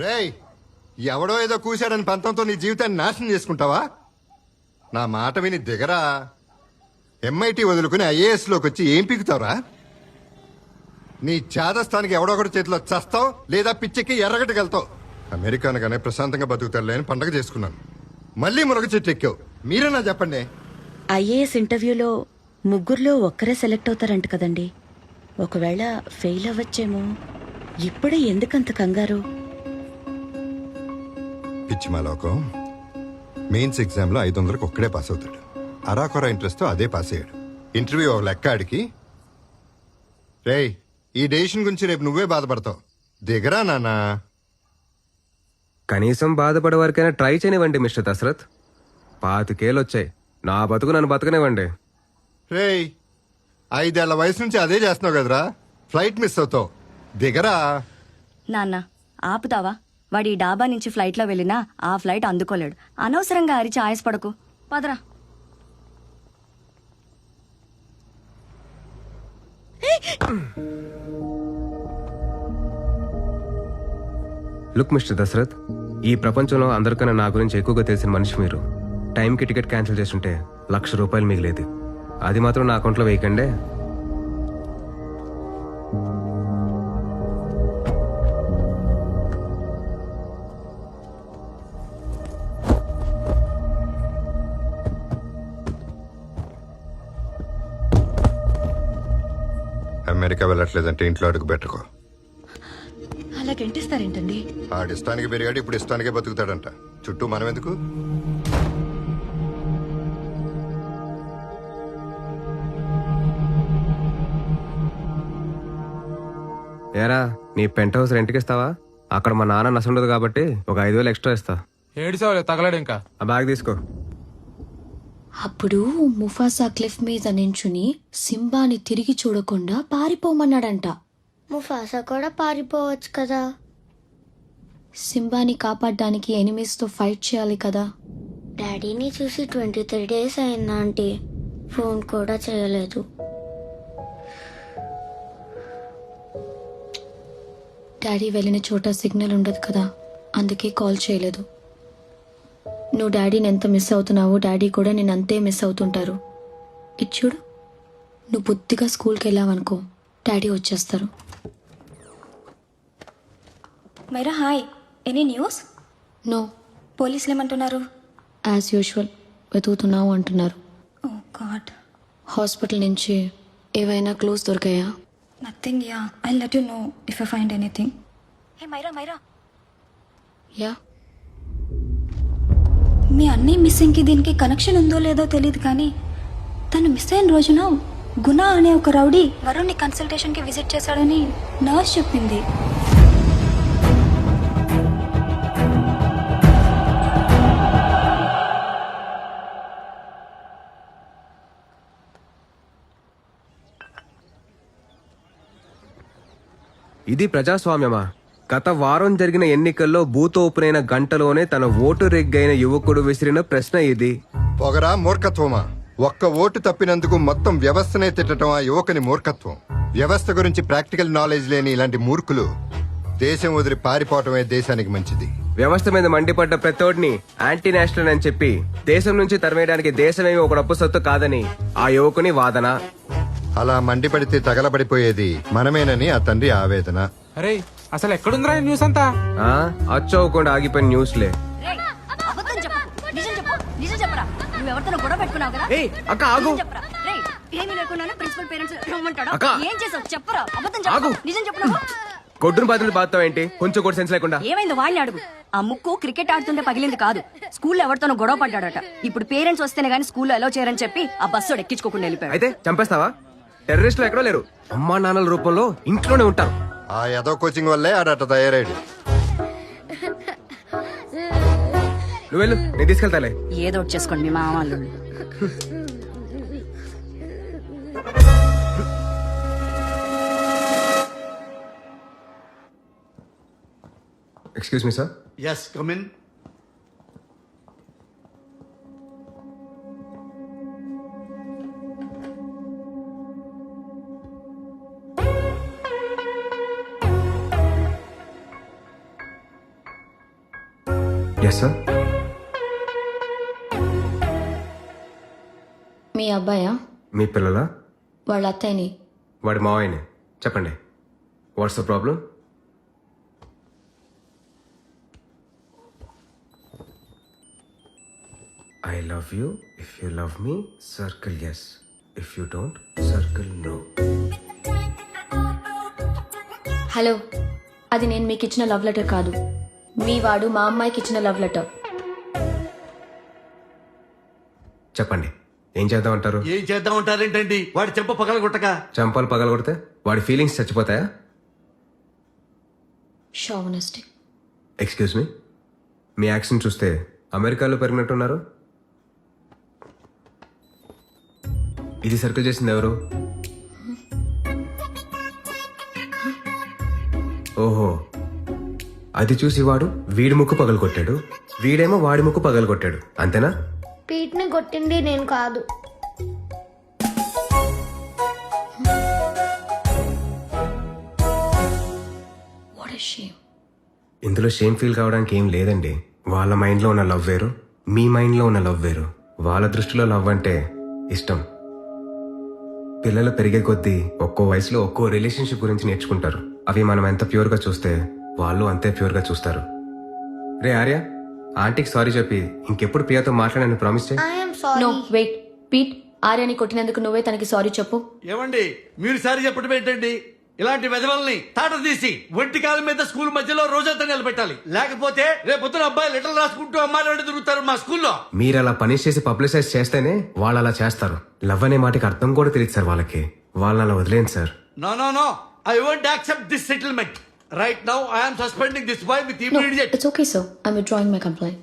రేయ్, ఎవడో ఏదో కూశాడని పంతంతో నీ జీవితాన్ని నాశనం చేసుకుంటావా? నా మాట విని దిగరా. ఎంఐటి వదులుకుని ఐఏఎస్లోకి వచ్చి ఏం పీకుతావురా? నీ చేదస్థానికి ఎవడో ఒకటి చేతిలో చస్తావు, లేదా పిచ్చెక్కి ఎర్రగట్టుకెళ్తావు. అమెరికానగానే ప్రశాంతంగా బతుకుతారులే అని పండగ చేసుకున్నాను. మళ్ళీ మునగ చెట్టు ఎక్కావు. మీరేనా చెప్పండి. ఐఏఎస్ ఇంటర్వ్యూలో ముగ్గురులో ఒక్కరే సెలెక్ట్ అవుతారంట కదండి. ఒకవేళ ఫెయిల్ అవ్వచ్చేమో. ఇప్పుడే ఎందుకంత కంగారు? పిచ్చి మా లోకం. మెయిన్స్ ఎగ్జామ్ లో 500కి ఒక్కడే పాస్ అవుతాడు. అరాకొర ఇంట్రెస్ట్ తో అదే పాస్ అయ్యాడు. ఇంటర్వ్యూ ఒక లెక్క ఆడికి. రేయ్, ఈ డెసిషన్ గురించి రేపు నువ్వే బాధపడతావు. దిగరా నాన్నా. కనీసం బాధపడే వరకైనా ట్రై చేయనివ్వండి మిస్టర్ దశరథ్. 25 ఏళ్ళు వచ్చాయి. నా బతుకు నన్ను బతకనివ్వండి. రేయ్, 5 ఏళ్ల వయసు నుంచి అదే చేస్తున్నావు కదరా. ఫ్లైట్ మిస్ అవుతావు. దిగరా. నాన్న ఆపుతావా? వాడి డాబా నుంచి ఫ్లైట్లో వెళ్ళినా ఆ ఫ్లైట్ అందుకోలేడు. అనవసరంగా అరిచి ఆయాసపడకు. పదరా. లుక్ మిస్టర్ దశరథ్, ఈ ప్రపంచంలో అందరికన్నా నా గురించి ఎక్కువగా తెలిసిన మనిషి మీరు. టైంకి టికెట్ క్యాన్సిల్ చేస్తుంటే ₹1,00,000 మిగిలేదు. అది మాత్రం నా అకౌంట్లో వేయకండే. అమెరికా వెళ్ళట్లేదంటే ఇంట్లో అడుగు పెట్టుకో. అలా గంటిస్తారేంటండి? ఆడిష్టానికి పెరిగాడు, ఇప్పుడు ఇష్టానికే బతుకుతాడంట. చుట్టూ మనం ఎందుకు? ఏరా, నీ పెంట్ హౌస్ రెంట్కి ఇస్తావా? అక్కడ మా నాన్న నసుండదు కాబట్టి ఒక 5,000 ఎక్స్ట్రా ఇస్తా. ఏడిసావులే, తగలడు ఇంకా. ఆ బ్యాగ్ తీసుకో. అప్పుడు ముఫాసా క్లిఫ్ మీద నించుని సింబాని తిరిగి చూడకుండా పారిపోమన్నాడంట. ముఫాసా కూడా పారిపోవచ్చు కదా. సింబాని కాపాడడానికి ఎనిమీస్ తో ఫైట్ చేయాలి కదా. డాడీని చూసి 23 డేస్ అయిందా ఆంటీ? ఫోన్ కూడా చేయలేదు. డాడీ వెళ్ళిన చోట సిగ్నల్ ఉండదు కదా, అందుకే కాల్ చేయలేదు. నువ్వు డాడీని ఎంత మిస్ అవుతున్నావో డాడీ కూడా నేను అంతే మిస్ అవుతుంటారు. ఇది చూడు, నువ్వు బుద్ధిగా స్కూల్కి వెళ్ళావనుకో, డాడీ వచ్చేస్తారు. Myra hi. Any news? No. పోలీసులు ఏమంటున్నారు? యాజ్ యూజువల్ వెతుకుతున్నావు అంటున్నారు. ఓ గాడ్. హాస్పిటల్ నుంచి ఏవైనా క్లూస్ దొరికాయా? Nothing. Yeah, I let you know if I find anything. Hey Myra, Myra. Yeah. మీ అన్నీ మిస్సింగ్కి దీనికి కనెక్షన్ ఉందో లేదో తెలియదు, కానీ తను మిస్ అయిన రోజున గుణ అనే ఒక రౌడీ వరుణ్ని కన్సల్టేషన్కి విజిట్ చేశాడని నర్స్ చెప్పింది. ఇది ప్రజాస్వామ్యమా? గత వారం జరిగిన ఎన్నికల్లో బూత్ ఓపెన్ అయిన గంటలోనే తన ఓటు రెగ్గైన యువకుడు విసిరిన ప్రశ్న ఇది. పొగరా మూర్ఖత్వమా? ఒక్క ఓటు తప్పినందుకు మొత్తం వ్యవస్థనే తిట్టడం ఆ యువకుని మూర్ఖత్వం. వ్యవస్థ గురించి ప్రాక్టికల్ నాలెడ్జ్ లేని ఇలాంటి మూర్ఖులు దేశం వదిలి పారిపోవటమే దేశానికి మంచిది. వ్యవస్థ మీద మండిపడ్డ ప్రతోడిని యాంటీ నేషనల్ అని చెప్పి దేశం నుంచి తరిమేయడానికి దేశమేమి ఒక డప్పు సొత్తు కాదని ఆ యువకుని వాదన. అలా మండిపడితే తగలబడిపోయేది మనమేనని ఆ తండ్రి ఆవేదన. అరే, అసలు ఎక్కడుందిరా ఈ న్యూస్ అంతా? అచ్చోకుండా ఆగిపోయిన న్యూస్లే. అక్క ఆగు. కొట్టును బాధలు బాధతావు ఏంటి? కొంచెం కూడా సెన్స్ లేకుండా. ఏమైంది వాళ్ళని అడుగు. ఆ ముక్కు క్రికెట్ ఆడుతుంటే పగిలింది కాదు, స్కూల్లో ఎవరితోనో గొడవ పడ్డాడట. ఇప్పుడు పేరెంట్స్ వస్తేనే గానీ స్కూల్లో అలౌ చేయరని చెప్పి ఆ బస్సు ఎక్కించుకోకుండా వెళ్ళిపోయాడు. అయితే చంపేస్తావా? టెర్రరిస్టులు ఎక్కడో లేరు, అమ్మా నాన్నల రూపంలో ఇంట్లోనే ఉంటారు. ఆ ఏదో కోచింగ్ వల్లే ఆడట తయారయ్యాడు. నువ్వు వెళ్ళు, నేను తీసుకెళ్తాలే. ఏదో ఒకటి చేసుకోండి మీ మామ వాళ్ళు. Excuse me sir. Yes, come in. Yes sir. మీ అబ్బాయా? మీ పిల్లలా? వాళ్ళ అత్తయ్యని. వాడి మావయ్యని. చెప్పండి, what's the problem? I love you. If you love me, circle yes. If you don't, circle no. Hello, అది నేను మీకు ఇచ్చిన లవ్ లెటర్ కాదు. మీ వాడు మా అమ్మాయికి ఇచ్చిన లవ్ లెటర్. చెప్పండి, ఏం చేద్దామంటారు? ఏం చేద్దాం అంటారేంటండి? వాడి చెంప పగలగొట్టక. చంపలు పగలగొడితే వాడి ఫీలింగ్స్ చచ్చిపోతాయా? షావనిస్టిక్. ఎక్స్క్యూజ్ మీ, మీ యాక్షన్ చూస్తే అమెరికాలో పెరిగినట్టున్నారు. ఇది సర్కిల్ చేసింది ఎవరు? ఓహో, అది చూసి వాడు వీడి ముక్కు పగలు కొట్టాడు, వీడేమో వాడి ముక్కు పగలు కొట్టాడు, అంతేనా? పీట్ని కొట్టింది నేను కాదు. What a shame. ఇందులో షేమ్ ఫీల్ కావడానికి ఏం లేదండి. వాళ్ళ మైండ్లో ఉన్న లవ్ వేరు, మీ మైండ్లో ఉన్న లవ్ వేరు. వాళ్ళ దృష్టిలో లవ్ అంటే ఇష్టం. పిల్లలు పెరిగే కొద్దీ ఒక్కో వయసులో ఒక్కో రిలేషన్షిప్ గురించి నేర్చుకుంటారు. అవి మనం ఎంత ప్యూర్గా చూస్తే వాళ్ళు అంతే ప్యూర్గా చూస్తారు. రే ఆర్య, ఆంటీకి సారీ చెప్పి ఇంకెప్పుడు ప్రియాతో మాట్లాడని ప్రామిస్ చేయి. I'm no sorry. Wait, Pete, ఆర్యాని కొట్టినందుకు నువ్వే తనకి సారీ చెప్పు. ఏమండి, మీరు సారి చెప్పడం ఏంటండి? ఇలాంటి వెధవల్ని తాట తీసి ఒంటి కాలం మీద స్కూల్ మధ్యలో రోజంతా నిలబెట్టాలి. లేకపోతే రేపొద్దున అబ్బాయి లెటర్ రాసుకుంటూ అమ్మాయిలు తిరుగుతారు మా స్కూల్లో. మీరు అలా పనిష్ చేసి పబ్లిసైజ్ చేస్తేనే వాళ్ళు అలా చేస్తారు. లవ్ అనే మాటకి అర్థం కూడా తెలియదు సార్ వాళ్ళకి. వాళ్ళని అలా వదిలేండి sir. No no no, I won't accept this settlement. Right now I am suspending this boy with No, immediate. it's okay, sir. I'm withdrawing my complaint.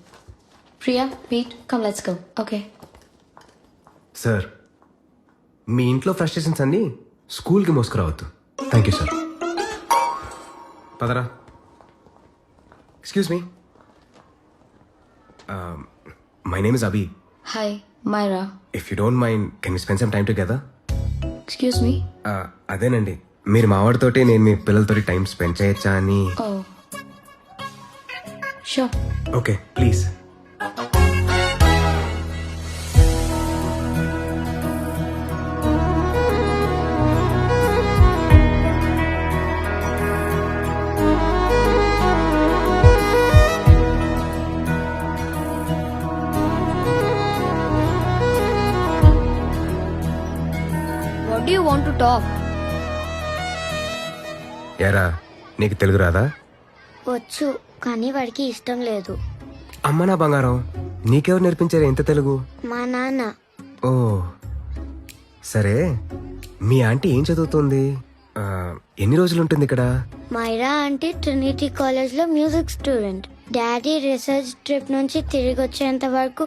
Priya, Pete, come, let's go. Okay. Sir, మీ ఇంట్లో frustrations అన్ని స్కూల్కి మోసుకురావద్దు. Thank you sir. పదరా. Excuse me, my name is Abhi. Hi, Myra. If you don't mind can you spend some time together? Excuse me? అదేనండి, మీరు మావాడితోటి నేను మీ పిల్లలతోటి టైం స్పెండ్ చేయొచ్చా అని. Oh. Sure. Okay, please. What do you want to talk? ఎరా, నీకు తెలుగు రాదా? వచ్చు, కానీ వాడికి ఇష్టం లేదు. అమ్మ నా బంగారం, నీకెవరు నేర్పించారు ఎంత తెలుగు? మా నాన్న. ఓ సరే, మీ ఆంటీ ఏం చదువుతుంది? ఎన్ని రోజులు ఉంటుంది ఇక్కడ? మైరా అంటే ట్రినిటీ కాలేజ్ లో music student. Daddy research trip నుంచి తిరిగి వచ్చేంత వరకు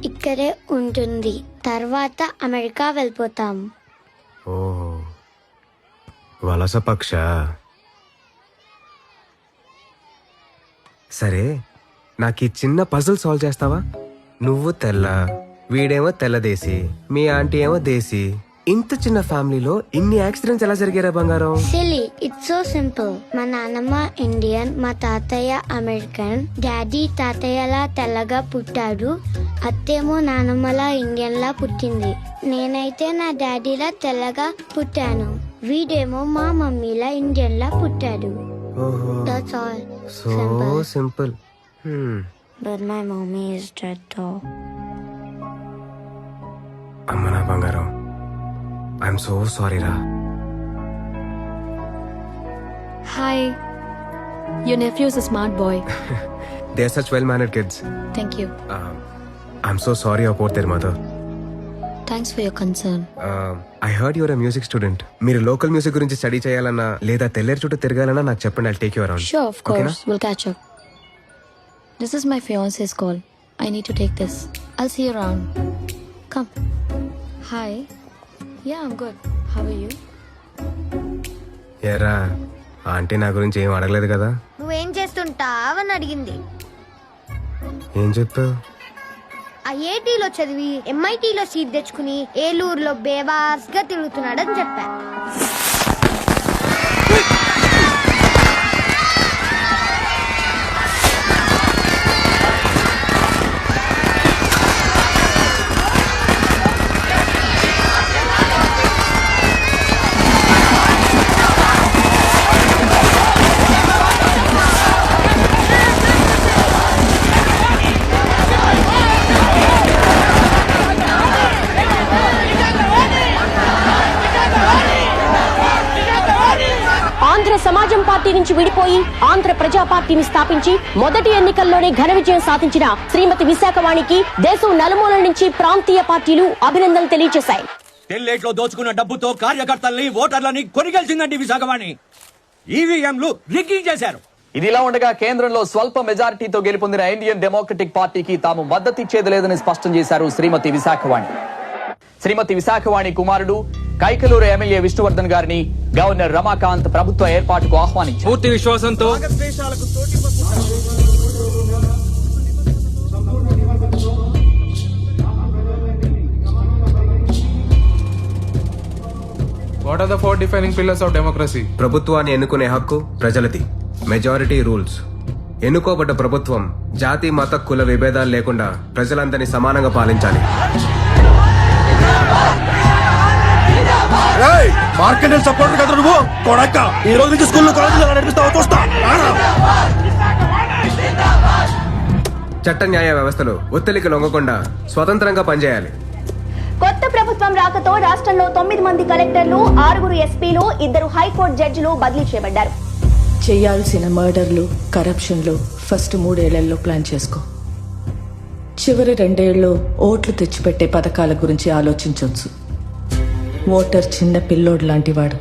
ఇక్కడే ఉంటుంది. తర్వాత అమెరికా వెళ్ళిపోతాం. ఓ వలస పక్ష. సరే, నాకు ఈ చిన్న పజిల్ సాల్వ్ చేస్తావా? నువ్వు తెల్ల, వీడేమో తెల్లదేశీ, మీ ఆంటీ ఏమో దేశీ. ఇంత చిన్న ఫ్యామిలీలో ఇన్ని యాక్సిడెంట్స్ ఎలా జరిగారా బంగారం? Silly, it's so simple. మా నాన్నమ్మ ఇండియన్, మా తాతయ్య అమెరికన్. డాడీ తాతయ్యలా తెల్లగా పుట్టాడు, అత్తేమో నానమ్మలా ఇండియన్ లా పుట్టింది. నేనైతే నా డాడీలా తెల్లగా పుట్టాను, వీడేమో మా మమ్మీలా ఇండియన్ లా పుట్టాడు. ఓహో, That's all. So simple. But my mommy is dead though. అమ్మ నా బంగారం, ఐఎమ్ సో సారీ రా. Hi. Your nephew is a smart boy. They are such well mannered kids. Thank you. I'm so sorry about their mother. Thanks for your concern. I heard your music student. మీరు local music గురించి study చేయాలన్నా లేదా తెల్లేరు చుట్టూ తిరగాలన్నా నాకు చెప్పండి. I'll take you around. Sure, of Okay course. We'll catch up. This is my fiance's call. I need to take this. I'll see you around. Come. Hi. Yeah, I'm good. How are you? ఏరా, aunty నా గురించి ఏం అడగలేదు కదా? నువ్వేం చేస్తుంటావని అడిగింది. ఏం చెప్పావు? ఐఐటీలో చదివి ఎంఐటీలో సీట్ తెచ్చుకుని ఏలూరులో బేవాస్ గా తిరుగుతున్నాడని చెప్పా. ఆంధ్ర సమాజం పార్టీ నుంచి విడిపోయి ఆంధ్ర ప్రజా పార్టీని స్థాపించి మొదటి ఎన్నికల్లోనే ఘన విజయం సాధించిన శ్రీమతి విశాఖవాణికి దేశం నలుమూలల నుంచి ప్రాంతీయ పార్టీలు అభినందనలు తెలియజేశాయి. తెల్లేట్లో దోచుకున్న డబ్బుతో కార్యకర్తల్ని ఓటర్లని కొనిగెలిచిందండి విశాఖవాణి. ఈవీఎంలు రిగ్గింగ్ చేశారు. ఇదిలా ఉండగా కేంద్రంలో స్వల్ప మెజారిటీతో గెలుపొందిన ఇండియన్ డెమోక్రటిక్ పార్టీకి తాము మద్దతిచ్చేది లేదని స్పష్టం చేశారు శ్రీమతి విశాఖవాణి. శ్రీమతి విశాఖవాణి కుమారుడు కైకలూరు ఎమ్మెల్యే విష్ణువర్ధన్ గారిని గవర్నర్ రమాకాంత్ ప్రభుత్వ ఏర్పాటుకు ఆహ్వానించారు. పూర్తి విశ్వాసంతో what are the 4 defining pillars of democracy? ప్రభుత్వాన్ని ఎన్నుకునే హక్కు ప్రజలది. Majority rules. ఎన్నుకోబడ్డ ప్రభుత్వం జాతి మత కుల విభేదాలు లేకుండా ప్రజలందరినీ సమానంగా పాలించాలి. మార్కెట్ సపోర్ట్ కదా నువ్వు కొడక. ఈ రోజు నుంచి స్కూల్లో కాలేజీలో నడిపిస్తావు చూస్తా. చట్ట న్యాయ వ్యవస్థలో ఒత్తిడికి లొంగకుండా స్వతంత్రంగా పనిచేయాలి. కొత్త ప్రభుత్వం రాకతో రాష్ట్రంలో 9 మంది కలెక్టర్లు, 6 ఎస్పీలు, 2 హైకోర్టు జడ్జిలు బదిలీ చేయబడ్డారు. చేయాల్సిన మర్డర్లు, కరప్షన్లు ఫస్ట్ 3 ఏళ్లలో ప్లాన్ చేసుకో. చివరి 2 ఏళ్ళు ఓట్లు తెచ్చిపెట్టే పథకాల గురించి ఆలోచించవచ్చు. ఓటర్ చిన్న పిల్లోడు లాంటివాడు.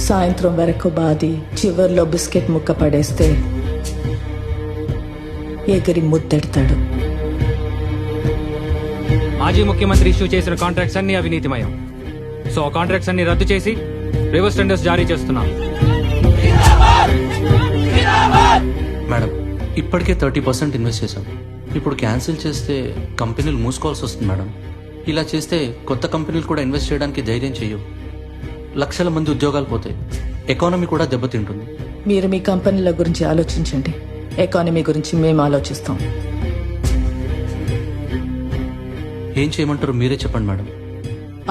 సాయంత్రం వరకు బాది చివర్లో బిస్కెట్ ముక్క పడేస్తే ఎగిరి ముద్దెడతాడు. మాజీ ముఖ్యమంత్రి ఇష్యూ చేసిన కాంట్రాక్ట్స్ అన్ని అవినీతిమయం. సో ఆ కాంట్రాక్ట్స్ అన్ని రద్దు చేసి రివర్స్ టెండర్స్ జారీ చేస్తున్నాం. మేడం, ఇప్పటికే 30% ఇన్వెస్ట్ చేశాం. ఇప్పుడు క్యాన్సిల్ చేస్తే కంపెనీలు మూసుకోవాల్సి వస్తుంది మేడం. ఇలా చేస్తే కొత్త కంపెనీలు కూడా ఇన్వెస్ట్ చేయడానికి ధైర్యం చేయవు. లక్షల మంది ఉద్యోగాలు పోతాయి. ఎకానమీ కూడా దెబ్బతింటుంది. మీరు మీ కంపెనీల గురించి ఆలోచించండి. ఎకానమీ గురించి మేము ఆలోచిస్తాం. ఏం చేయమంటారు మీరే చెప్పండి మేడం.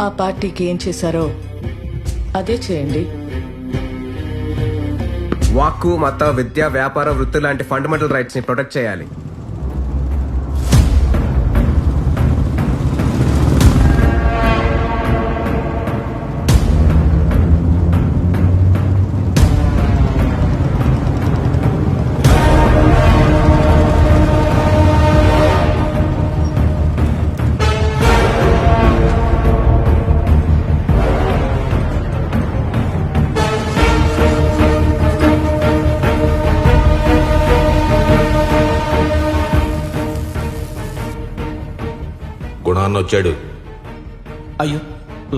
ఆ పార్టీకి ఏం చేశారో అదే చేయండి. వాక్కు, మత, విద్య, వ్యాపార, వృత్తి లాంటి ఫండమెంటల్ రైట్స్ ని ప్రొటెక్ట్ చేయాలి. గుణాన్ని వచ్చాడు. అయ్యో,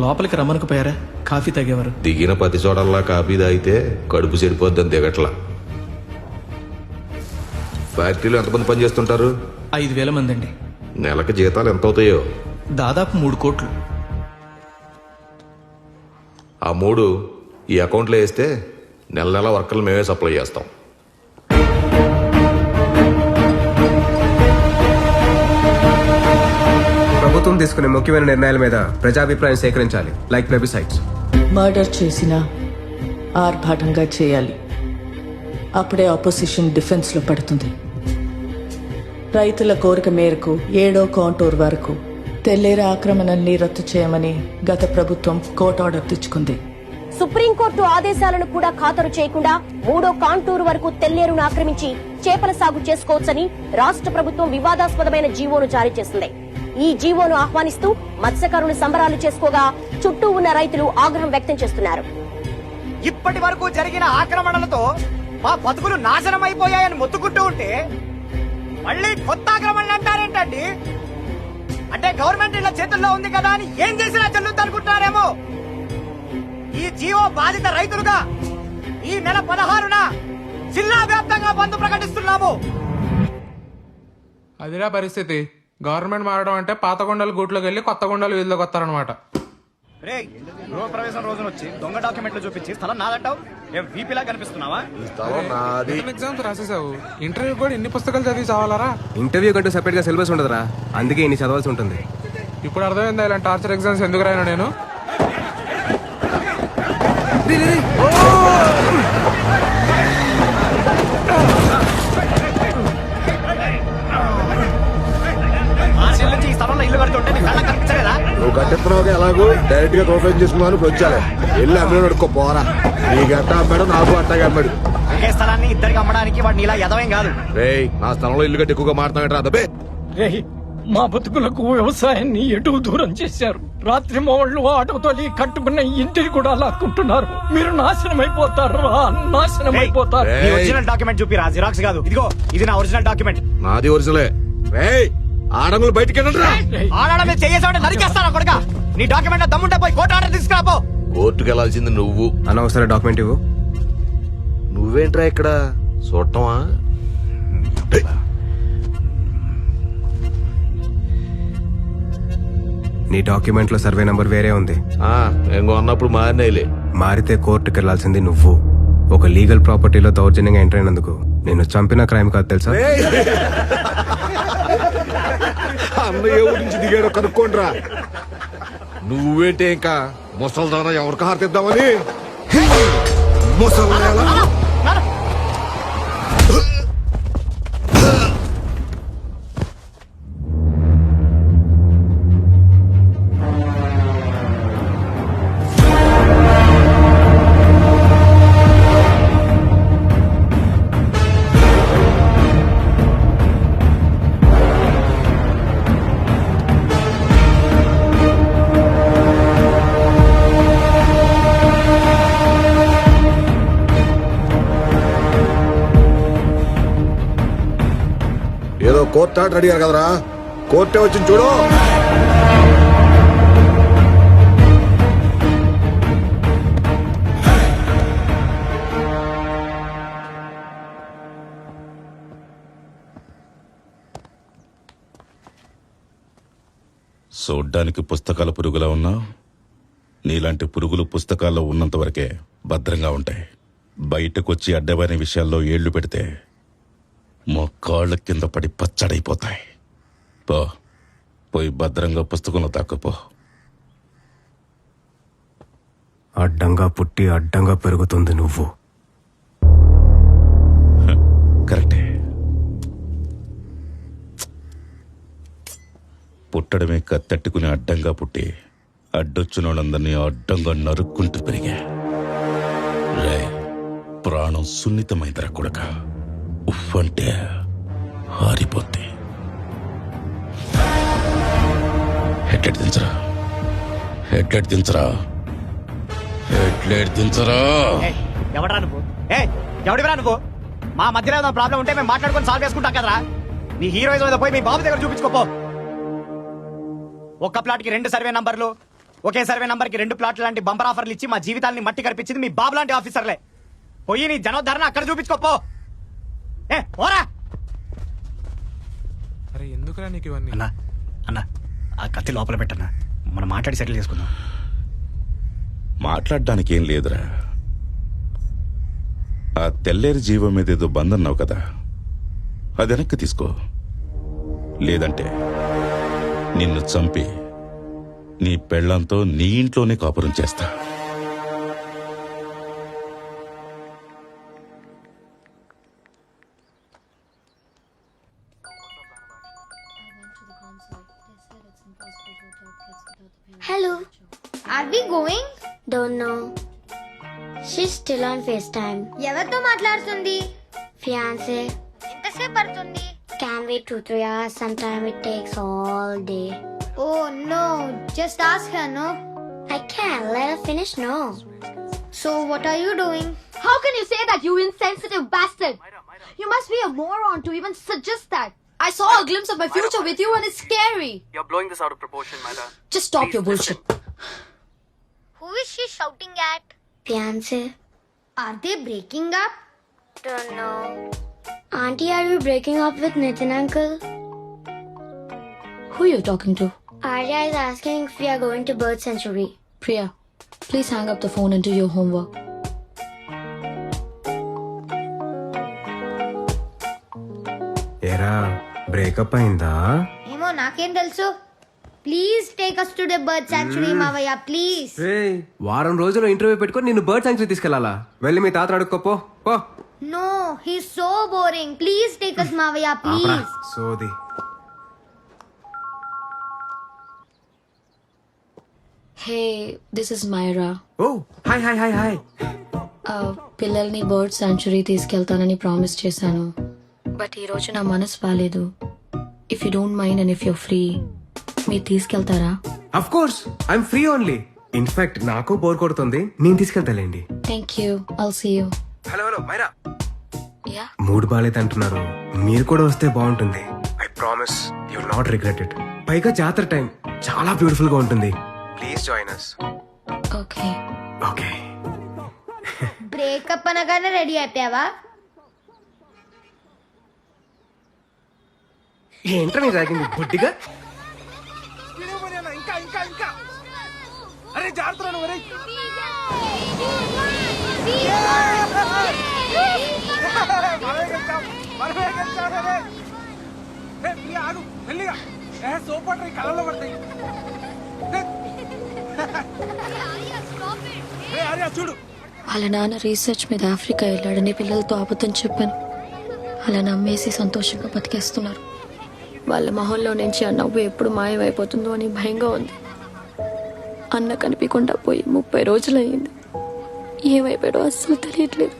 లోపలికి రమ్మనకపోయారా? కాఫీ తాగేవారు. దిగిన పది చోటల్లా కాఫీ తాగితే కడుపు చెడిపోద్దని దిగట్లా. ఫ్యాక్టరీలో ఎంతమంది పనిచేస్తుంటారు? 5,000 మంది అండి. నెలకి జీతాలు ఎంత అవుతాయో? దాదాపు 3 కోట్లు. ఆ 3 ఈ అకౌంట్లో వేస్తే నెల నెల వర్కర్లు మేమే సప్లై చేస్తాం. ప్రభుత్వం తీసుకునే ముఖ్యమైన నిర్ణయాల మీద ప్రజాభిప్రాయం సేకరించాలి. Like websites. మర్డర్ చేసినా ఆర్భాటంగా చేయాలి. అప్పుడే ఆపోజిషన్ డిఫెన్స్ లో పడుతుంది. రైతుల కోరిక మేరకు 7వ కాంటూర్ వరకు తెల్లేరు ఆక్రమణల్ని రద్దు చేయమని గత ప్రభుత్వం కోర్టు ఆర్డర్ తెచ్చుకుంది. సుప్రీంకోర్టు ఆదేశాలను కూడా ఖాతరు చేయకుండా 3వ కాంటూరు వరకు తెల్లేరును ఆక్రమించి చేపల సాగు చేసుకోవచ్చని రాష్ట్ర ప్రభుత్వం వివాదాస్పదమైన జీవోను జారీ చేసింది. ఈ జీవోను ఆహ్వానిస్తూ మత్స్యకారులు సంబరాలు చేసుకోగా చుట్టూ ఉన్న రైతులు ఆగ్రహం వ్యక్తం చేస్తున్నారు. ఇప్పటి వరకు జరిగిన ఆక్రమణలతో మా బతుకులు నాశనం అయిపోయాయని మొత్తుకుంటూ ఉంటే మళ్ళీ కొత్త ఆక్రమణలు అంటారేంటండి? అంటే గవర్నమెంట్ ఇలా చేతుల్లో ఉంది కదా అని ఏం చేసినా చెల్లుద్ది అనుకుంటున్నారేమో. ఈ జీవో బాధిత రైతులుగా ఈ నెల 16న జిల్లా వ్యాప్తంగా బంద్ ప్రకటిస్తున్నాము. అదిరా పరిస్థితి. గవర్నమెంట్ మారడం అంటే పాత కొండలు గూట్లోకి వెళ్ళి కొత్త కొండలు వీధిలోకి వస్తారనమాట. గృహప్రవేశం రోజున వచ్చి దొంగ డాక్యుమెంట్లు చూపించి స్థలం నాదంటావు. వీపీలా కనిపిస్తున్నావా? ఎగ్జామ్స్ రాసేసావు. ఇంటర్వ్యూ కూడా ఇన్ని పుస్తకాలు చదివి చావాలరా? ఇంటర్వ్యూ కంటూ సెపరేట్ గా సిలబస్ ఉండదురా. అందుకే ఇన్ని చదవాల్సి ఉంటుంది. ఇప్పుడు అర్థమైందా ఇలాంటి టార్చర్ ఎగ్జామ్స్ ఎందుకు రాయను నేను? ఈ స్థలంలో ఇల్లు కడుతుంటే నీ కళ్ళ కనిపించలేదా? నువ్వు కట్టిస్తున్నావు ఎలాగో డైరెక్ట్ గా కంప్లైంట్ చేసుకున్నాను ఇప్పుడు వచ్చాను. వెళ్ళి అమ్మాడు అడుక్కో పోరా. నీకు అట్ట అమ్మాడు, నాకు అట్టగా అమ్మాడు. ఒకే స్థలాన్ని ఇద్దరికి అమ్మడానికి వాడిని ఇలా ఎదవేం కాదు. రేయ్, నా స్థలంలో ఇల్లు కట్టి ఎక్కువగా మాట్లాడరా అదబే. మా బతుకులకు వ్యవసాయాన్ని ఎటు దూరం చేశారు. రాత్రి మోళ్ళు ఆటోతో కట్టుకున్న ఇంటిని కూడా లాక్కుంటున్నారు. మీరు నాశనం అయిపోతారు, నాశనం అయిపోతారు. నీ ఒరిజినల్ డాక్యుమెంట్ చూపిరా, జిరాక్స్ కాదు. ఇదిగో ఇది నా ఒరిజినల్ డాక్యుమెంట్. నాది ఒరిజినలే. రేయ్, ఆడంగులు బయటికి వెళ్ళండిరా. ఆడాడ మీద చేయేసామంటే నరికేస్తాను కొడుక. నీ డాక్యుమెంట్ డమ్ముంటే పోయి కోర్టు ఆర్డర్ తీసుకురాపో. కోర్టుకు వెళ్లాల్సింది నువ్వు. అనవసర డాక్యుమెంట్ ఇవ్వు. నువ్వేంట్రా ఇక్కడ చూడటమా? నీ డాక్యుమెంట్ లో సర్వే నంబర్ వేరే ఉంది. ఇంకో అన్నప్పుడు మారినాయిలే. మారితే కోర్టుకు వెళ్లాల్సింది నువ్వు. ఒక లీగల్ ప్రాపర్టీలో దౌర్జన్యంగా ఎంటర్ అయినందుకు నేను చంపిన క్రైమ్ కాదు తెలుసా? అన్నయ్య గురించి దిగాడో కనుక్కోండిరా. నువ్వేంటే ఇంకా ముసలి దాన ఎవరికి హారతిద్దామని ముసలి ఏదో కోర్టు ఆర్డర్ అడిగారు కదరా, కోర్టే వచ్చింది చూడు. చూడ్డానికి పుస్తకాల పురుగులా ఉన్నావు. నీలాంటి పురుగులు పుస్తకాల్లో ఉన్నంత వరకే భద్రంగా ఉంటాయి. బయటకొచ్చి అడ్డమైన విషయాల్లో ఏళ్లు పెడితే మొక్కాళ్ళ కింద పడి పచ్చడైపోతాయి. పోయి భద్రంగా పుస్తకంలో తాక్కుపో. అడ్డంగా పుట్టి అడ్డంగా పెరుగుతుంది నువ్వు. కరెక్టే. పుట్టడమే కత్తెట్టుకుని అడ్డంగా పుట్టి అడ్డొచ్చిన వాళ్ళందరినీ అడ్డంగా నరుక్కుంటూ పెరిగా. రే, ప్రాణం సున్నితమైందిరా కొడక. ఉఫ్ అంటే హారిపోద్ది. హెడ్లైట్ దించరా, హెడ్లైట్ దించరా, హెడ్లైట్ దించరా. ఎవడరా నువ్వు? ఎవడివరా నువ్వు? మా మధ్యలో ఏదైనా ప్రాబ్లం ఉంటే మేము మాట్లాడుకొని సాల్వ్ చేసుకుంటాం కదరా. నీ హీరోయిజం మీద పోయి మీ బాబు దగ్గర చూపించుకోపో. ఒక్క ప్లాట్ కి 2 సర్వే నంబర్లు, ఒకే సర్వే నంబర్ కి 2 ప్లాట్లు లాంటి బంపర్ ఆఫర్లు ఇచ్చి మా జీవితాన్ని మట్టి కనిపించింది మీ బాబు లాంటి ఆఫీసర్లే. పోయి నీ జనోద్ధరణ అక్కడ చూపించుకోపో. పోరా. అరే ఎందుకురా నీకు ఇవన్నీ? అన్నా అన్నా, ఆ కత్తి లోపల పెట్టన్నా, మనం మాట్లాడి సెటిల్ చేసుకుందాం. మాట్లాడడానికి ఏం లేదురా. ఆ తెల్లేరు జీవం మీద ఏదో బందన్నావు కదా, అది వెనక్కి తీసుకో. లేదంటే నిన్ను చంపి నీ పెళ్ళంతో నీ ఇంట్లోనే కాపురం చేస్తా. Hello. Are we going? Don't know. She's still on FaceTime. ఎవరితో మాట్లాడుతుంది? Fiancé. ఎంతసేపు పడుతుంది? Can wait 2-3 hours. Sometimes it takes all day. Oh no. Just ask her, no? I can't. Let her finish, no. So what are you doing? How can you say that, you insensitive bastard? You must be a moron to even suggest that. I saw a glimpse of my future with you and it's scary. You're blowing this out of proportion, Myla. Just stop your bullshit. Who is she shouting at? Fiancé. Are they breaking up? Don't know. Auntie, are you breaking up with Nitin uncle? Who you talking to? Arya is asking if we are going to Bird Sanctuary. Priya, please hang up the phone and do your homework. ఏరా, breakup అయిందా? ఏమో నాకేం తెలుసు. Please take us to the bird sanctuary మావయ్య please. వారం రోజులు interview పెట్టుకొని నిన్ను బర్డ్ సాంక్చురీ తీసుకెళ్లాలా? వెళ్ళి మీ తాత అడుక్కోపో. No he so boring. Please take us మావయ్య ప్లీజ్. సోది. Hey this is Myra. Oh hi hi hi hi. పిల్లల్ని బర్డ్ సాంచురీ తీసుకెళ్తానని ప్రామిస్ చేశాను, బట్ ఈరోజు నా మనసు బాలేదు. If you don't mind and if you free, మీరు తీసుకెళ్తారా? Of course I'm free only. In fact నాకు బోర్ కొడుతుంది, నేను తీసుకెళ్తాలేండి. Thank you, I'll see you. Hello hello Myra. Yeah, mood బాగాలేదు అంటున్నారు, మీరు కూడా వస్తే బాగుంటుంది. I promise you will not regret it. పైగా జాతర టైం చాలా బ్యూటిఫుల్ గా ఉంటుంది. Please join us. Okay. Okay. Breakup అనగానే రెడీ అయిపోయావా? ఏంట్రా నీ తాగింది బుడ్డిగా? ఇంకా ఇంకా ఇంకా అరే జాగ్రత్త నువ్వు. అరే ఆగు మెల్లిగా. సోపట్రీ కళ్ళలో పడతాయి. చూడు, వాళ్ళ నాన్న రీసెర్చ్ మీద ఆఫ్రికా వెళ్ళాడని పిల్లలతో అబద్ధం చెప్పాను. అలా నమ్మేసి సంతోషంగా బతికేస్తున్నారు. వాళ్ళ మొహంలో నుంచి ఆ నవ్వు ఎప్పుడు మాయమైపోతుందో అని భయంగా ఉంది. అన్న కనిపించకుండా పోయి 30 రోజులయ్యింది. ఏమైపోయాడో అస్సలు తెలియట్లేదు.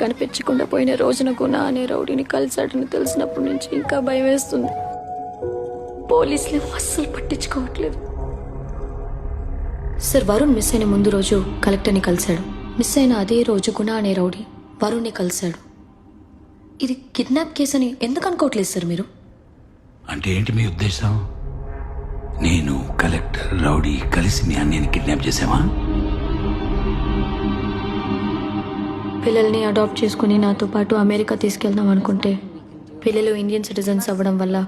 కనిపించకుండా పోయిన రోజున గుణ అనే రౌడీని కలిశాడని తెలిసినప్పటి నుంచి ఇంకా భయం వేస్తుంది. పోలీసులు అస్సలు పట్టించుకోవట్లేదు. సార్, వరుణ్ మిస్ అయిన ముందు రోజు కలెక్టర్ని కలిశాడు. మిస్ అయిన అదే రోజు గుణ అనే రౌడీ వరుణ్ని కలిశాడు. ఇది కిడ్నాప్ కేసు అని ఎందుకు అనుకోవట్లేదు సార్ మీరు? అంటే ఏంటి మీ ఉద్దేశం? నేను కలెక్టర్ రౌడీ కలిసి మీ అన్నయ్యని కిడ్నాప్ చేసావా? పిల్లల్ని అడాప్ట్ చేసుకుని నాతో పాటు అమెరికా తీసుకెళ్దాం అనుకుంటే పిల్లలు ఇండియన్ సిటిజన్స్ అవ్వడం వల్ల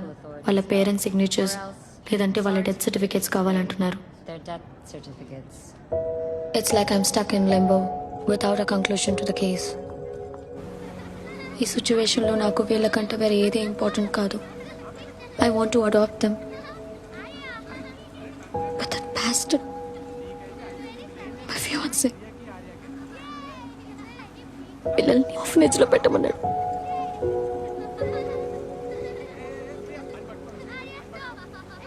వాళ్ళ పేరెంట్స్ సిగ్నేచర్స్ లేదంటే వాళ్ళ డెత్ సర్టిఫికేట్స్ కావాలంటున్నారు. It's like I'm stuck in limbo without a conclusion to the case. ఈ సిచ్యువేషన్లో నాకు వీళ్ళకంటే వేరే ఏది ఇంపార్టెంట్ కాదు. I want to adopt them. But that bastard, my fiance, పిల్లల్ని ఆర్ఫనేజ్ లో పెట్టమన్నాడు.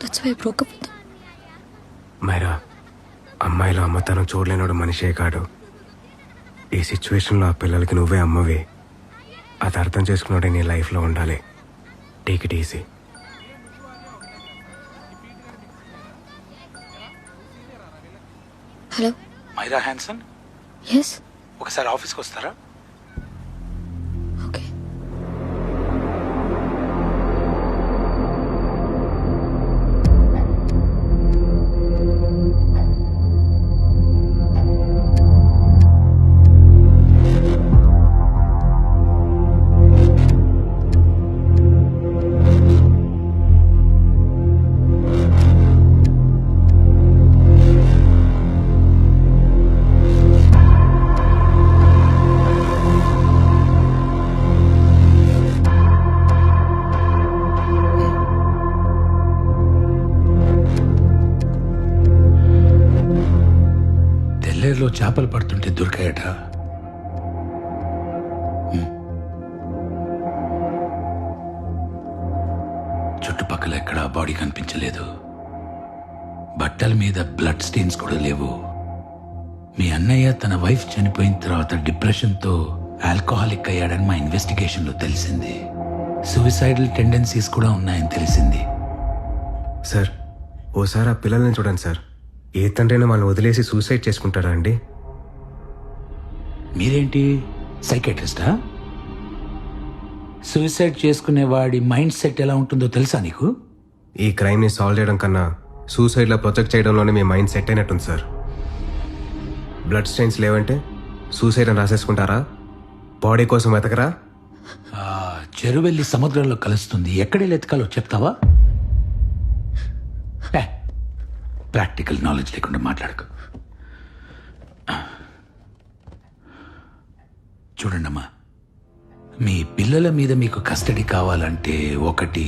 That's why I broke up with them. Myra, అమ్మాయిలో అమ్మతనం చూడలేనోడు మనిషే కాడు. ఈ సిచ్యువేషన్లో ఆ పిల్లలకి నువ్వే అమ్మవి. అది అర్థం చేసుకున్నాడే నీ లైఫ్లో ఉండాలి. Take it easy. Hello Myra Hanson, yes, ఒకసారి ఆఫీస్కి వస్తారా? ఓకే. తెల్లేరులో చేపలు పడుతుంటే దొరికాయట. చుట్టుపక్కల ఎక్కడా బాడీ కనిపించలేదు. బట్టల మీద బ్లడ్ స్టెయిన్స్ కూడా లేవు. మీ అన్నయ్య తన వైఫ్ చనిపోయిన తర్వాత డిప్రెషన్తో ఆల్కహాలిక్ అయ్యాడని మా ఇన్వెస్టిగేషన్లో తెలిసింది. సూసైడల్ టెండెన్సీస్ కూడా ఉన్నాయని తెలిసింది. సార్, ఓసారి ఆ పిల్లల్ని చూడండి సార్. ఏ తండ్రైనా వాళ్ళని వదిలేసి సూసైడ్ చేసుకుంటారా అండి? మీరేంటి సైకాట్రిస్టా? సూసైడ్ చేసుకునేవాడి మైండ్ సెట్ ఎలా ఉంటుందో తెలుసా నీకు? ఈ క్రైమ్ని సాల్వ్ చేయడం కన్నా సూసైడ్లో ప్రొజెక్ట్ చేయడంలోనే మీ మైండ్ సెట్ అయినట్టుంది సార్. బ్లడ్ స్టెయిన్స్ లేవంటే సూసైడ్ అని రాసేసుకుంటారా? బాడీ కోసం వెతకరా? చెరువెళ్ళి సముద్రంలో కలుస్తుంది, ఎక్కడెళ్ళి ఎతకాలో చెప్తావా? ప్రాక్టికల్ నాలెడ్జ్ లేకుండా మాట్లాడకు. చూడండమ్మా, మీ పిల్లల మీద మీకు కస్టడీ కావాలంటే ఒకటి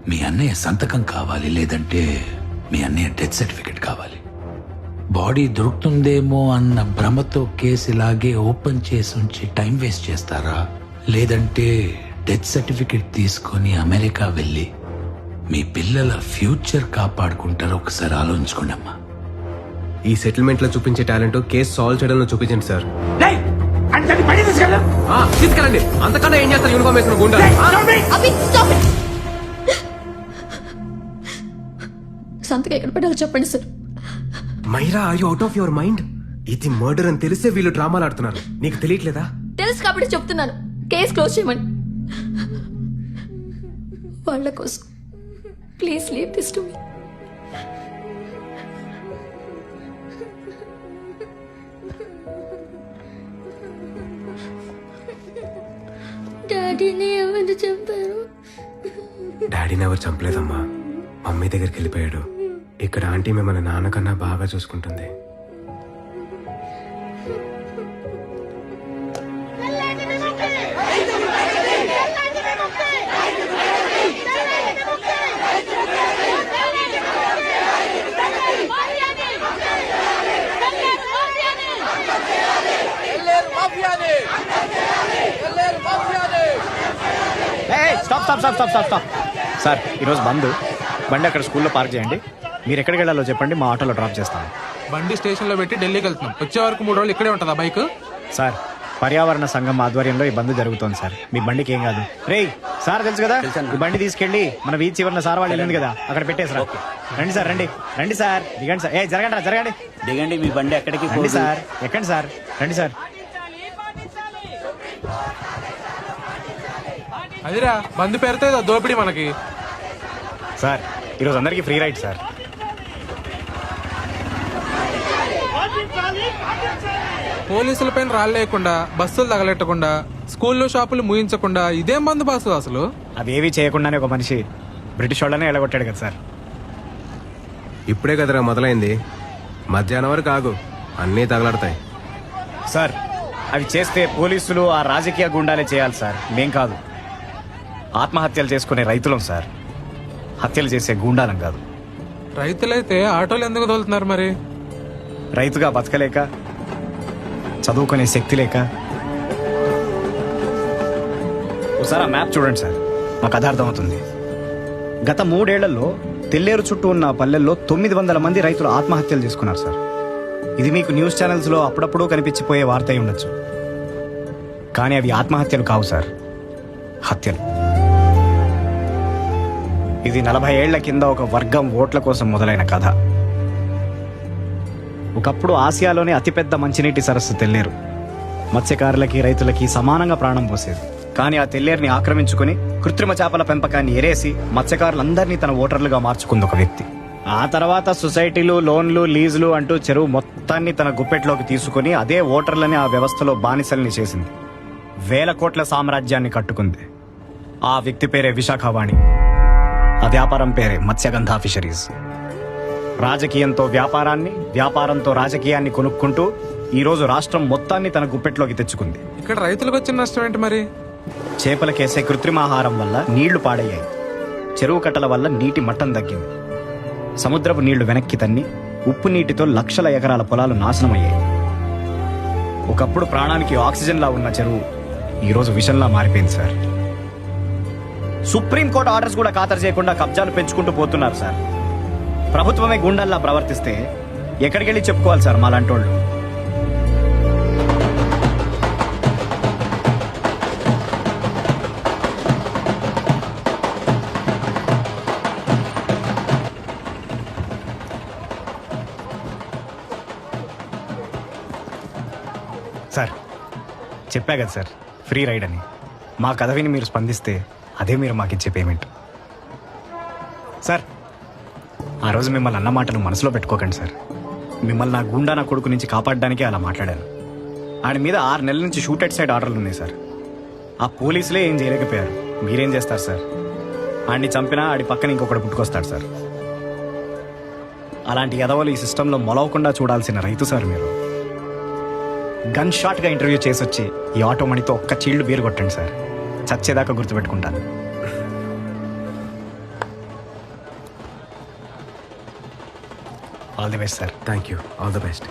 మీ అన్నయ్య సంతకం కావాలి, లేదంటే మీ అన్నయ్య డెత్ సర్టిఫికెట్ కావాలి. బాడీ దొరుకుతుందేమో అన్న భ్రమతో కేసు ఇలాగే ఓపెన్ చేసి ఉంచి టైం వేస్ట్ చేస్తారా, లేదంటే డెత్ సర్టిఫికెట్ తీసుకొని అమెరికా వెళ్ళి మీ పిల్లల ఫ్యూచర్ కాపాడుకుంటారో ఒకసారి ఆలోచించుకోండి అమ్మా. ఈ సెటిల్మెంట్ లో చూపించే టాలెంట్ కేసు సాల్వ్ చేయడంలో చూపించండి సార్. తీసుకెళ్ళండి. అంతకన్నా ఏం చేస్తారు యూనిఫామ్ వేసిన గుండా? సంతకం ఎక్కడ పెట్టాలో చెప్పండి sir. Myra, are you out of your mind? ఇది మర్డర్ అని తెలిసే వీళ్ళు డ్రామాలు ఆడుతున్నారు. నీకు తెలియట్లేదా? తెలుసు కాబట్టి చెప్తున్నాను, కేసు క్లోజ్ చేయమని. వాళ్ళ కోసం please leave this to me. డాడీని ఎవరు చంపారు? డాడీని ఎవరు చంపలేదమ్మా, మమ్మీ దగ్గరికి వెళ్ళిపోయాడు. ఇక్కడ ఆంటీ మిమ్మల్ని నాన్నకన్నా బాగా చూసుకుంటుంది. Stop stop stop stop stop stop sir, ఈరోజు బంద్. బండి అక్కడ స్కూల్లో పార్క్ చేయండి. మీరు ఎక్కడికి వెళ్ళాలో చెప్పండి, మా ఆటోలో డ్రాప్ చేస్తాను. బండి స్టేషన్ లో పెట్టి ఢిల్లీకి వెళ్తున్నాం. వచ్చే వరకు 3 రోజులు ఇక్కడే ఉంటుందా బైక్? సార్, పర్యావరణ సంఘం ఆధ్వర్యంలో ఈ బంద్ జరుగుతోంది సార్. మీ బండికి ఏం కాదు. రేయ్ సార్, తెలుసు కదా, ఈ బండి తీసుకెళ్ళి మన వీధి చివరిన సార్ వాళ్ళు ఉంది కదా, అక్కడ పెట్టేసారు. రండి సార్, రండి రండి సార్, దిగండి సార్. జరగండి రా, జరగండి, దిగండి. మీ బండి ఎక్కడికి రండి సార్, ఎక్కండి సార్, రండి సార్. అదిరా బంద్ పెడితే దోపిడి మనకి. సార్, ఈరోజు అందరికీ ఫ్రీ రైడ్ సార్. పోలీసుల పైన రాళ్ళేయకుండా, బస్సులు తగలెట్టకుండా, స్కూళ్ళు షాపులు ముయించకుండా ఇదేం బంద్ బాసు అసలు? అవేవి చేయకుండానే ఒక మనిషి బ్రిటిష్ వాళ్ళనే ఎలగొట్టాడు కదా సార్. ఇప్పుడే కదరా మొదలైంది, మధ్యాహ్నం వరకు ఆగు, అన్నీ తగలడతాయి. సార్, అవి చేస్తే పోలీసులు ఆ రాజకీయ గుండాలే చేయాలి సార్, మేం కాదు. ఆత్మహత్యలు చేసుకునే రైతులం సార్, హత్యలు చేసే గుండాలం కాదు. రైతులైతే ఆటోలు ఎందుకు తోలుతున్నారు మరి? రైతుగా బతకలేక, చదువుకునే శక్తి లేక. ఒకసారి ఆ మ్యాప్ చూడండి సార్, మాకు కథ అర్థమవుతుంది. గత 3 ఏళ్లలో తెల్లేరు చుట్టూ ఉన్న పల్లెల్లో 900 మంది రైతులు ఆత్మహత్యలు చేసుకున్నారు సార్. ఇది మీకు న్యూస్ ఛానల్స్లో అప్పుడప్పుడు కనిపించిపోయే వార్త అయి ఉండొచ్చు, కానీ అవి ఆత్మహత్యలు కావు సార్, హత్యలు. ఇది 40 ఏళ్ల కింద ఒక వర్గం ఓట్ల కోసం మొదలైన కథ. ఒకప్పుడు ఆసియాలోనే అతిపెద్ద మంచినీటి సరస్సు తెల్లేరు మత్స్యకారులకి, రైతులకి సమానంగా ప్రాణం పోసేది. కానీ ఆ తెల్లేరుని ఆక్రమించుకుని కృత్రిమ చేపల పెంపకాన్ని ఎరేసి మత్స్యకారులందరినీ తన ఓటర్లుగా మార్చుకుంది ఒక వ్యక్తి. ఆ తర్వాత సొసైటీలు, లోన్లు, లీజులు అంటూ చెరువు మొత్తాన్ని తన గుప్పెట్లోకి తీసుకుని అదే ఓటర్లని ఆ వ్యవస్థలో బానిసల్ని చేసింది. 1000 కోట్ల సామ్రాజ్యాన్ని కట్టుకుంది. ఆ వ్యక్తి పేరే విశాఖవాణి. ఆ వ్యాపారం పేరే మత్స్యగంధ ఫిషరీస్. రాజకీయంతో వ్యాపారాన్ని, వ్యాపారంతో రాజకీయాన్ని కొనుక్కుంటూ ఈరోజు రాష్ట్రం మొత్తాన్ని తన గుప్పెట్లోకి తెచ్చుకుంది. ఇక్కడ రైతులకు వచ్చిన నష్టం ఏంటి మరి? చేపలకేసే కృత్రిమాహారం వల్ల నీళ్లు పాడయ్యాయి, చెరువు కట్టల వల్ల నీటి మట్టం తగ్గింది, సముద్రపు నీళ్లు వెనక్కి తన్ని ఉప్పు నీటితో లక్షల ఎకరాల పొలాలు నాశనమయ్యాయి. ఒకప్పుడు ప్రాణానికి ఆక్సిజన్లా ఉన్న చెరువు ఈరోజు విషంలా మారిపోయింది సార్. సుప్రీంకోర్టు ఆర్డర్స్ కూడా ఖాతరు చేయకుండా కబ్జాలు పెంచుకుంటూ పోతున్నారు సార్. ప్రభుత్వమే గుండల్లా ప్రవర్తిస్తే ఎక్కడికి వెళ్ళి చెప్పుకోవాలి సార్ మాలాంటోళ్ళు? సార్, చెప్పా కదా సార్, ఫ్రీ రైడ్ అని. మా కథ విని మీరు స్పందిస్తే అదే మీరు మాకు ఇచ్చే పేమెంట్. సార్, ఆ రోజు మిమ్మల్ని అన్న మాటను మనసులో పెట్టుకోకండి సార్. మిమ్మల్ని నా గుండా నా కొడుకు నుంచి కాపాడడానికే అలా మాట్లాడాను. ఆయన మీద 6 నెలల నుంచి షూట్ అట్ సైడ్ ఆర్డర్లు ఉన్నాయి సార్. ఆ పోలీసులే ఏం చేయలేకపోయారు, మీరేం చేస్తారు సార్? ఆడిని చంపినా ఆడి పక్కన ఇంకొకటి పుట్టుకొస్తాడు సార్. అలాంటి ఎదవలు ఈ సిస్టంలో మొలవకుండా చూడాల్సిన రైతు సార్ మీరు. గన్ షాట్గా ఇంటర్వ్యూ చేసి వచ్చి ఈ ఆటో మనీతో ఒక్క చీళ్లు బీరు కొట్టండి సార్, చచ్చేదాకా గుర్తుపెట్టుకుంటాను. All the best sir. Thank you, all the best.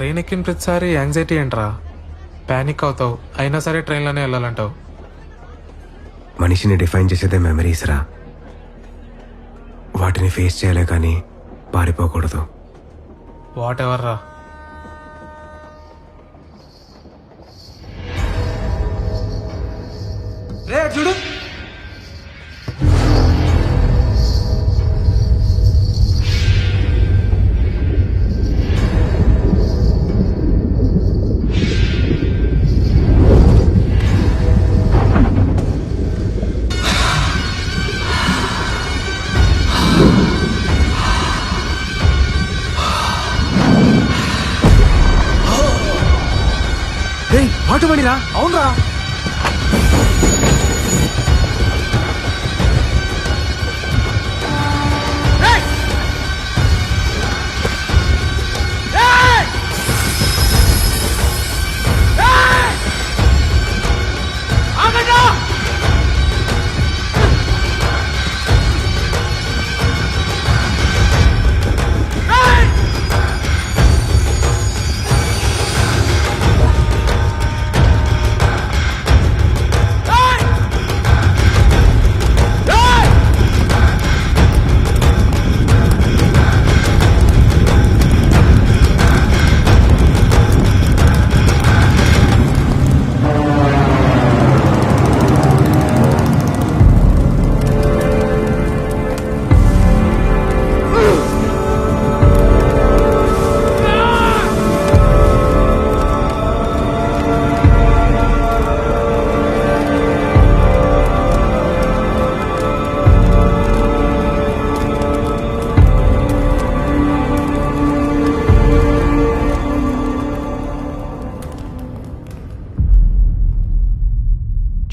Train ఎక్కిన ప్రతిసారి యాంగ్జైటీ ఏంట్రా? ప్యానిక్ అవుతావు, అయినా సరే ట్రైన్లోనే వెళ్ళాలంటావు. మనిషిని డిఫైన్ చేసేదే మెమరీస్ రా. వాటిని ఫేస్ చేయాలే కానీ పారిపోకూడదు. వాట్ ఎవర్ రా. రే చూడు, ఆటోమణిరా. అవునరా.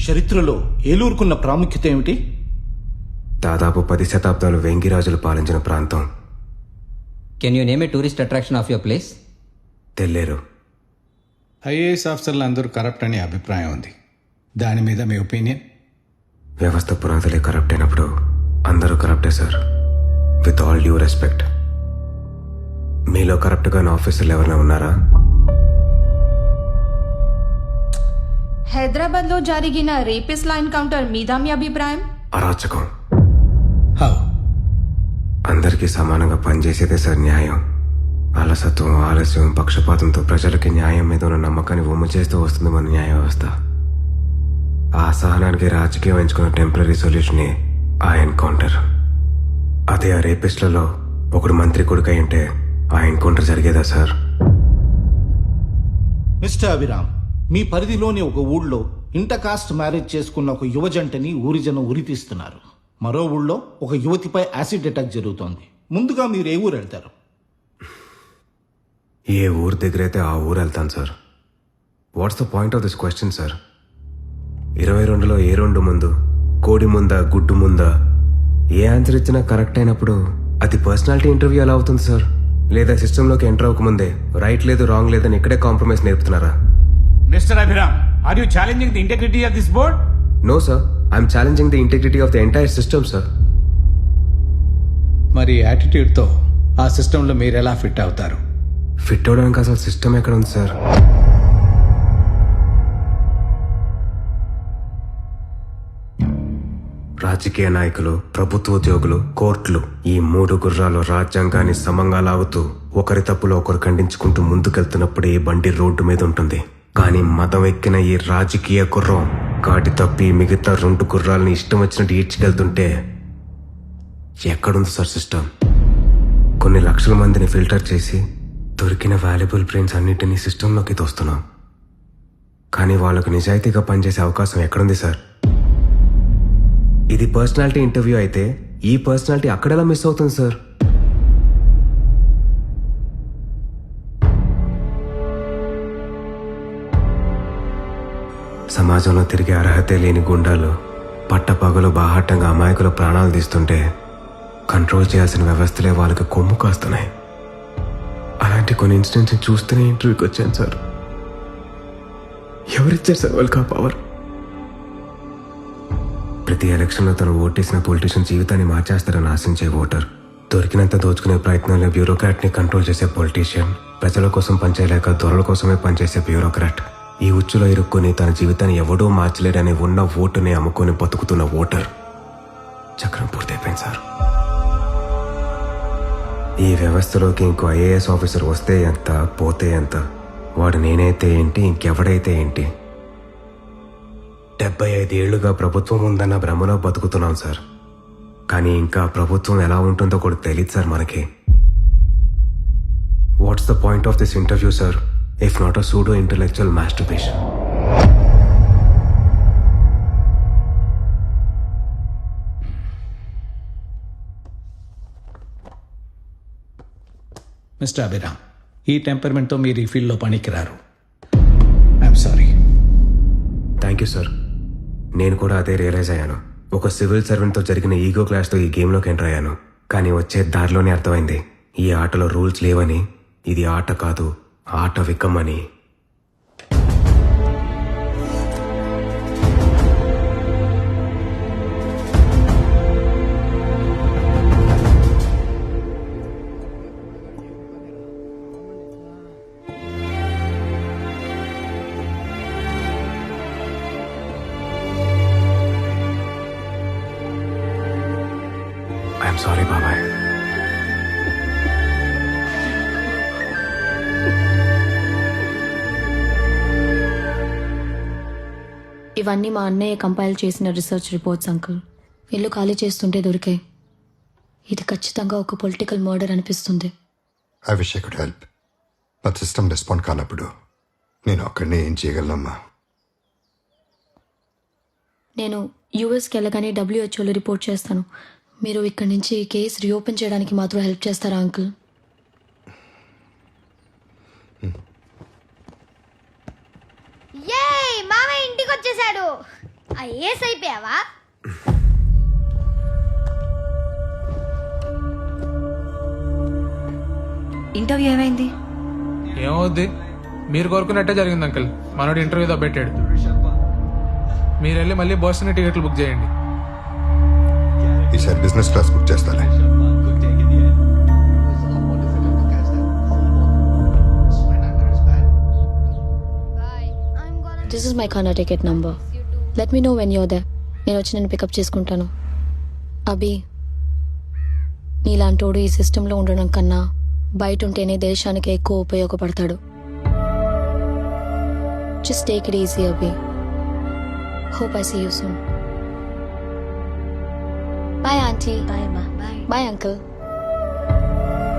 చరిత్రలో ఏలూరుకున్న ప్రాముఖ్యత ఏమిటి? దాదాపు 10 శతాబ్దాలు వెంగిరాజులు పాలించిన ప్రాంతం. Can you name a tourist attraction of your place? Telleru. IAS ఆఫీసర్లు అందరూ కరప్ట్ అనే అభిప్రాయం ఉంది. దాని మీద మీ ఒపీనియన్? వ్యవస్థ పునాదులే కరప్ట్ అయినప్పుడు అందరూ కరప్టే sir. With all due respect. మీలో కరప్ట్గా నా ఆఫీసర్లు ఎవరైనా ఉన్నారా? హైదరాబాద్ లో జరిగిన రేపిస్ట్ల ఎన్కౌంటర్ మీద మీ అభిప్రాయం? అరాచకం. అందరికీ సమానంగా పనిచేసేదే సార్ న్యాయం. అలసత్వం, ఆలస్యం, పక్షపాతంతో ప్రజలకి న్యాయం మీద ఉన్న నమ్మకాన్ని ఉమ్ము చేస్తూ వస్తుంది మన న్యాయ వ్యవస్థ. ఆ సహనానికి రాజకీయం ఎంచుకున్న టెంపరీ సొల్యూషనే ఆ ఎన్కౌంటర్. అదే ఆ రేపిస్ట్లలో ఒకడు మంత్రి కొడుకు అయి ఉంటే ఆ ఎన్కౌంటర్ జరిగేదా సార్? మిస్టర్ అభిరామ్, మీ పరిధిలోని ఒక ఊళ్ళో ఇంటర్ కాస్ట్ మ్యారేజ్ చేసుకున్న ఒక యువజంటని ఊరి జనం ఉరితీస్తున్నారు. మరో ఊళ్ళో ఒక యువతిపై యాసిడ్ అటాక్ జరుగుతోంది. ముందుగా మీరు ఏ ఊరు వెళ్తారు? ఏ ఊరు దగ్గరైతే ఆ ఊరు వెళ్తాను sir. What's the point of this question sir? 22లో ఏ 2 ముందు, కోడి ముందా గుడ్డు ముందా? ఏ ఆన్సర్ ఇచ్చినా కరెక్ట్ అయినప్పుడు అది పర్సనాలిటీ ఇంటర్వ్యూ ఎలా అవుతుంది సార్? లేదా సిస్టంలోకి ఎంటర్ అవ్వకముందే రైట్ లేదు రాంగ్ లేదని ఇక్కడే కాంప్రమైజ్ నేర్పుతున్నారా? Mister Abhiram, are you challenging the integrity of this board? No sir, I'm challenging the integrity of the entire system sir. మరి యాటిట్యూడ్తో ఆ సిస్టంలో మీరు ఎలా ఫిట్ అవుతారు? ఫిట్ అవడానికి అసలు సిస్టమ్ ఎక్కడ ఉంది సార్? రాజకీయ నాయకులు, ప్రభుత్వ ఉద్యోగులు, కోర్టులు, ఈ 3 గుర్రాలు రాజ్యాంగాన్ని సమంగా లాగుతూ ఒకరి తప్పులో ఒకరు ఖండించుకుంటూ ముందుకెళ్తున్నప్పుడే ఈ బండి రోడ్డు మీద ఉంటుంది. కానీ మదం ఎక్కిన ఈ రాజకీయ గుర్రం కాటి తప్పి మిగతా 2 గుర్రాలని ఇష్టం వచ్చినట్టు ఈడ్చుకెళ్తుంటే ఎక్కడుంది సార్ సిస్టమ్? కొన్ని లక్షల మందిని ఫిల్టర్ చేసి దొరికిన వాల్యుబుల్ బ్రెయిన్స్ అన్నిటినీ సిస్టంలోకి తోస్తున్నాం. కానీ వాళ్ళకు నిజాయితీగా పనిచేసే అవకాశం ఎక్కడుంది సార్? ఇది పర్సనాలిటీ ఇంటర్వ్యూ అయితే ఈ పర్సనాలిటీ అక్కడెలా మిస్ అవుతుంది సార్? సమాజంలో తిరిగే అర్హతే లేని గుండాలు పట్టపగలు బాహాటంగా అమాయకుల ప్రాణాలు తీస్తుంటే కంట్రోల్ చేయాల్సిన వ్యవస్థలే వాళ్ళకి కొమ్ము కాస్తున్నాయి. అలాంటి కొన్ని ఇన్సిడెంట్స్ చూస్తూనే ఇంటర్వ్యూకి వచ్చాను సార్. ఎవరిచ్చారు సార్ వాళ్ళకి ఆ పవర్? ప్రతి ఎలక్షన్లో తను ఓటేసిన పొలిటీషియన్ జీవితాన్ని మార్చేస్తారని ఆశించే ఓటర్ దొరికినంత దోచుకునే ప్రయత్నంలో బ్యూరోక్రాట్ని కంట్రోల్ చేసే పొలిటీషియన్, ప్రజల కోసం పనిచేయలేక దొరల కోసమే పనిచేసే బ్యూరోక్రాట్, ఈ ఉచ్చులో ఇరుక్కుని తన జీవితాన్ని ఎవడూ మార్చలేడని ఉన్న ఓటుని అమ్ముకొని బతుకుతున్న ఓటర్. చక్రం పూర్తయిపోయింది సార్. ఈ వ్యవస్థలోకి ఇంకో ఐఏఎస్ ఆఫీసర్ వస్తే ఎంత, పోతే ఎంత, వాడు నేనైతే ఏంటి, ఇంకెవడైతే ఏంటి. 75 ఏళ్లుగా ప్రభుత్వం ఉందన్న భ్రమలో బతుకుతున్నాం సార్. కానీ ఇంకా ప్రభుత్వం ఎలా ఉంటుందో కూడా తెలియదు సార్ మనకి. What's the point of this interview sir, if not a pseudo intellectual masturbation? Mister Abhiram, ఈ టెంపర్మెంట్తో మీరు ఈ ఫీల్డ్లో పనికిరారు. I'm sorry. Thank you sir. నేను కూడా అదే రియలైజ్ అయ్యాను. ఒక సివిల్ సర్వెంట్తో జరిగిన ఈగో క్లాష్తో ఈ గేమ్లోకి ఎంటర్ అయ్యాను. కానీ వచ్చే దారిలోనే అర్థమైంది, ఈ ఆటలో రూల్స్ లేవని, ఇది ఆట కాదు, ఆట విక్కమని. ఐఎమ్ సారీ బాబాయ్. ఇవన్నీ మా అన్నయ్య కంపైల్ చేసిన రీసెర్చ్ రిపోర్ట్స్ అంకుల్. ఇల్లు ఖాళీ చేస్తుంటే దొరికాయి. ఇది ఖచ్చితంగా ఒక పొలిటికల్ మర్డర్ అనిపిస్తుంది. I wish I could help, but system respond కానప్పుడు నేను అక్కడనే ఏం చేయగలనమ్మా. నేను యూఎస్కి వెళ్ళగానే WHOలో రిపోర్ట్ చేస్తాను. మీరు ఇక్కడి నుంచి ఈ కేసు రీఓపెన్ చేయడానికి మాత్రం హెల్ప్ చేస్తారా అంకుల్? మామ ఇంటికి వచ్చేసాడు. ఐఏఎస్ అయిపోయావా? ఇంటర్వ్యూ ఏమైంది? ఏమవుద్ది, మీరు కోరుకున్నట్టే జరిగింది అంకుల్. మనోడు ఇంటర్వ్యూ పెట్టాడు. మీరు వెళ్ళి మళ్ళీ బోస్టన్ టికెట్లు బుక్ చేయండి. ఈసారి బిజినెస్ క్లాస్ బుక్ చేస్తాలే. దిస్ ఇస్ మై ఖానా ticket number. Let me know when you're there. నేను వచ్చి నేను పికప్ చేసుకుంటాను. అభి, నీలాంటోడు ఈ సిస్టంలో ఉండడం కన్నా బయట ఉంటేనే దేశానికి ఎక్కువ ఉపయోగపడతాడు. Just take it easy Abhi. Hope I see you soon. Bye aunty. Bye మా. Bye uncle.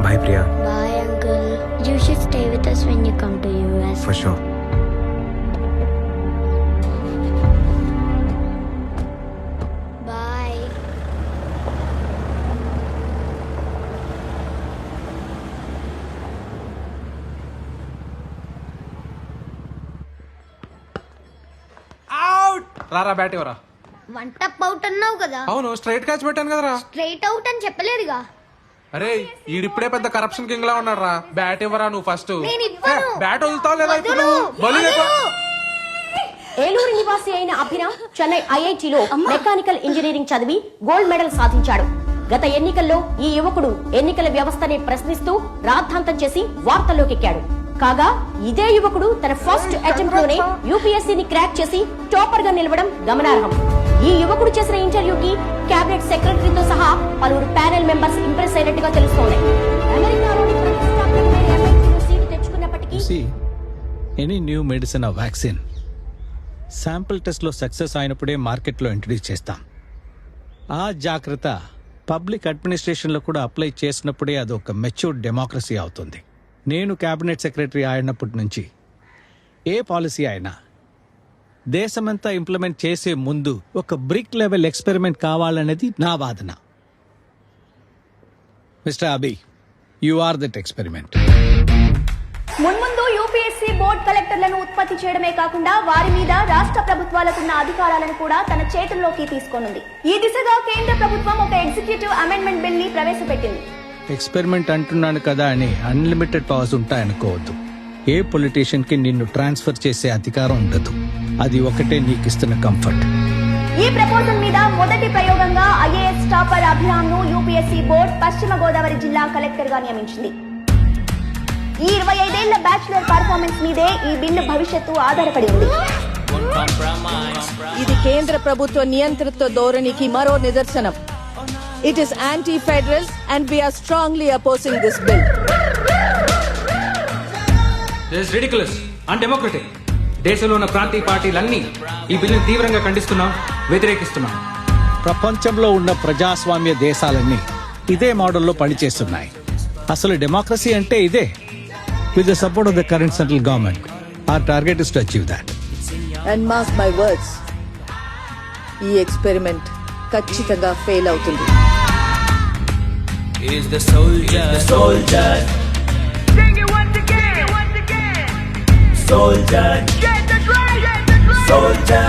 Bye Priya. Bye, uncle. You should stay with us when you come to US. For sure. Bye. రారా బ్యాట్ ఎవరా? One టప్ out అన్నావు కదా. అవును, straight catch పెట్టాను కదరా. Straight out అని చెప్పలేదుగా. అరే ఈడిప్పుడే పెద్ద కరప్షన్ కింగ్ లా ఉన్నాడు రా. బ్యాట్ ఇవ్వరా నువ్వు ఫస్ట్. నేను ఇవ్వను. బ్యాట్ వదులుతావు లేదా? ఇప్పుడు ఏలూరు నివాసి అయిన అభిరామ్ చెన్నై ఐఐటిలో మెకానికల్ ఇంజనీరింగ్ చదివి గోల్డ్ మెడల్ సాధించాడు. గత ఎన్నికల్లో ఈ యువకుడు ఎన్నికల వ్యవస్థని ప్రశ్నిస్తూ రాద్ధాంతం చేసి వార్తల్లోకెక్కాడు. కాగా ఇదే యువకుడు తన ఫస్ట్ అటెంప్ట్ లోనే యూపీఎస్సీని క్రాక్ చేసి టాపర్ గా నిలవడం గమనార్హం. ఈ యువకుడు చేసిన ఇంటర్వ్యూకి కేబినెట్ సెక్రటరీతో సహా పలువురు ప్యానెల్ మెంబర్స్ ఇంప్రెస్ అయినట్టుగా తెలుస్తోంది. అమెరికాలోని ప్రతిష్టాత్మకమైన MIT సీటు తెచ్చుకున్నప్పటికీ ఎనీ న్యూ మెడిసిన్ ఆ వ్యాక్సిన్ శాంపిల్ టెస్ట్లో సక్సెస్ అయినప్పుడే మార్కెట్లో ఇంట్రడ్యూస్ చేస్తాం. ఆ జాగ్రత్త పబ్లిక్ అడ్మినిస్ట్రేషన్లో కూడా అప్లై చేసినప్పుడే అది ఒక మెచ్యూర్డ్ డెమోక్రసీ అవుతుంది. నేను క్యాబినెట్ సెక్రటరీ అయినప్పటి నుంచి ఏ పాలసీ అయినా దేశమంతా ఇంప్లిమెంట్ చేసే ముందు ఒక బ్రిక్ లెవెల్ ఎక్స్పెరిమెంట్ కావాలనేది నా వాదన. Mister Abhi, you are that experiment. మున్ముందు యూపీఎస్సీ బోర్డు కలెక్టర్లను ఉత్పత్తి చేయడమే కాకుండా వారి మీద రాష్ట్ర ప్రభుత్వాలకున్న అధికారాలను కూడా తన చేతుల్లోకి తీసుకోనుంది. ఈ దిశగా కేంద్ర ప్రభుత్వం ఒక ఎగ్జిక్యూటివ్ అమెండ్మెంట్ బిల్ ని ప్రవేశపెట్టింది. ఎక్స్పెరిమెంట్ అంటున్నాను కదా అని అన్లిమిటెడ్ పవర్స్ ఉంటాయనుకోవద్దు. ఏ పొలిటీషియన్ కి నిన్ను ట్రాన్స్ఫర్ చేసే అధికారం ఉండదు. అది ఒకటే నీకు ఇస్తున్న కంఫర్ట్. ఈ ప్రపోజల్ మీద మొదటి ప్రయోగంగా ఐఏఎస్ స్టూడెంట్స్ టాపర్ అభిరామ్ ను యూపీఎస్సీ బోర్డ్ పశ్చిమ గోదావరి జిల్లా కలెక్టర్ గా నియమించింది. ఈ 25 ఏళ్ల బ్యాచులర్ పర్ఫార్మెన్స్ మీదే ఈ బిల్లు భవిష్యత్తు ఆధారపడి ఉంది. ఇది కేంద్ర ప్రభుత్వ నియంత్రిత ధోరణికి మరో నిదర్శనం. It is anti federal and we're strongly opposing this bill. This ridiculous and democratic. దేశంలో ఉన్న ప్రాంతీయ పార్టీలన్నీ ఈ బిల్లును తీవ్రంగా ఖండిస్తున్నాం, వ్యతిరేకిస్తున్నాం. ప్రపంచంలో ఉన్న ప్రజాస్వామ్య దేశాలన్నీ ఇదే మోడల్లో పనిచేస్తున్నాయి. అసలు డెమోక్రసీ అంటే ఇదే. With the support of the current central government, our target is to achieve that. And mark my words, ఈ ఎక్స్పెరిమెంట్ ఖచ్చితంగా ఫెయిల్ అవుతుంది. Is the soldier, soldier. Sing it once again, once again. Soldier, get the drum, soldier.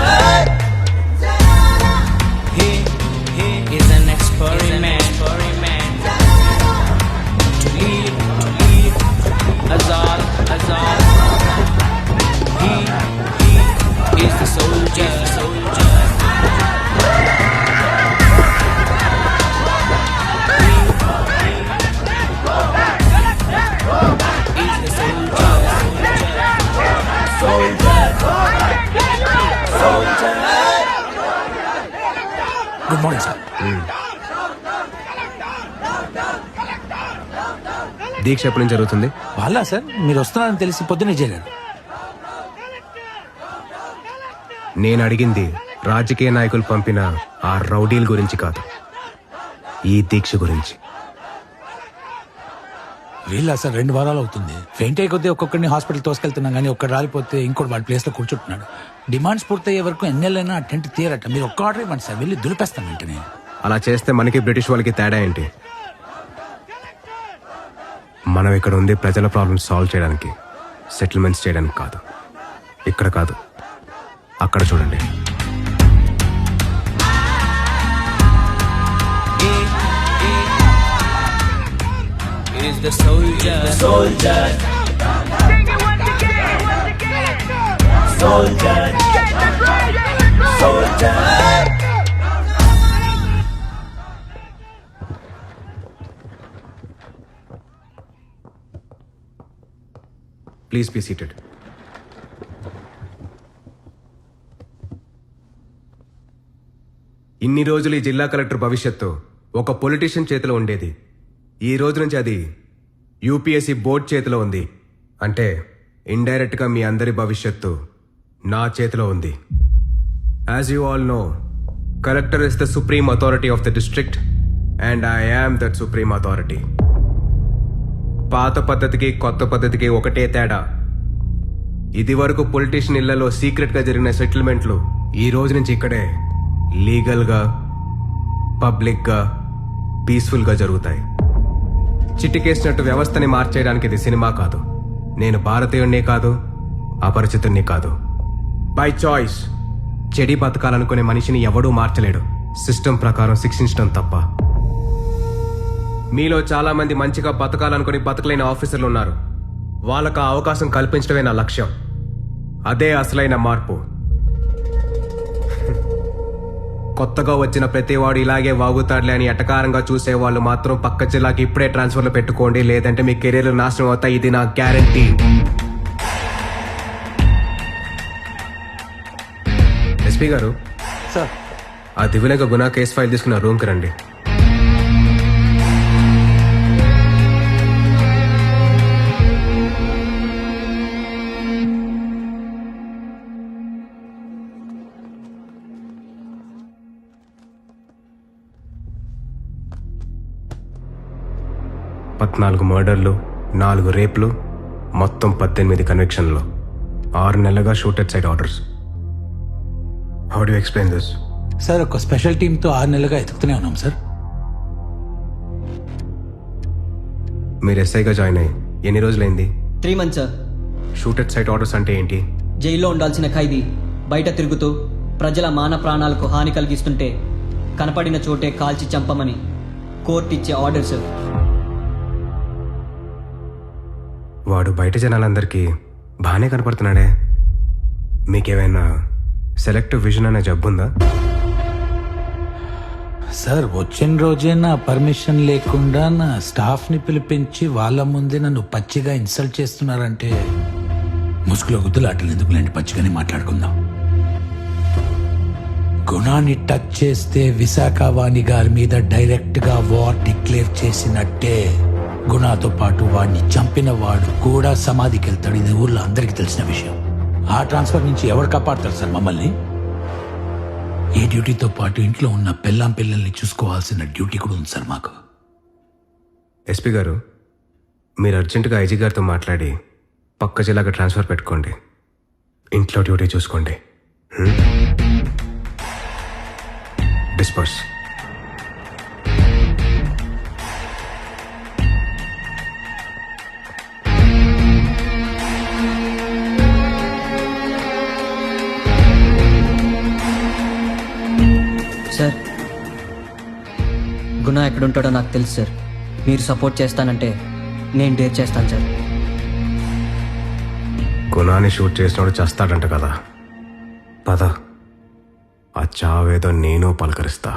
He is an experiment. To lead Azal. He is the soldier. Good morning sir. దీక్ష ఎప్పటి నుంచి జరుగుతుంది? వాళ్ళ sir మీరు వస్తున్నారని తెలిసి పొద్దునే చేరారు. నేను అడిగింది రాజకీయ నాయకులు పంపిన ఆ రౌడీల గురించి కాదు, ఈ దీక్ష గురించి. వీళ్ళ సార్ 2 వారాలు అవుతుంది. ఫెయింట్ అయ్యి కొద్దీ ఒక్కొక్కరిని హాస్పిటల్ తోసుకెళ్తున్నాం, కానీ ఒక్కడు రాలిపోతే ఇంకోటి వాడి ప్లేస్ లో కూర్చుంటున్నాడు. డిమాండ్స్ పూర్తయ్యే వరకు ఎన్నెళ్ళైనా టెంట్ తీరట. మీరు ఒక్క ఆర్డర్ ఇవ్వండి సార్, వెళ్ళి దులిపేస్తాం వెంటనే. అలా చేస్తే మనకి బ్రిటిష్ వాళ్ళకి తేడా ఏంటి? మనం ఇక్కడ ఉంది ప్రజల ప్రాబ్లమ్స్ సాల్వ్ చేయడానికి, సెటిల్మెంట్స్ చేయడానికి కాదు. ఇక్కడ కాదు, అక్కడ చూడండి. Is the soldier, soldier. Sing it once again, once again. Soldier, get the drum, soldier. Please be seated. ఇన్ని రోజులు ఈ జిల్లా కలెక్టర్ భవిష్యత్తు ఒక పొలిటీషియన్ చేతిలో ఉండేది. ఈ రోజు నుంచి అది యూపీఎస్సీ బోర్డ్ చేతిలో ఉంది. అంటే ఇండైరెక్ట్ గా మీ అందరి భవిష్యత్తు నా చేతిలో ఉంది. As you all know, collector is the supreme authority of the district and I am that supreme authority. పాత పద్ధతికి కొత్త పద్ధతికి ఒకటే తేడా. ఇది వరకు పొలిటీషియన్ ఇళ్లలో సీక్రెట్ గా జరిగిన సెటిల్మెంట్లు ఈ రోజు నుంచి ఇక్కడే లీగల్ గా, పబ్లిక్ గా, పీస్ఫుల్ గా జరుగుతాయి. చిట్టికేసినట్టు వ్యవస్థని మార్చేయడానికి ఇది సినిమా కాదు. నేను భారతీయుణ్ణి కాదు, అపరిచితుణ్ణి కాదు. బై చాయిస్ చెడి బతకాలనుకునే మనిషిని ఎవడూ మార్చలేడు, సిస్టమ్ ప్రకారం శిక్షించడం తప్ప. మీలో చాలా మంది మంచిగా బతకాలనుకుని బతకలేని ఆఫీసర్లు ఉన్నారు. వాళ్ళకు ఆ అవకాశం కల్పించడమే నా లక్ష్యం. అదే అసలైన మార్పు. కొత్తగా వచ్చిన ప్రతివాడు ఇలాగే వాగుతాడులే అని ఎటకారంగా చూసే వాళ్ళు మాత్రం పక్క జిల్లాకి ఇప్పుడే ట్రాన్స్ఫర్లు పెట్టుకోండి, లేదంటే మీ కెరీర్లు నాశనం అవుతాయి. ఇది నా గ్యారంటీ. ఎస్పీ గారు, సార్, ఆ దివ్యలేఖ గునా కేసు ఫైల్ తీసుకున్న రూమ్కి రండి. పద్నాలుగు మర్డర్లు, 4 రేప్లు, మొత్తం 18 కన్విక్షన్లు, 6 నెలలుగా shooted sight orders. How do explain this? Sir, ఒక స్పెషల్ టీంతో 6 నెలలుగా ఎతుకుతూనే ఉన్నాం సార్. మీరు ఎస్ఐగా జాయిన్ అయ్యి ఎన్ని రోజులైంది? 3 months sir. Shooted sight orders అంటే ఏంటి? జైల్లో ఉండాల్సిన ఖైదీ బయట తిరుగుతూ ప్రజల మాన ప్రాణాలకు హాని కలిగిస్తుంటే కనపడిన చోటే కాల్చి చంపమని కోర్టు ఇచ్చే ఆర్డర్ సార్. వాడు బయట జనాలందరికీ బాగానే కనపడుతున్నాడే. మీకేమైనా సెలెక్టివ్ విజన్ అనే జబ్బుందా? సార్ వచ్చిన రోజే నా పర్మిషన్ లేకుండా నా స్టాఫ్ని పిలిపించి వాళ్ళ ముందే నన్ను పచ్చిగా ఇన్సల్ట్ చేస్తున్నారంటే ముసుగులో గుద్దులాటలు ఎందుకు లేండి, పచ్చిగానే మాట్లాడుకుందాం. గుణాన్ని టచ్ చేస్తే విశాఖవాణి గారి మీద డైరెక్ట్ గా వార్ డిక్లేర్ చేసినట్టే. గుణాతో పాటు వాడిని చంపిన వాడు కూడా సమాధికి వెళ్తాడు. ఇది ఊర్లో అందరికీ తెలిసిన విషయం. ఆ ట్రాన్స్ఫర్ నుంచి ఎవరు కాపాడతారు సార్ మమ్మల్ని? ఏ డ్యూటీతో పాటు ఇంట్లో ఉన్న పిల్లల్ని చూసుకోవాల్సిన డ్యూటీ కూడా ఉంది సార్ మాకు. ఎస్పీ గారు, మీరు అర్జెంటుగా ఐజీ గారితో మాట్లాడి పక్క జిల్లాగా ట్రాన్స్ఫర్ పెట్టుకోండి. ఇంట్లో డ్యూటీ చూసుకోండి. డిస్పర్స్. సార్, గుణ ఎక్కడుంటాడో నాకు తెలుసు సార్. మీరు సపోర్ట్ చేస్తానంటే నేను డేర్ చేస్తాను సార్. గుణాన్ని షూట్ చేసినోడు చేస్తాడంట కదా, పద ఆ చావేదో నేను పలకరిస్తా.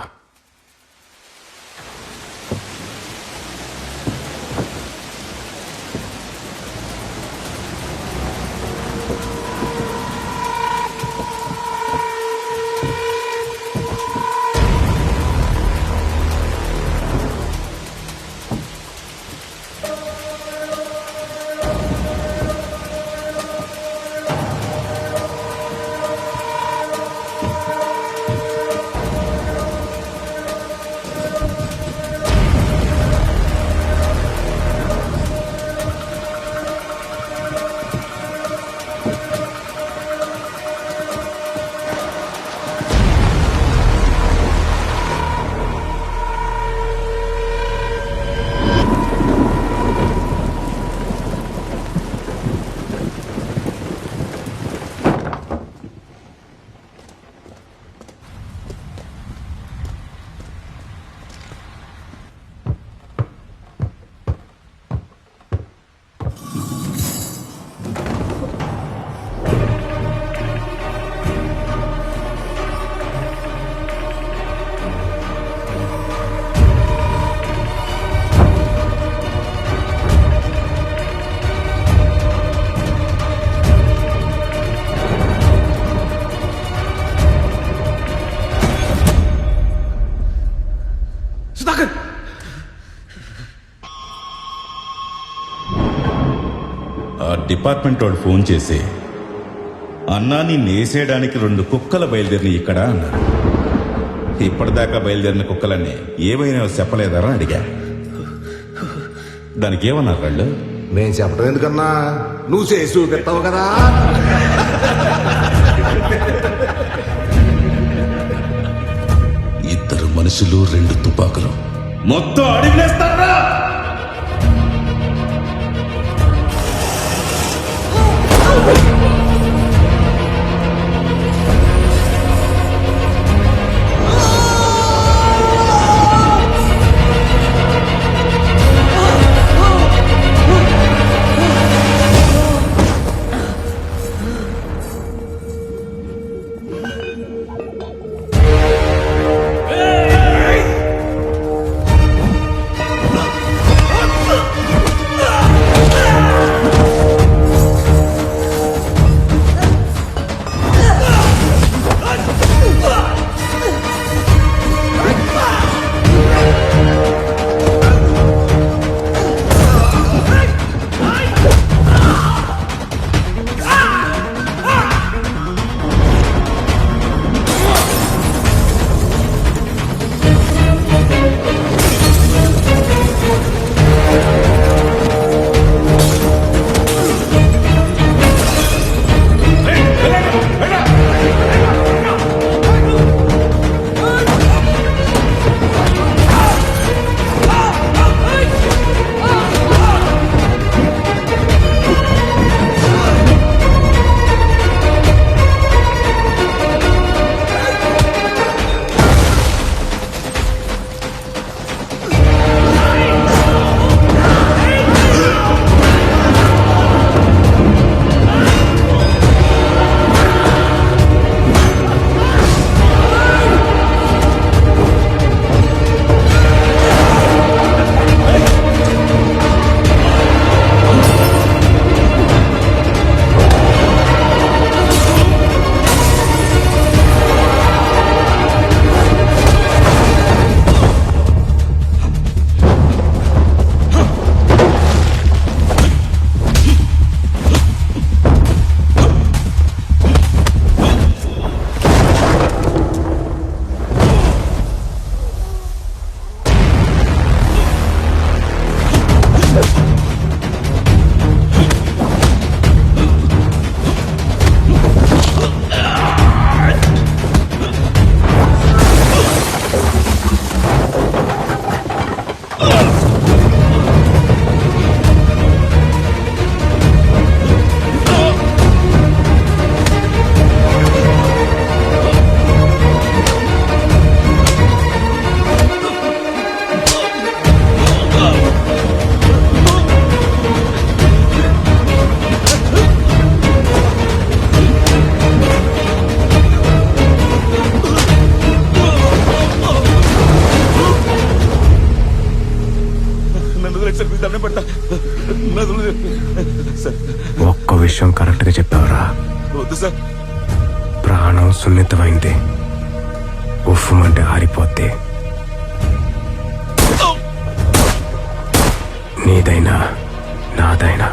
డిపార్ట్మెంట్ వాడు ఫోన్ చేసి, అన్నా నిన్ను వేసేయడానికి 2 కుక్కలు బయలుదేరిన ఇక్కడ అన్నారు. ఇప్పటిదాకా బయలుదేరిన కుక్కలన్నీ ఏవైనా చెప్పలేదారా అడిగా. దానికి ఏమన్నారు వాళ్ళు? నేను చెప్పడం ఎందుకన్నా, నువ్వు చేసి చూపెడతావు కదా. ఇద్దరు మనుషులు 2 తుపాకులు మొత్తం అడిగిలేస్తారా? సార్ మీకు దండం పెడతా సార్. ఒక్క విషయం కరెక్ట్గా చెప్పావురా. వద్దు సార్. ప్రాణం సున్నితమైంది, ఉఫ్ఫమంటే ఆరిపోద్ది. నీదైనా నాదైనా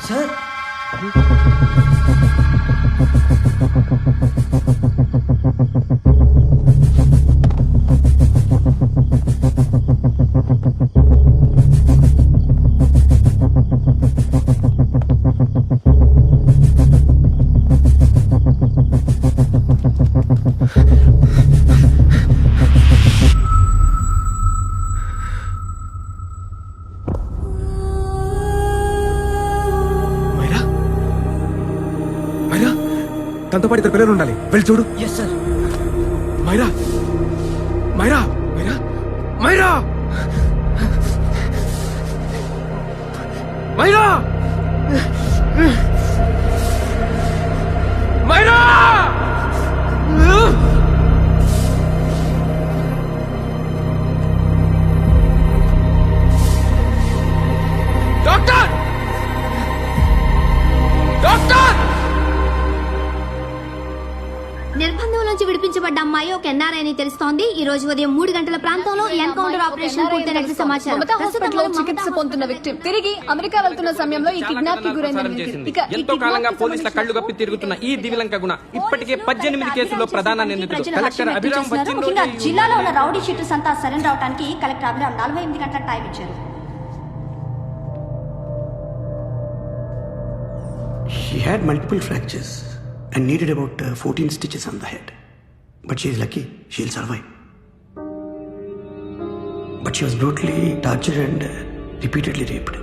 సార్ తనతో పాటు ఇద్దరు పిల్లలు ఉండాలి. వెళ్ళి చూడు. Yes sir. Myra, Myra, Myra, Myra, Myra, Myra. Doctor, doctor. నిర్బంధం నుంచి విడిపించబడ్డ అమ్మాయి ఒక ఎన్ఆర్ఐ అని తెలుస్తోంది. ఈ రోజు ఉదయం 3 గంటల ప్రాంతంలో ఈ ఎన్కౌంటర్ ఆపరేషన్ పూర్తయినట్లు సమాచారం. హాస్పిటల్లో చికిత్స పొందుతున్న విక్టిమ్ తిరిగి అమెరికా వెళ్తున్న సమయంలో ఈ కిడ్నాప్ కి గురైంది. ఎంతో కాలంగా పోలీసుల కళ్ళు కప్పి తిరుగుతున్న ఈ దివిలంక గుణ ఇప్పటికే 18 కేసుల్లో ప్రధాన నిందితుడు కలెక్టర్ అభిరామ్ ముఖ్యంగా జిల్లాలో ఉన్న రౌడీ షీటర్స్ అంతా సరెండర్ అవడానికి కలెక్టర్ అభిరామ్ 48 గంటల టైం ఇచ్చారు. She had multiple fractures and needed about 14 stitches on the head. But she is lucky, she'll survive. But she was brutally tortured and repeatedly raped.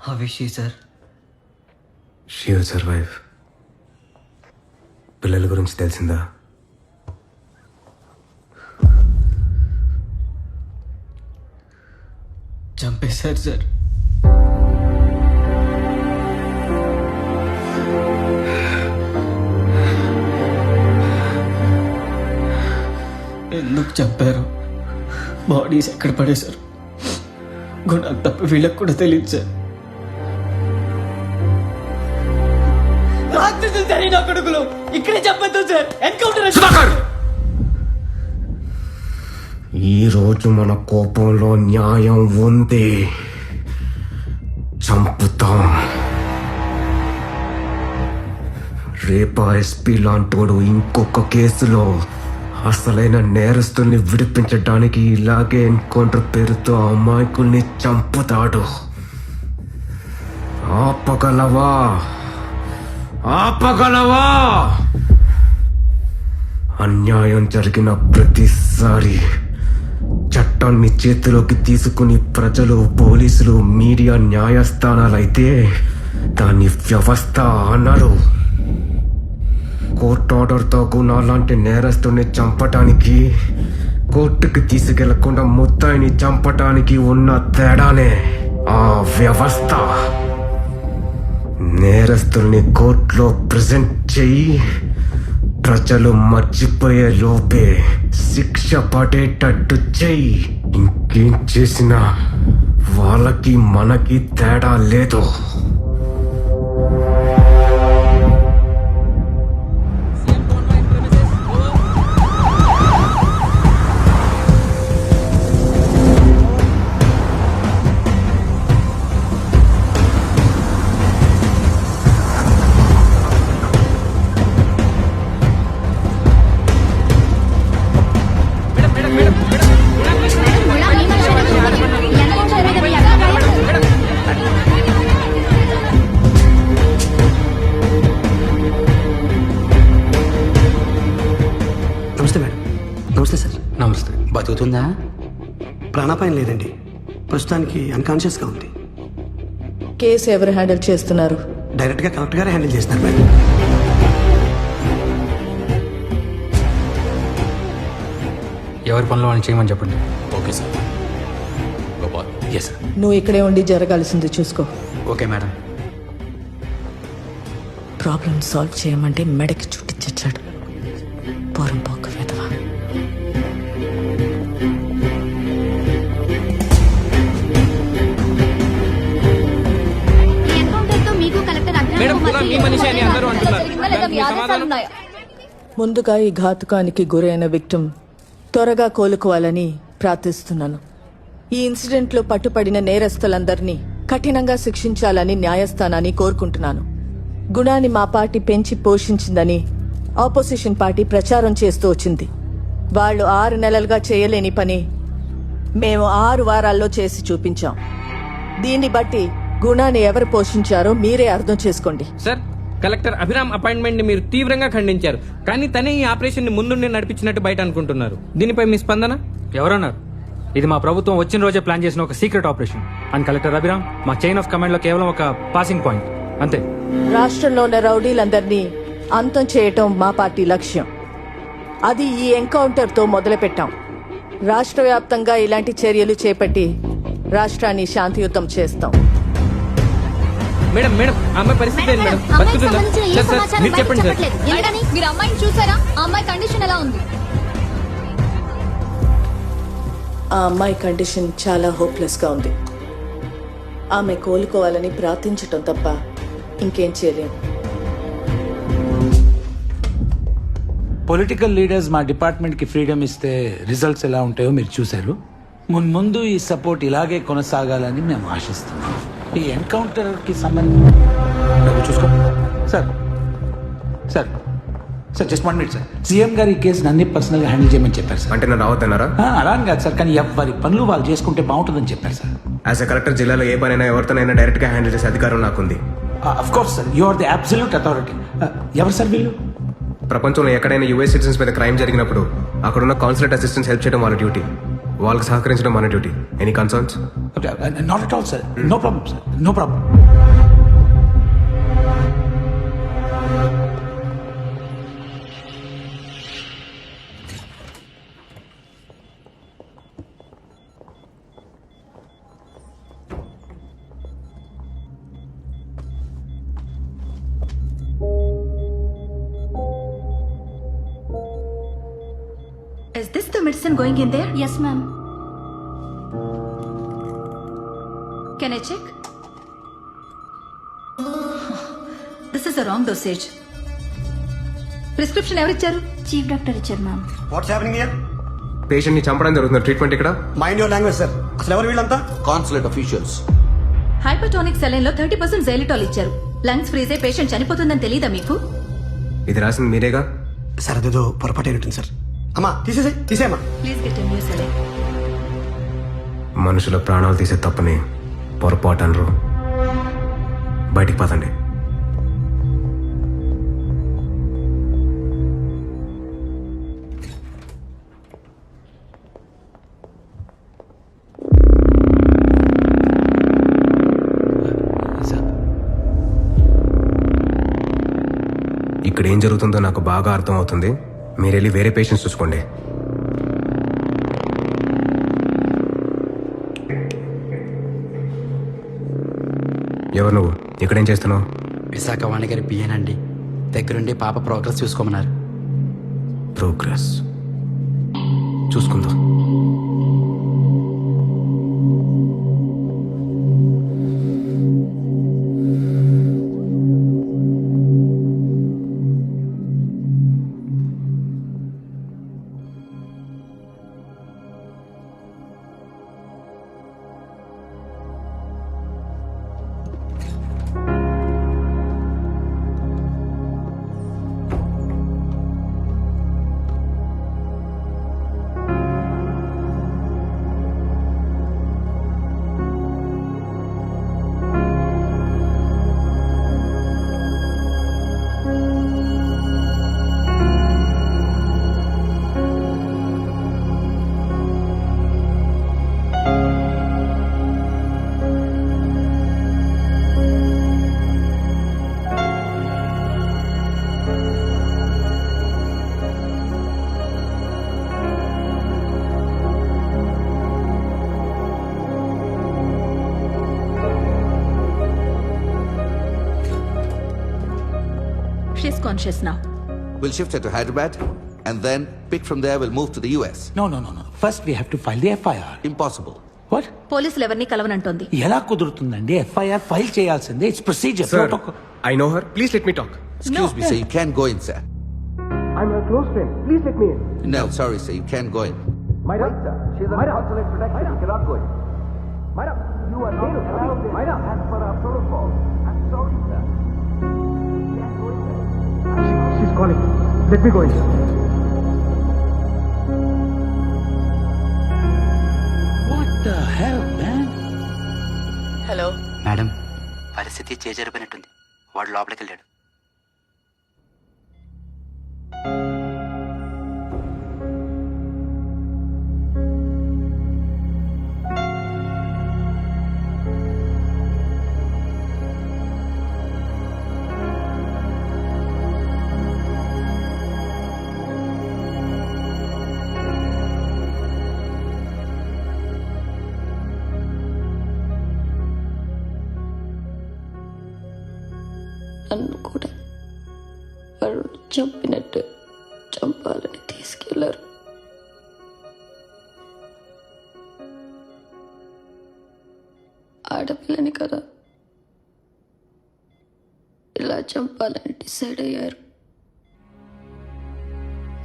How is she, sir? She will survive. పిల్లల గురించి తెలిసిందా? చంపేశారు sir. ఎందుకు చంపారు? Bodies ఎక్కడ పడేశారు? గుణాలు తప్ప వీళ్ళకి కూడా తెలియదు సార్. రాత్రి జరిగిన కొడుకులు ఇక్కడే చంపేద్దాం సార్. ఎన్కౌంటర్. ఈ రోజు మన కోపంలో న్యాయం ఉంది. చంపుతాం. రేపా ఎస్పీ లాంటోడు ఇంకొక కేసులో అసలైన నేరస్తుల్ని విడిపించడానికి ఇలాగే ఎన్కౌంటర్ పేరుతో అమాయకుల్ని చంపుతాడు. ఆపగలవా? ఆపగలవా? అన్యాయం జరిగిన ప్రతిసారి చట్టాన్ని చేతిలోకి తీసుకుని ప్రజలు, పోలీసులు, మీడియా, న్యాయస్థానాలైతే దాన్ని వ్యవస్థ అన్నారు. కోర్టు ఆర్డర్తో గుణాలాంటి నేరస్తుని చంపటానికి, కోర్టుకి తీసుకెళ్లకుండా ముద్దాయిని చంపటానికి ఉన్న తేడానే ఆ వ్యవస్థ. నేరస్తుల్ని కోర్టులో ప్రెజెంట్ చెయ్యి, ప్రజలు మర్చిపోయే లోపే శిక్ష పడేటట్టు చెయ్యి. ఇంకేం చేసినా వాళ్ళకి మనకి తేడా లేదు. అవుతుందా? ప్రాణాపాయం లేదండి, ప్రస్తుతానికి అన్కాన్షియస్గా ఉంది. కేసు ఎవరు హ్యాండిల్ చేస్తున్నారు? డైరెక్ట్గా కలెక్టర్ గారే హ్యాండిల్ చేస్తారు మేడం. ఎవరి పనిలో వాళ్ళని చేయమని చెప్పండి. Okay sir. Gopal. Yes sir. నువ్వు ఇక్కడే ఉండి జరగాల్సింది చూసుకో. Okay madam. ప్రాబ్లం సాల్వ్ చేయమంటే మెడకి చుట్టించాడు. పోరం పోక వెదవా. ఈ ఎన్కౌంటర్ తో మీకు కలెక్టర్ ముందుగా ఈ ఘాతుకానికి గురైన విక్టిమ్ త్వరగా కోలుకోవాలని ప్రార్థిస్తున్నాను. ఈ ఇన్సిడెంట్లో పట్టుపడిన నేరస్తులందరినీ కఠినంగా శిక్షించాలని న్యాయస్థానాన్ని కోరుకుంటున్నాను. గుణాన్ని మా పార్టీ పెంచి పోషించిందని ఆపోజిషన్ పార్టీ ప్రచారం చేస్తూ వచ్చింది. వాళ్ళు 6 నెలలుగా చేయలేని పని మేము 6 వారాల్లో చేసి చూపించాం. దీన్ని బట్టి గుణాన్ని ఎవరు పోషించారో మీరే అర్థం చేసుకోండి. సార్, కలెక్టర్ అభిరామ్ అపాయింట్మెంట్ ని మీరు తీవ్రంగా ఖండించారు, కానీ తనే ఈ ఆపరేషన్ ని ముందుండి నడిపించినట్టు బయట అనుకుంటున్నారు. దీనిపై మీ స్పందన? ఎవరన్నారు? ఇది మా ప్రభుత్వం వచ్చిన రోజే ప్లాన్ చేసిన ఒక secret operation. And collector Abhiram మా చైన్ ఆఫ్ కమాండ్ లో కేవలం ఒక పాసింగ్ పాయింట్ అంతే. రాష్ట్రంలో ఉన్న రౌడీలందరినీ అంతం చేయటం మా పార్టీ లక్ష్యం. అది ఈ ఎన్కౌంటర్ తో మొదలుపెట్టాం. రాష్ట్ర వ్యాప్తంగా ఇలాంటి చర్యలు చేపట్టి రాష్ట్రాన్ని శాంతియుతం చేస్తాం. మేడం మేడం అమ్మాయి పరిస్థితి ఏంటి మేడం? బతుకుతుందా? సార్ సార్ మీరు చెప్పండి సార్. మీరు అమ్మాయిని చూసారా? ఆ అమ్మాయి కండిషన్ ఎలా ఉంది? ఆ అమ్మాయి కండిషన్ చాలా హోప్లెస్ గా ఉంది. ఆమె కోలుకోవాలని ప్రార్థించటం తప్ప ఇంకేం చేయలేం. పొలిటికల్ లీడర్స్ మా డిపార్ట్మెంట్కి ఫ్రీడమ్ ఇస్తే రిజల్ట్స్ ఎలా ఉంటాయో మీరు చూశారు. ముందు ఈ సపోర్ట్ ఇలాగే కొనసాగాలని మేము ఆశిస్తున్నాం. ఈ ఎన్కౌంటర్కి సంబంధించి చూసుకో sir. Sir sir just 1 minute sir. CM గారు ఈ కేసుని అన్ని పర్సనల్గా హ్యాండిల్ చేయమని చెప్పారు సార్. అంటే నేను రావద్దన్నారా? అలా అని కాదు సార్, కానీ ఎవరి పనులు వాళ్ళు చేసుకుంటే బాగుంటుందని చెప్పారు సార్. యాజ్ ఎ కలెక్టర్ జిల్లాలో ఏ పనైనా ఎవరితోనైనా డైరెక్ట్ గా హ్యాండిల్ చేసే అధికారం నాకుంది. Of course sir, you are the absolute authority. ఎవరు సార్ వీళ్ళు? ప్రపంచంలో ఎక్కడైనా యుఎస్ సిటిజన్స్ మీద క్రైమ్ జరిగినప్పుడు అక్కడున్న కాన్సులేట్ అసిస్టెంట్స్ హెల్ప్ చేయడం వాళ్ళ డ్యూటీ. వాళ్ళకి సహకరించడం మన duty. Any concerns? Not at all sir. No problem sir, no problem. Is this the medicine going in there? Yes, ma'am. Can I check? This is the wrong dosage. Prescription ఎవరిచ్చారు? Chief doctor ఇచ్చారు ma'am. What's happening here? Patient ని చంపడం జరుగుతుంది. Treatment ఇక్కడ. Mind your language sir. అసలు ఎవరు వీళ్ళంతా? Consulate officials. Hypertonic saline లో 30% జైలిటాల్ ఇచ్చారు. లంగ్స్ ఫ్రీజ్ అయి పేషెంట్ చనిపోతుందని తెలీదా మీకు? ఇది రాసింది మీరేగా? సార్ అదేదో పొరపాటు ఉంటుంది సార్. అమ్మా తీసేయమ్మా. Please get new saline. మనుషుల ప్రాణాలు తీసే తప్పని పొరపాటు అనరు. బయటికి పదండి. ఇక్కడ ఏం జరుగుతుందో నాకు బాగా అర్థం అవుతుంది. మీరు వెళ్ళి వేరే పేషెంట్స్ చూసుకోండి. ఎవరు నువ్వు? ఇక్కడేం చేస్తున్నావు? విశాఖ వాణిగారి పియ్యనండి. దగ్గరుండి పాప ప్రోగ్రెస్ చూసుకోమన్నారు. ప్రోగ్రెస్ చూసుకుందాం. is conscious now. We'll shift her to Hyderabad and then pick from there. We'll move to the US. No. First we have to file the FIR. Impossible. What? పోలీసులు ఎవరిని కలవనంటోంది. ఎలా కుదురుతుందండి? FIR ఫైల్ చేయాల్సిందే. It's procedure. Sir I know her, please let me talk. Excuse me, sir. You can't go in, sir. I'm your close friend, please let me in. No, sorry, sir. You can't go in. Myra, She's under consulate protection. You cannot go in. Myra, you are not allowed in. Mayra, as per our protocol. I'm sorry, sir. She's calling. Let me go in. What the hell, man? Hello. Madam, పరిస్థితి చేజరిపోయినట్టుంది. వాడు లోపలికి వెళ్ళాడు. నన్ను కూడా వాడు చంపినట్టు చంపాలని తీసుకెళ్లారు. ఆడపిల్లని కదా ఇలా చంపాలని డిసైడ్ అయ్యారు.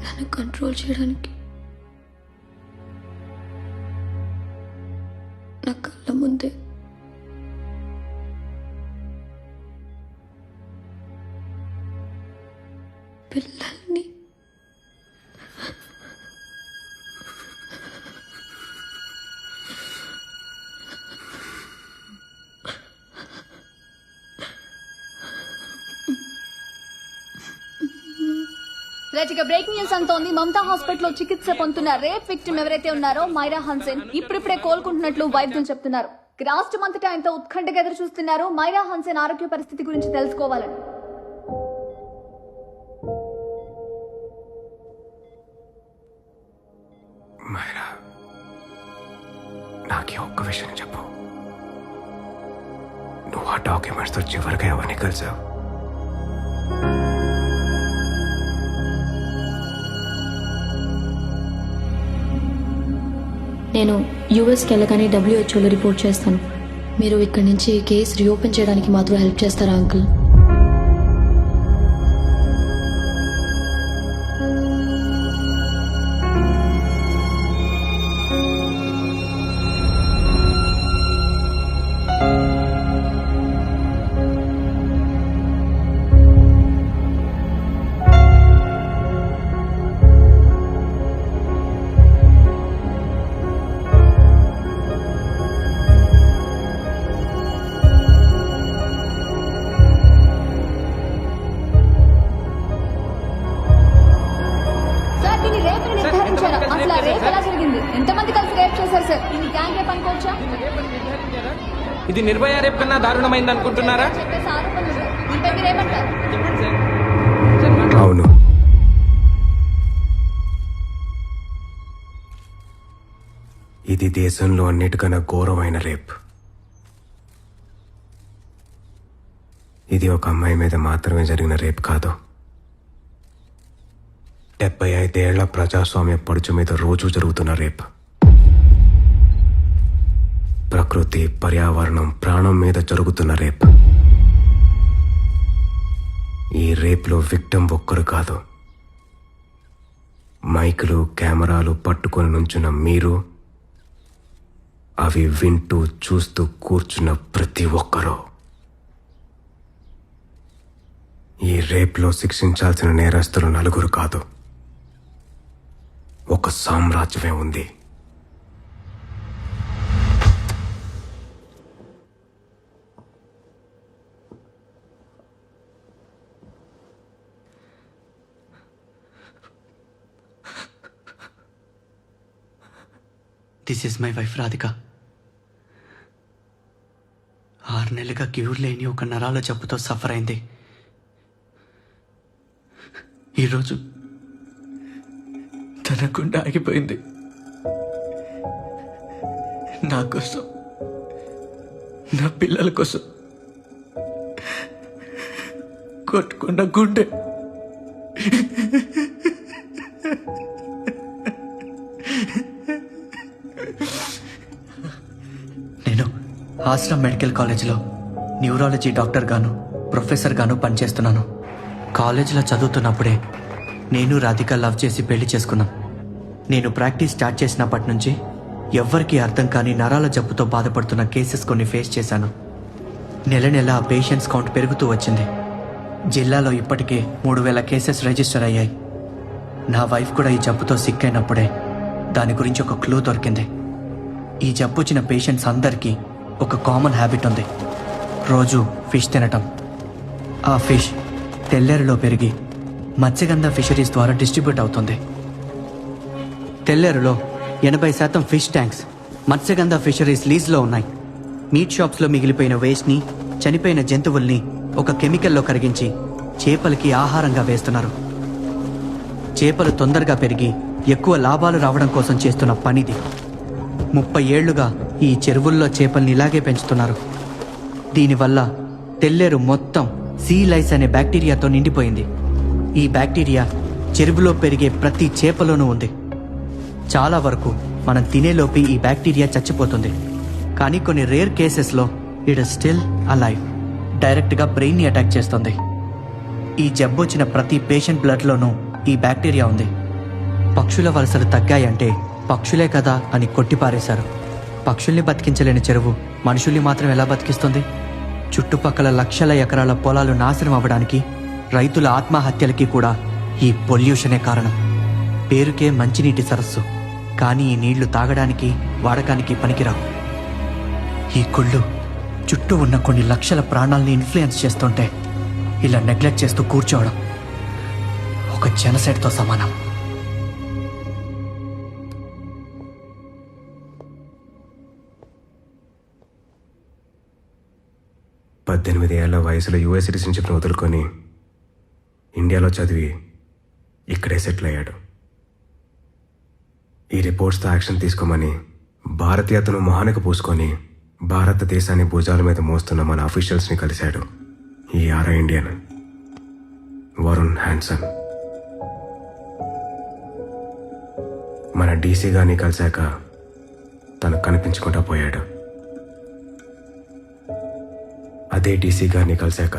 నన్ను కంట్రోల్ చేయడానికి నా కళ్ళ ముందే పిల్లల్ని రైట్, ఇక బ్రేకింగ్ న్యూస్ అంతోంది. మమతా హాస్పిటల్లో చికిత్స పొందుతున్న రేప్ విక్టిమ్ ఎవరైతే ఉన్నారో మైరా హన్సెన్ ఇప్పుడిప్పుడే కోలుకుంటున్నట్లు వైద్యులు చెప్తున్నారు. రాష్ట్రమంతటా ఎంతో ఉత్కంఠగా ఎదురు చూస్తున్నారు మైరా హన్సెన్ ఆరోగ్య పరిస్థితి గురించి తెలుసుకోవాలని. మైరా, నాకే ఒక్క విషయం చెప్పు. నువ్వు ఆ డాక్యుమెంట్స్తో చివరిగా ఎవరిని కలిసావు? నేను యూఎస్కి వెళ్ళగానే డబ్ల్యూహెచ్ఓలో రిపోర్ట్ చేస్తాను. మీరు ఇక్కడి నుంచి కేసు రీఓపెన్ చేయడానికి మాత్రం హెల్ప్ చేస్తారా అంకుల్? అసలు రేప్ ఎలా జరిగింది? ఎంతమంది కలిసి రేప్ చేశారు సార్? ఇది గ్యాంగ్ రేప్ అనుకోవచ్చా? ఇది నిర్భయ రేప్ కన్నా దారుణమైంది అనుకుంటున్నారా? చెప్పేసి ఆరోపణలు సార్. దీనిపై మీరు ఏమంటారు? అవును, ఇది దేశంలో అన్నిటికన్నా ఘోరమైన రేప్. ఇది ఒక అమ్మాయి మీద మాత్రమే జరిగిన రేప్ కాదు. 75 ఏళ్ల ప్రజాస్వామ్య పడుచు మీద రోజు జరుగుతున్న రేప్. ప్రకృతి, పర్యావరణం, ప్రాణం మీద జరుగుతున్న రేప్. ఈ రేప్లో విక్టిమ్ ఒక్కరు కాదు. మైకులు, కెమెరాలు పట్టుకొని నుంచున్న మీరు, అవి వింటూ చూస్తూ కూర్చున్న ప్రతి ఒక్కరూ. ఈ రేప్లో శిక్షించాల్సిన నేరస్తులు 4 కాదు, ఒక సామ్రాజ్యమే ఉంది. This is my wife Radhika. 6 నెలలుగా క్యూర్ లేని ఒక నరాల జబ్బుతో సఫర్ అయింది. ఈరోజు తన గుండె ఆగిపోయింది. నా కోసం, నా పిల్లల కోసం కొట్టుకున్న గుండె నేను ఆశ్రమ్ మెడికల్ కాలేజ్లో న్యూరాలజీ డాక్టర్ గాను ప్రొఫెసర్ గాను పనిచేస్తున్నాను. కాలేజీలో చదువుతున్నప్పుడే నేను రాధిక లవ్ చేసి పెళ్లి చేసుకున్నాం. నేను ప్రాక్టీస్ స్టార్ట్ చేసినప్పటి నుంచి ఎవ్వరికీ అర్థం కాని నరాల జబ్బుతో బాధపడుతున్న కేసెస్ కొన్ని ఫేస్ చేశాను. నెల నెల ఆ పేషెంట్స్ కౌంట్ పెరుగుతూ వచ్చింది. జిల్లాలో ఇప్పటికే 3000 కేసెస్ రిజిస్టర్ అయ్యాయి. నా వైఫ్ కూడా ఈ జబ్బుతో సిక్ అయినప్పుడే దాని గురించి ఒక క్లూ దొరికింది. ఈ జబ్బు వచ్చిన పేషెంట్స్ అందరికీ ఒక కామన్ హ్యాబిట్ ఉంది, రోజు ఫిష్ తినటం. ఆ ఫిష్ తెల్లేరులో పెరిగి మత్స్యగంధ ఫిషరీస్ ద్వారా డిస్ట్రిబ్యూట్ అవుతుంది. తెల్లేరులో 80% ఫిష్ ట్యాంక్స్ మత్స్యగంధ ఫిషరీస్ లీజ్లో ఉన్నాయి. మీట్ షాప్స్లో మిగిలిపోయిన వేస్ట్ని, చనిపోయిన జంతువుల్ని ఒక కెమికల్లో కరిగించి చేపలకి ఆహారంగా వేస్తున్నారు. చేపలు తొందరగా పెరిగి ఎక్కువ లాభాలు రావడం కోసం చేస్తున్న పనిది. 30 ఏళ్లుగా ఈ చెరువుల్లో చేపల్ని ఇలాగే పెంచుతున్నారు. దీనివల్ల తెల్లేరు మొత్తం సీ లైస్ అనే బ్యాక్టీరియాతో నిండిపోయింది. ఈ బ్యాక్టీరియా చెరువులో పెరిగే ప్రతి చేపలోనూ ఉంది. చాలా వరకు మనం తినేలోపి ఈ బ్యాక్టీరియా చచ్చిపోతుంది. కానీ కొన్ని రేర్ కేసెస్లో ఇట్ ఇస్ స్టిల్ అలైవ్, డైరెక్ట్గా బ్రెయిన్ని అటాక్ చేస్తుంది. ఈ జబ్బు వచ్చిన ప్రతి పేషెంట్ బ్లడ్లోనూ ఈ బ్యాక్టీరియా ఉంది. పక్షుల వలసలు తగ్గాయంటే పక్షులే కదా అని కొట్టిపారేశారు. పక్షుల్ని బతికించలేని చెరువు మనుషుల్ని మాత్రం ఎలా బతికిస్తుంది? చుట్టుపక్కల లక్షల ఎకరాల పొలాలు నాశనం అవ్వడానికి, రైతుల ఆత్మహత్యలకి కూడా ఈ పొల్యూషనే కారణం. పేరుకే మంచినీటి సరస్సు, కానీ ఈ నీళ్లు తాగడానికి, వాడకానికి పనికిరావు. ఈ కుళ్ళు చుట్టూ ఉన్న కొన్ని లక్షల ప్రాణాలని ఇన్ఫ్లుయెన్స్ చేస్తుంటే ఇలా నెగ్లెక్ట్ చేస్తూ కూర్చోవడం ఒక జెనసైడ్తో సమానం. ఏళ్ల వయసులో యుఎస్ సిటిజన్షిప్ను వదులుకొని ఇండియాలో చదివి ఇక్కడే సెటిల్ అయ్యాడు. ఈ రిపోర్ట్స్తో యాక్షన్ తీసుకోమని భారతీయతను మొహానికి పూసుకొని భారతదేశాన్ని భుజాల మీద మోస్తున్న మన అఫీషియల్స్ని కలిశాడు ఈ ఇండియన్ వరుణ్ హ్యాన్సన్. మన డీసీ గారిని కలిశాక తను కనిపించకుండా పోయాడు. అదే డీసీ గారిని కలిశాక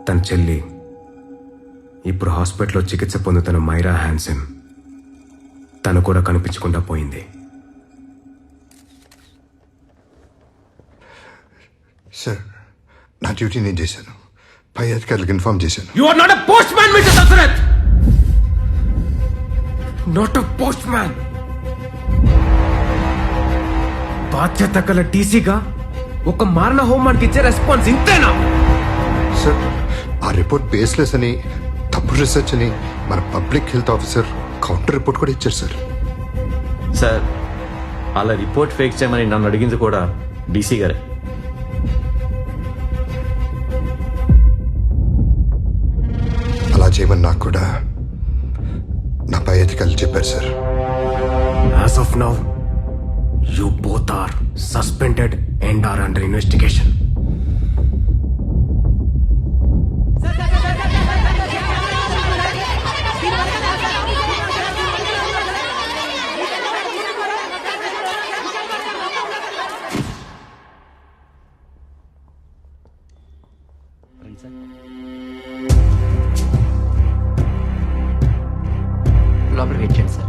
తన చెల్లి, ఇప్పుడు హాస్పిటల్లో చికిత్స పొందుతున్న మైరా హ్యాన్సన్, తను కూడా కనిపించకుండా పోయింది. సార్, నా డ్యూటీ నేను చేశాను. పై అధికారులకు ఇన్ఫార్మ్ చేశాను. You are not a postman, Mr. Dasarath! Not a postman! బాధ్యత గల డీసీగా ఒక మారణ హోమానికి ఇచ్చే రెస్పాన్స్ ఇంతేనా? సార్, ఆ రిపోర్ట్ బేస్లెస్ అని, తప్పుడు రీసెర్చ్ అని మన public health officer counter report కూడా ఇచ్చారు సార్. సార్, అలా రిపోర్ట్ ఫేక్ చేయమని నన్ను అడిగింది కూడా డీసీ గారే. అలా చేయమని నాకు కూడా నా పై అధికారులు చెప్పారు sir. As of now, you both are suspended and are under investigation. లోపల వెయిట్ చేయండి సార్.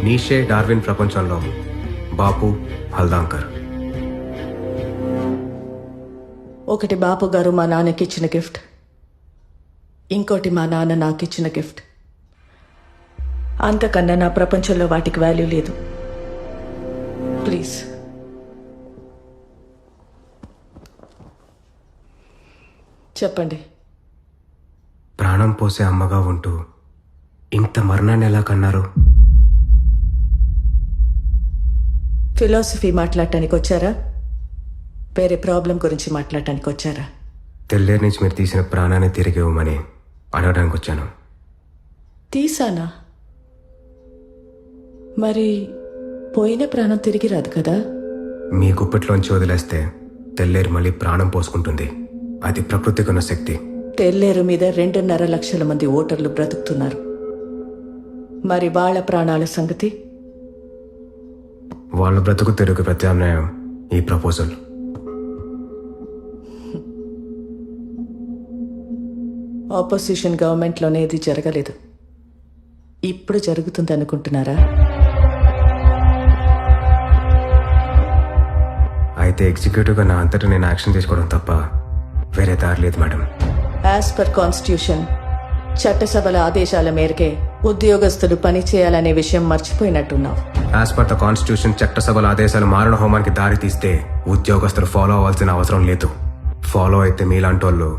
నీషే డార్విన్ ప్రపంచంలో బాపు హల్దాంకర్. ఒకటి బాపు గారు మా నాన్నకి ఇచ్చిన గిఫ్ట్, ఇంకోటి మా నాన్న నాకు ఇచ్చిన గిఫ్ట్. అంతకన్నా నా ప్రపంచంలో వాటికి వాల్యూ లేదు. ప్లీజ్. చెప్పండి. ప్రాణం పోసే అమ్మగా ఉంటూ ఇంత మరణాన్ని ఎలా కన్నారు? ఫిలాసఫీ మాట్లాడటానికి వచ్చారా? వేరే ప్రాబ్లం గురించి మాట్లాడటానికి వచ్చారా? తెల్లేరు నుంచి మీరు తీసిన ప్రాణాన్ని తిరిగి ఇవ్వమని అడగడానికి వచ్చాను. తీసానా? మరి పోయిన ప్రాణం తిరిగి రాదు కదా? మీ గుప్పెట్లోంచి వదిలేస్తే తెల్లేరు మళ్ళీ ప్రాణం పోసుకుంటుంది. అది ప్రకృతికి ఉన్న శక్తి. తెల్లేరు మీద 2.5 లక్షల మంది ఓటర్లు బ్రతుకుతున్నారు. మరి వాళ్ళ ప్రాణాల సంగతి? వాళ్ళ బ్రతుకు తెరుగు ప్రత్యామ్నాయం ఈ ప్రపోజల్. ఆపోజిషన్ గవర్నమెంట్లోనే ఇది జరగలేదు. ఇప్పుడు జరుగుతుంది అనుకుంటున్నారా? అయితే ఎగ్జిక్యూటివ్గా నా అంతటా నేను యాక్షన్ తీసుకోవడం తప్ప వేరే దారి లేదు మేడం. యాజ్ పర్ కాన్స్టిట్యూషన్ చట్టసభల ఆదేశాల మేరకే ఉద్యోగస్తులు పని చేయాలనే విషయం మర్చిపోయినట్టున్నావు. యాజ్ పర్ ద కాన్స్టిట్యూషన్ చట్టసభల ఆదేశాలు మారణ హోమానికి దారి తీస్తే ఉద్యోగస్తులు ఫాలో అవ్వాల్సిన అవసరం లేదు. ఫాలో అయితే మీలాంటి వాళ్ళు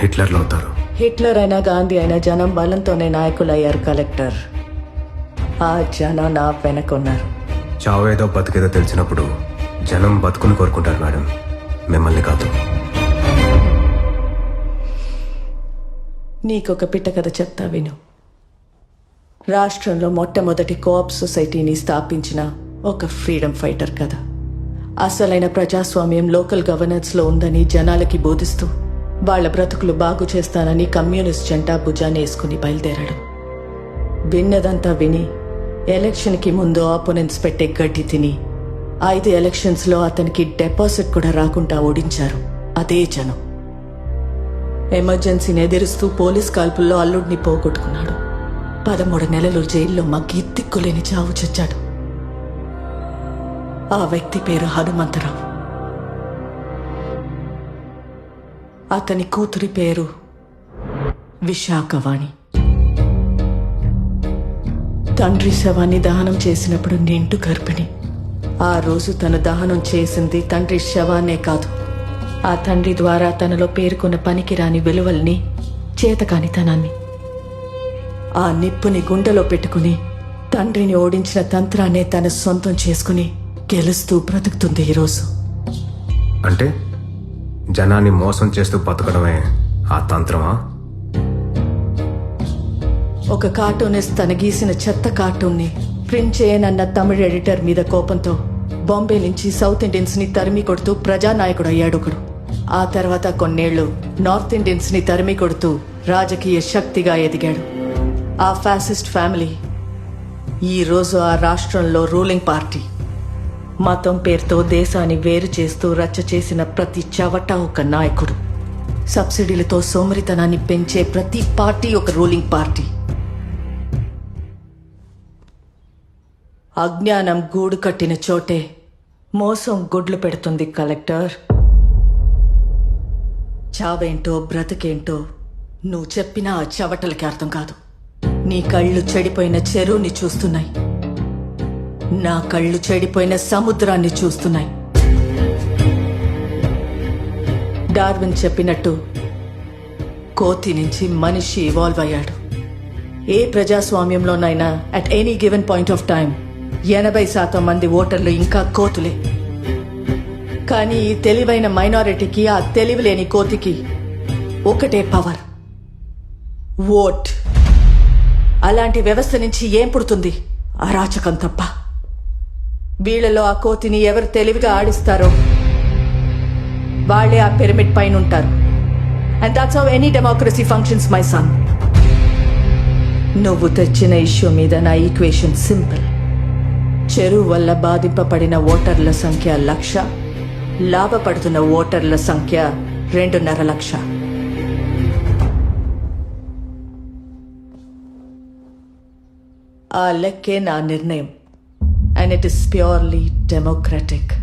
హిట్లర్లు అవుతారు. హిట్లర్ అయినా గాంధీ అయినా జనం బలంతోనే నాయకులయ్యారు కలెక్టర్. ఆ జనం నా వెనకున్నారు. చావేదో బతికేదో తెలిసినప్పుడు జనం బతుకుని కోరుకుంటారు మేడం, మిమ్మల్ని కాదు. నీకొక పిట్ట కథ చెప్తా విను. రాష్ట్రంలో మొట్టమొదటి కోఆప్ సొసైటీని స్థాపించిన ఒక ఫ్రీడమ్ ఫైటర్ కథ. అసలైన ప్రజాస్వామ్యం లోకల్ గవర్నెన్స్లో ఉందని జనాలకి బోధిస్తూ వాళ్ల బ్రతుకులు బాగు చేస్తానని కమ్యూనిస్ట్ జంటా భుజాన్ని వేసుకుని బయలుదేరాడు. విన్నదంతా విని ఎలక్షన్కి ముందు ఆపోనెంట్స్ పెట్టే గడ్డి తిని 5 ఎలక్షన్స్లో అతనికి డిపాజిట్ కూడా రాకుండా ఓడించారు అదే జనం. ఎమర్జెన్సీని ఎదిరిస్తూ పోలీస్ కాల్పుల్లో అల్లుడిని పోగొట్టుకున్నాడు. 13 నెలలు జైల్లో మగ్గి దిక్కులేని చావు చచ్చాడు. ఆ వ్యక్తి పేరు హనుమంతరావు. అతని కూతురి పేరు విశాఖవాణి. తండ్రి శవాన్ని దహనం చేసినప్పుడు నిండు గర్భిణి. ఆ రోజు తను దహనం చేసింది తండ్రి శవాన్నే కాదు, ఆ తండ్రి ద్వారా తనలో పేర్కొన్న పనికిరాని విలువల్ని, చేతకానితనాన్ని. ఆ నిప్పుని గుండెలో పెట్టుకుని తండ్రిని ఓడించిన తంత్రాన్నే తన సొంతం చేసుకుని గెలుస్తూ బ్రతుకుతుంది ఈరోజు. అంటే జనాన్ని మోసం చేస్తూ బతకడమే ఆ తంత్రమా? ఒక కార్టూనిస్ట్ తన గీసిన చెత్త కార్టూన్ని ప్రింట్ చేయనన్న తమిళ ఎడిటర్ మీద కోపంతో బాంబే నుంచి సౌత్ ఇండియన్స్ ని తరిమి కొడుతూ ప్రజానాయకుడు అయ్యాడు ఒకడు. ఆ తర్వాత కొన్నేళ్లు నార్త్ ఇండియన్స్ ని తరిమి కొడుతూ రాజకీయ శక్తిగా ఎదిగాడు. ఆ ఫ్యాసిస్ట్ ఫ్యామిలీ ఈ రోజు ఆ రాష్ట్రంలో రూలింగ్ పార్టీ. మతం పేరుతో దేశాన్ని వేరు చేస్తూ రచ్చ చేసిన ప్రతి చవట ఒక నాయకుడు. సబ్సిడీలతో సోమరితనాన్ని పెంచే ప్రతి పార్టీ ఒక రూలింగ్ పార్టీ. అజ్ఞానం గూడు కట్టిన చోటే మోసం గుడ్లు పెడుతుంది కలెక్టర్. చావేంటో బ్రతికేంటో నువ్వు చెప్పిన ఆ చవటలకి అర్థం కాదు. నీ కళ్ళు చెడిపోయిన చెరువుని చూస్తున్నాయి, నా కళ్ళు చెడిపోయిన సముద్రాన్ని చూస్తున్నాయి. డార్విన్ చెప్పినట్టు కోతి నుంచి మనిషి ఇవాల్వ్ అయ్యాడు. ఏ ప్రజాస్వామ్యంలోనైనా at any given point of time 80% మంది ఓటర్లు ఇంకా కోతులే. కానీ ఈ తెలివైన మైనారిటీకి, ఆ తెలివిలేని కోతికి ఒకటే పవర్, ఓట్. అలాంటి వ్యవస్థ నుంచి ఏం పుడుతుంది? అరాచకం తప్ప. వీళ్లలో ఆ కోతిని ఎవరు తెలివిగా ఆడిస్తారో వాళ్లే ఆ పిరమిడ్ పైన ఉంటారు. And that's how any democracy functions my son. నువ్వు తెచ్చిన ఇష్యూ మీద నా ఈక్వేషన్ సింపుల్. చెరువు వల్ల బాధింపబడిన ఓటర్ల సంఖ్య 1,00,000, లాభపడుతున్న ఓటర్ల సంఖ్య 2.5 లక్ష. ఆ లెక్కే నా నిర్ణయం. And it is purely democratic.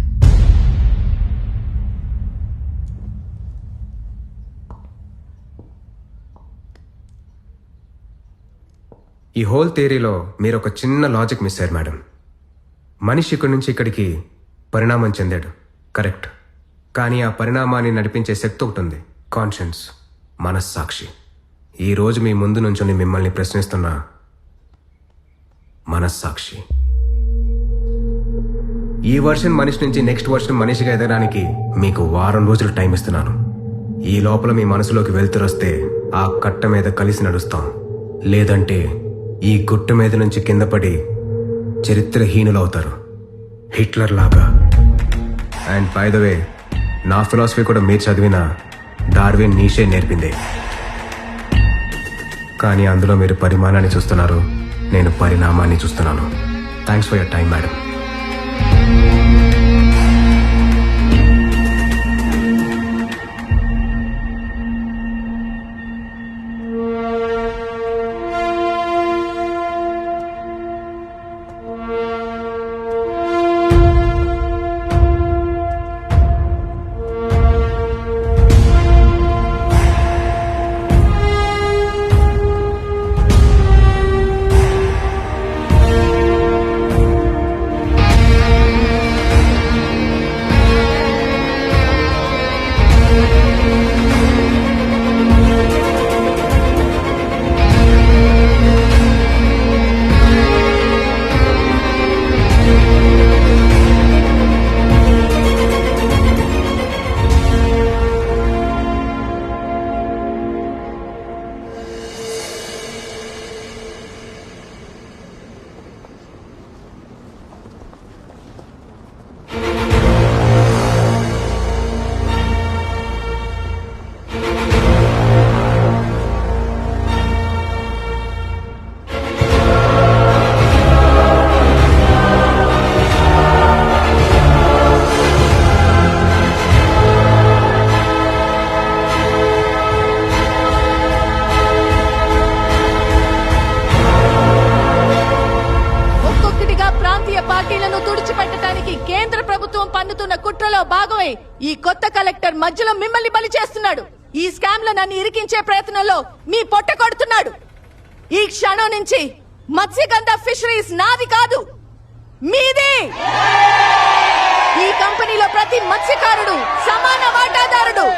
ఈ హోల్ థియరీలో మీరు ఒక చిన్న లాజిక్ మిస్ అయ్యారు మేడం. మనిషి ఇక్కడి నుంచి ఇక్కడికి పరిణామం చెందాడు, కరెక్ట్. కానీ ఆ పరిణామాన్ని నడిపించే శక్తి ఒకటి ఉంది, కాన్షియన్స్. మనస్సాక్షి. ఈరోజు మీ ముందు నుంచొని మిమ్మల్ని ప్రశ్నిస్తున్న మనస్సాక్షి. ఈ వర్షన్ మనిషి నుంచి నెక్స్ట్ వర్షన్ మనిషిగా ఎదగడానికి మీకు వారం రోజులు టైం ఇస్తున్నాను. ఈ లోపల మీ మనసులోకి వెళ్తురొస్తే ఆ కట్ట మీద కలిసి నడుస్తాం, లేదంటే ఈ గుట్టు మీద నుంచి కింద పడి చరిత్రహీనులవుతారు, హిట్లర్ లాగా. అండ్ బై ద వే, నా ఫిలాసఫీ కూడా మీరు చదివిన డార్విన్ నీషే నేర్పిందే. కానీ అందులో మీరు పరిమాణాన్ని చూస్తున్నారు, నేను పరిణామాన్ని చూస్తున్నాను. Thanks for your time madam. ఈ కొత్త కలెక్టర్ మధ్యలో మిమ్మల్ని బలి చేస్తున్నాడు. ఈ స్కామ్ లో నన్ను ఇరికించే ప్రయత్నంలో మీ పొట్ట కొడుతున్నాడు. ఈ క్షణం నుంచి మత్స్యగంధ ఫిషరీస్ నాది కాదు, మీది. ఈ కంపెనీలో ప్రతి మత్స్యకారుడు సమాన వాటాదారుడు.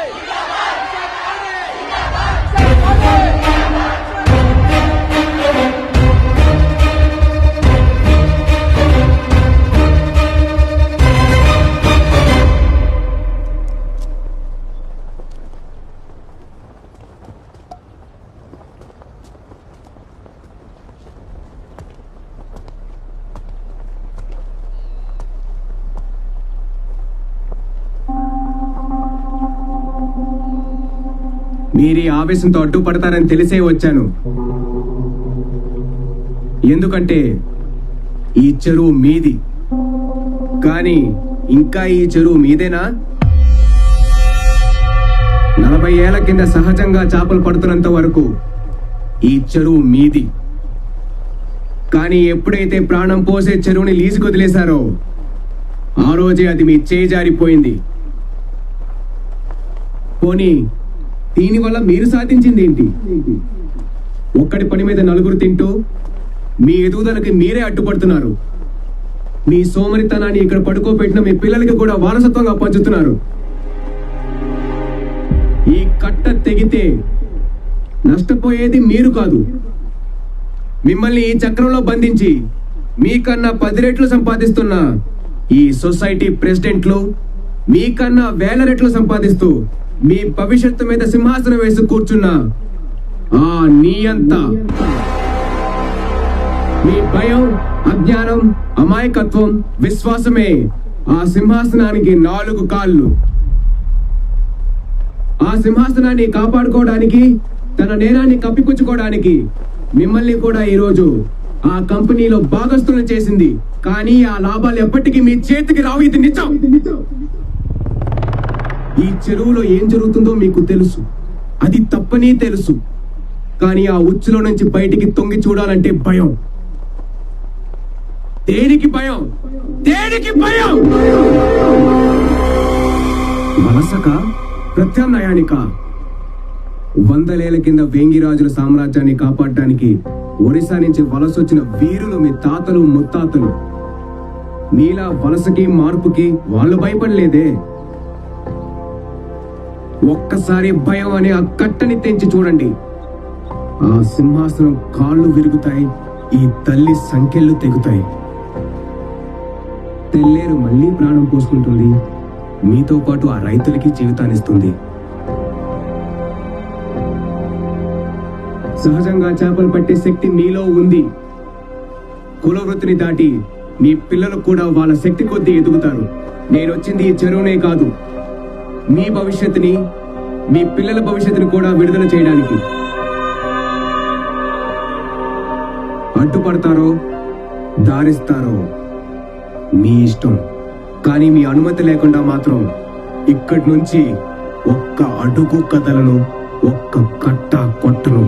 మీరు ఈ ఆవేశంతో అడ్డుపడతారని తెలిసే వచ్చాను. ఎందుకంటే ఈ చెరువు మీది. కానీ ఇంకా ఈ చెరువు మీదేనా? 40 ఏళ్ల కింద సహజంగా చేపలు పడుతున్నంత వరకు ఈ చెరువు మీది. కానీ ఎప్పుడైతే ప్రాణం పోసే చెరువుని లీజుకు వదిలేశారో ఆ రోజే అది మీ చేయి జారిపోయింది. పోనీ దీనివల్ల మీరు సాధించింది ఏంటి? ఒక్కడి పని మీద నలుగురు తింటూ మీ ఎదుగుదలకి మీరే అడ్డుపడుతున్నారు. మీ సోమరితనాన్ని ఇక్కడ పడుకోబెట్టిన మీ పిల్లలకి కూడా వారసత్వంగా పంచుతున్నారు. ఈ కట్ట తెగితే నష్టపోయేది మీరు కాదు. మిమ్మల్ని ఈ చక్రంలో బంధించి మీకన్నా 10 రెట్లు సంపాదిస్తున్న ఈ సొసైటీ ప్రెసిడెంట్లు మీకన్నా 1000 రెట్లు సంపాదిస్తూ మీ భవిష్యత్తు మీద సింహాసనం వేసి కూర్చున్న ఆ నియంత. మీ భయం, అజ్ఞానం, అమాయకత్వం, విశ్వాసమే ఆ సింహాసనానికి 4 కాళ్ళు. ఆ సింహాసనాన్ని కాపాడుకోవడానికి, తన నేరాన్ని కప్పిపుచ్చుకోవడానికి మిమ్మల్ని కూడా ఈరోజు ఆ కంపెనీలో భాగస్తులను చేసింది. కానీ ఆ లాభాలు ఎప్పటికీ మీ చేతికి రావు. ఇది నిజం. ఈ చెరువులో ఏం జరుగుతుందో మీకు తెలుసు, అది తప్పని తెలుసు. కానీ ఆ ఉచ్చులో నుంచి బయటికి తొంగి చూడాలంటే భయం. దేనికి భయం? దేనికి భయం? వలసక, ప్రత్యామ్నాయానిక? 100 ఏళ్ల కింద వేంగిరాజుల సామ్రాజ్యాన్ని కాపాడటానికి ఒరిస్సా నుంచి వలసొచ్చిన వీరులు మీ తాతలు ముత్తాతలు. మీలా వలసకి మార్పుకి వాళ్ళు భయపడలేదే. ఒక్కసారి భయం అనే ఆ కట్టని తెంచి చూడండి. ఆ సింహాసనం కాళ్ళు విరుగుతాయి, ఈ తల్లి సంఖ్యలు తెగుతాయి. తెల్లేరు మళ్ళీ ప్రాణం పోసుకుంటుంది, మీతో పాటు ఆ రైతులకి జీవితాన్నిస్తుంది. సహజంగా చేపలు పట్టే శక్తి మీలో ఉంది. కులవృత్తిని దాటి మీ పిల్లలు కూడా వాళ్ళ శక్తి కొద్దీ ఎదుగుతారు. నేనొచ్చింది ఈ చెరువునే కాదు, మీ భవిష్యత్తుని, మీ పిల్లల భవిష్యత్తుని కూడా విడుదల చేయడానికి. అడ్డుపడతారో దారిస్తారో మీ ఇష్టం, కానీ మీ అనుమతి లేకుండా మాత్రం ఇక్కడి నుంచి ఒక్క అడుగు కదలను, ఒక్క కట్ట కొట్టను.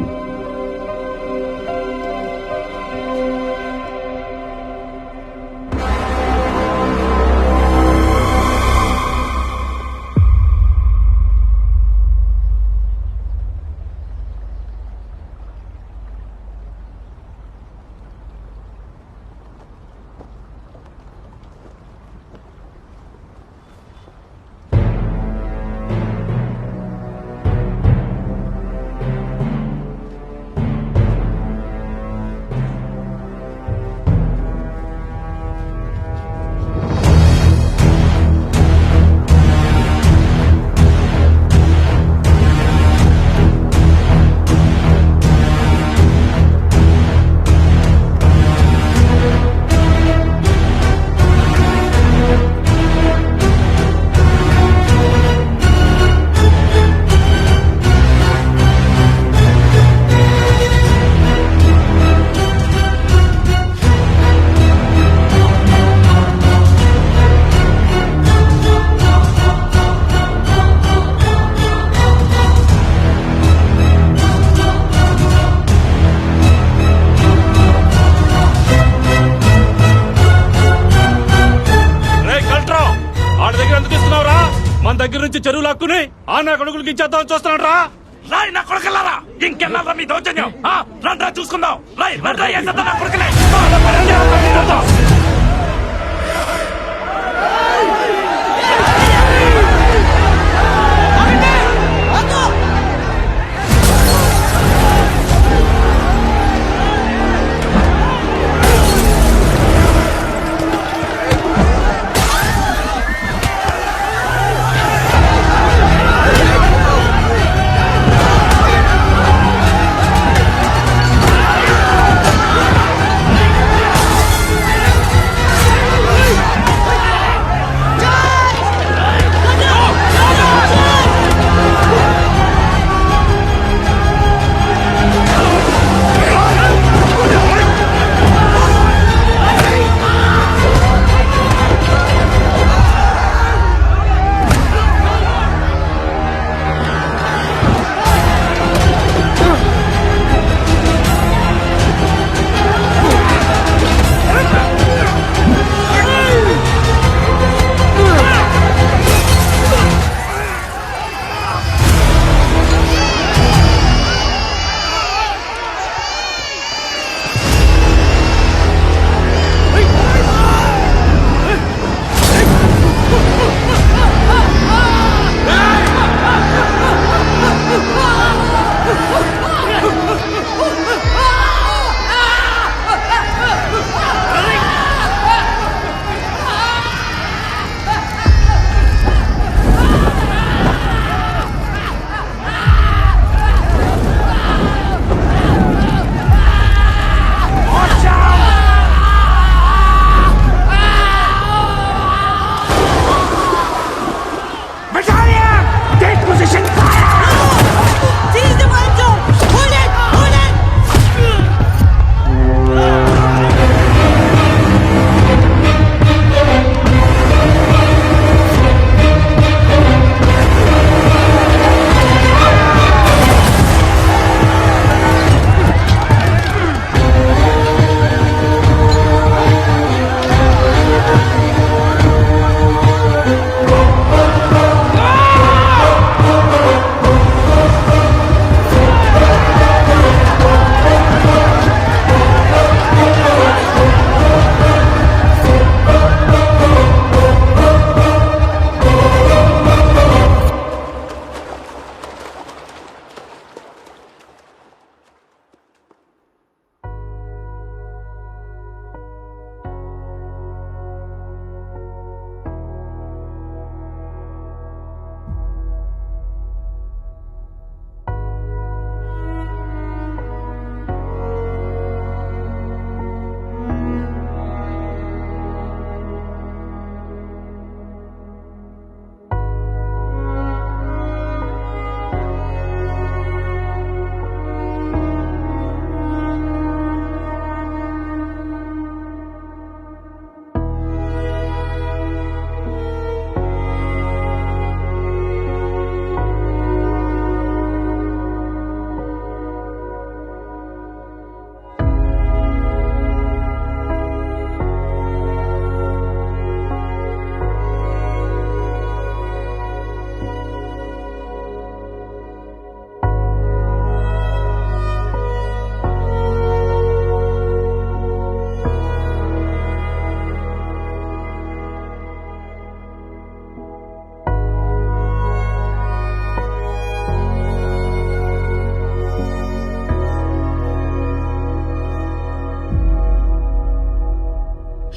దగ్గర నుంచి చెరువు లాక్కుని ఆ నా కొడుకులకి ఇచ్చేద్దామని చూస్తున్నాడు రా. రాయ్ నా కొడుకులారా, ఇంకెన్నాళ్ళ మీ దౌర్జన్యం? రండ్రా చూసుకుందాం. రాయ్ నా కొడుకులే.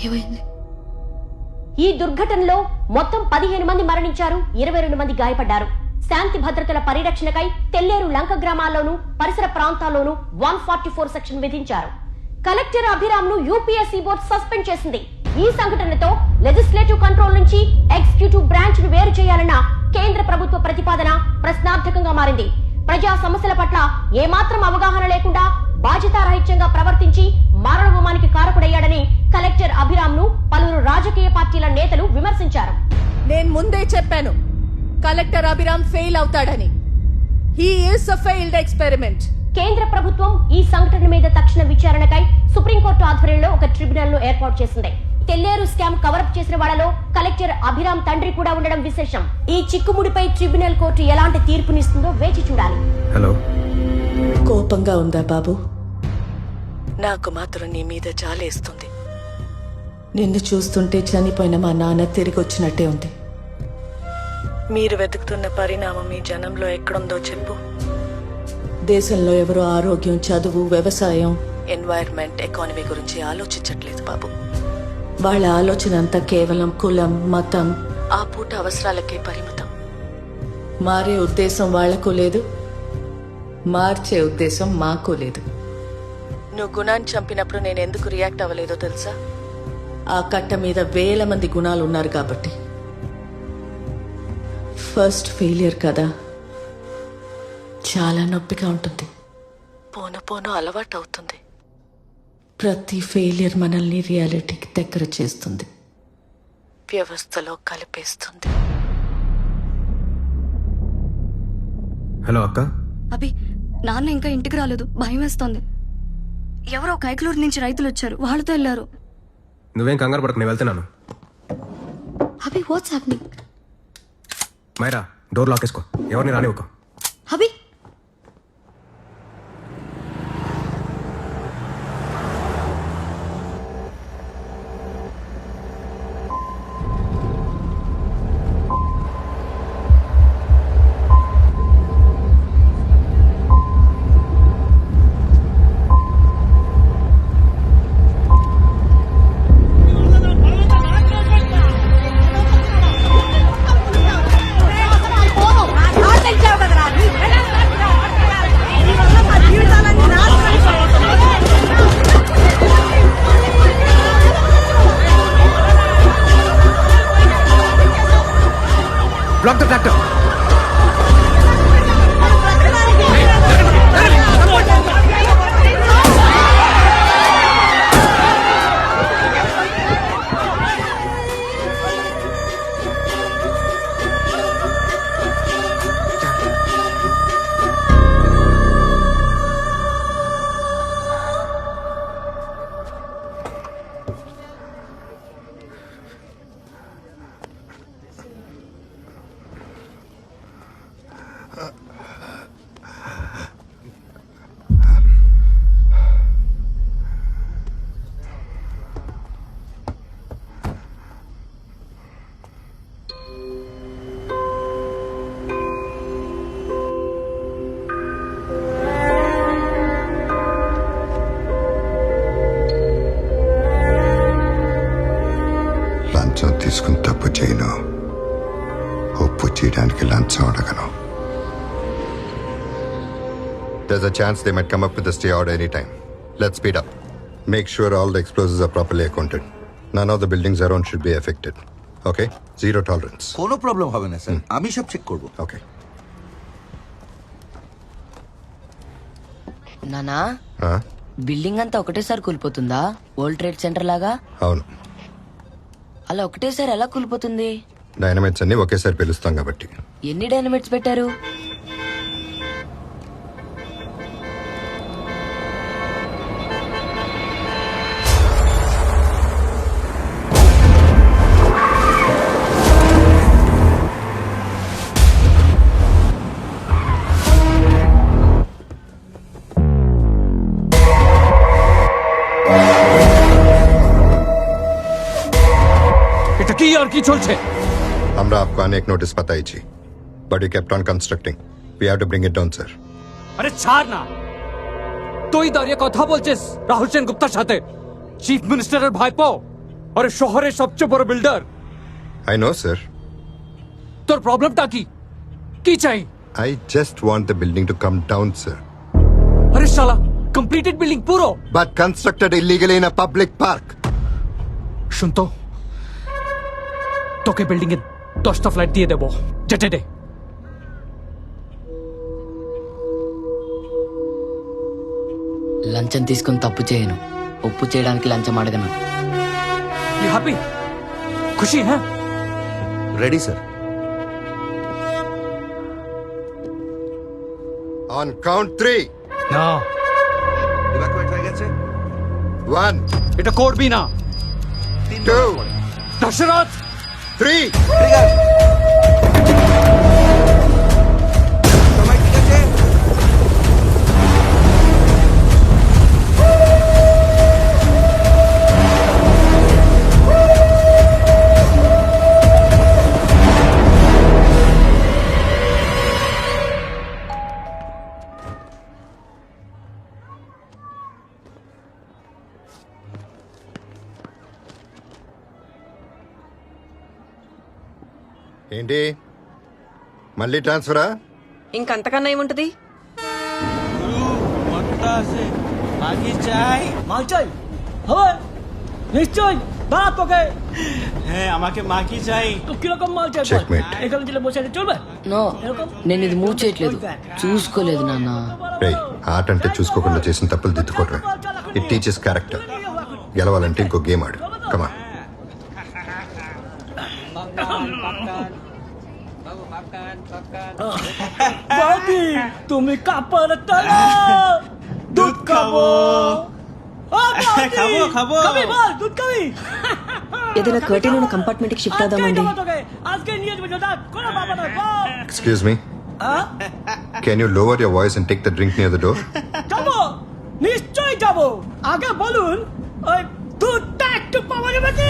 ఏమైంది? ఈ దుర్ఘటనలో మొత్తం 15 మంది మరణించారు, 22 మంది గాయపడ్డారు. శాంతి భద్రతల పరిరక్షణకై తెల్లేరు లంక గ్రామాల్లోనూ పరిసర ప్రాంతాల్లోనూ 144 సెక్షన్ విధించారు. కలెక్టర్ అభిరామ్ ను యూపీఎస్సీ బోర్డు సస్పెండ్ చేసింది. ఈ సంఘటనతో లెజిస్లేటివ్ కంట్రోల్ నుంచి ఎగ్జిక్యూటివ్ బ్రాంచ్ ను వేరు చేయాలన్న కేంద్ర ప్రభుత్వ ప్రతిపాదన ప్రశ్నార్థకంగా మారింది. ప్రజా సమస్యల పట్ల ఏమాత్రం అవగాహన లేకుండా బాధ్యతారహిత్యంగా ప్రవర్తించి మారణహోమానికి కారకుడయ్యాడని కలెక్టర్ అభిరామ్ ను పలువురు రాజకీయ పార్టీల నేతలు విమర్శించారు. నేను ముందే చెప్పాను కలెక్టర్ అభిరామ్ ఫెయిల్ అవుతాడని. He is a failed experiment. కేంద్ర ప్రభుత్వం ఈ సంఘటన మీద తక్షణ విచారణకై సుప్రీంకోర్టు ఆధ్వర్యంలో ఒక ట్రిబ్యునల్ ను ఏర్పాటు చేసింది. తెల్లేరు స్కామ్ కవరప్ చేసిన వాళ్లలో కలెక్టర్ అభిరామ్ తండ్రి కూడా ఉండడం విశేషం. ఈ చిక్కుముడిపై ట్రిబ్యునల్ కోర్టు ఎలాంటి తీర్పునిస్తుందో వేచి చూడాలి. హలో, కోపంగా ఉందా బాబు? నాకు మాత్రం నీ మీద జాలేస్తుంది. నిన్ను చూస్తుంటే చనిపోయిన మా నాన్న తిరిగి వచ్చినట్టే ఉంది. మీరు వెతుకుతున్న పరిణామం ఈ జనంలో ఎక్కడుందో చెప్పు. దేశంలో ఎవరో ఆరోగ్యం, చదువు, వ్యవసాయం, ఎన్వైర్న్మెంట్, ఎకానమీ గురించి ఆలోచించట్లేదు బాబు. వాళ్ళ ఆలోచన అంతా కేవలం కులం, మతం, ఆ పూట అవసరాలకే పరిమితం. మారే ఉద్దేశం వాళ్లకు లేదు, మార్చే ఉద్దేశం మాకు లేదు. నువ్వు గుణాన్ని చంపినప్పుడు నేను ఎందుకు రియాక్ట్ అవ్వలేదో తెలుసా? ఆ కట్ట మీద వేల మంది గుణాలు ఉన్నారు కాబట్టి. ఫస్ట్ ఫెయిలియర్ కదా, చాలా నొప్పిగా ఉంటుంది. పోను పోను అలవాటు అవుతుంది. ప్రతి ఫెయిలియర్ మనల్ని రియాలిటీకి దగ్గర చేస్తుంది, వ్యవస్థలో కలిపేస్తుంది. హలో అక్క. అభి, నాన్న ఇంకా ఇంటికి రాలేదు, భయం వేస్తోంది. ఎవరో కైకలూరు నుంచి రైతులు వచ్చారు, వాళ్ళతో వెళ్ళారు. నువ్వేం కంగారు పడకు, నేను వెళ్తున్నాను. Abhi, what's happening? Myra, door lock వేసుకో, ఎవరిని రానివ్వకు. Abhi, block the tractor. లంచం తీసుకుని తప్పు చేయను, ఒప్పు చేయడానికి లంచం అడగను. There's a chance they might come up with a stay order anytime. Let's speed up. Make sure all the explosives are properly accounted. None of the buildings around should be affected. Okay? Zero tolerance. কোনো problem হবে না sir, আমি সব check করব। Okay. నానా, Huh? Building అంతా ఒకటేసారి కూలిపోతుందా? World trade centre లాగా? అవును, అలా ఒకటేసారి ఎలా కూలిపోతుంది? డైనమైట్స్ అన్ని ఒకేసారి పిలుస్తాం కాబట్టి. ఎన్ని డైనమిట్స్ పెట్టారు? এটা কি আর কি চলছে? আমরা आपको अनेक नोटिस बताई थी, but you kept on constructing. We have to bring it down, sir. আরে ছাড় না, তুই দাঁড়িয়ে কথা বলছিস রাহুল সেন গুপ্তার সাথে, চিফ মিনিস্টারের ভাইপো। अरे शोहर है सबसे बड़ा बिल्डर. I know, sir. তোর প্রবলেমটা কি? কি চাই? I just want the building to come down, sir. আরে শালা, কমপ্লিটেড বিল্ডিং পুরো. But constructed illegally in a public park. শুনতো, তোকে বিল্ডিং এ 10টা ফ্ল্যাট দিয়ে দেবো. যেতে দে. లంచం తీసుకుని తప్పు చేయను, ఒప్పు చేయడానికి లంచం అడగను. You happy? खुशी है? Ready, sir. On count 3. না, Evacuate হয়ে গেছে? 1, এটা করবি না. 2, দশরথ, 3. সবাই ঠিক আছে? ఏంటి మళ్ళీ ట్రాన్స్ఫరా? ఇంకంతకన్నా ఏముంటది? মাল চাই? হবে নিশ্চয়, দাঁড়া তোকে. হ্যাঁ আমাকে মাকি চাই। তো কিরকম মাল চাই? Checkmate. এখানে ছিল বসে আছে, চলবে? నో, నేను ఇది మూవ్ చేయట్లేదు, చూసుకోలేదు నాన్న. రేయ్, ఆట అంటే చూసుకోకుండా చేసిన తప్పులు దిద్దుకోవటమే. It teachers character. గెలవాలంటే ఇంకో గేమ్ ఆడు. కమాన్. বাকি তুমি কাপড় টানো, দুধ খাবো. খাবো খাবো, খাবি বল, দুধ খাবি? ఏదైనా కర్టెన్ ఉన్న కంపార్ట్మెంట్ కి షిఫ్ట్ అవుదామండి. আজকে নিয়ে যাবে দাদা, কোন বাবা না বাপ. Excuse me. Can you lower your voice and take the drink near the door? যাবো, নিশ্চয়ই যাবো. আগে বলুন, ওই দুধটা একটু পাওয়া যাবে কি?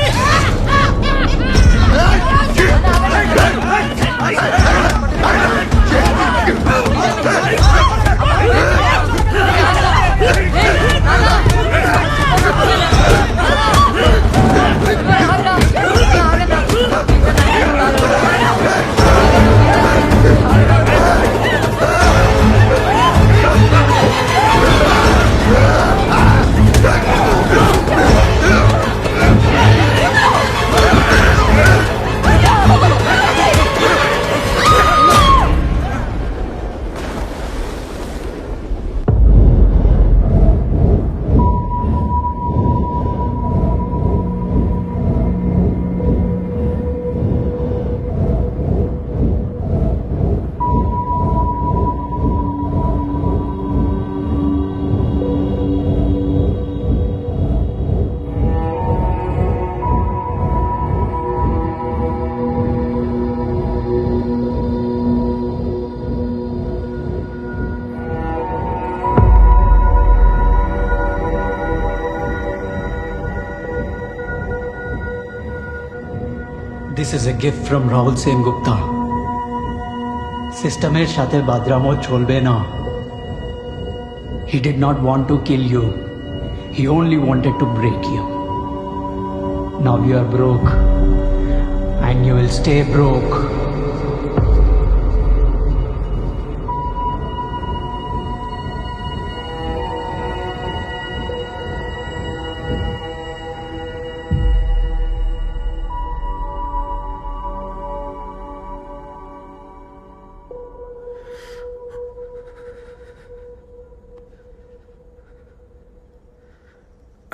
This is a gift from Rahul Sen Gupta. সিস্টেমের সাথে বাদরামো চলবে না. He did not want to kill you. He only wanted to break you. Now you are broke. And you will stay broke.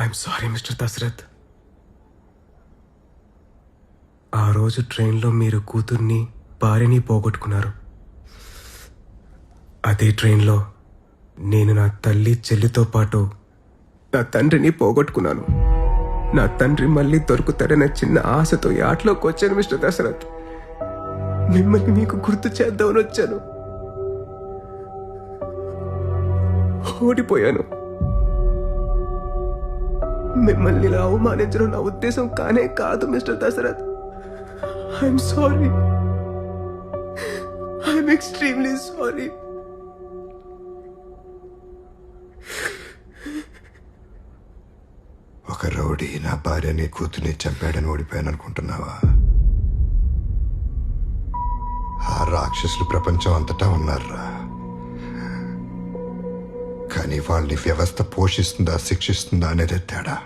I'm sorry mister Dashrath. ఆ రోజు ట్రైన్లో మీరు కూతుర్ని భార్యని పోగొట్టుకున్నారు. అదే ట్రైన్లో నేను నా తల్లి చెల్లితో పాటు నా తండ్రిని పోగొట్టుకున్నాను. నా తండ్రి మళ్ళీ దొరుకుతాడనే చిన్న ఆశతో ఈ ఆటలోకి వచ్చాను మిస్టర్ దశరథ్. మిమ్మల్ని మీకు గుర్తు చేద్దామని వచ్చాను. ఓడిపోయాను. మిమ్మల్ని ఇలా అవమానించడం నా ఉద్దేశం కానే కాదు mister Dashrath. I'm sorry. I'm extremely sorry. ఒక రౌడీ నా భార్యని కూతుర్ని చంపాడని ఓడిపోయాను అనుకుంటున్నావా? ఆ రాక్షసులు ప్రపంచం అంతటా ఉన్నారా, కానీ వాళ్ళని వ్యవస్థ పోషిస్తుందా శిక్షిస్తుందా అనేదే తేడా.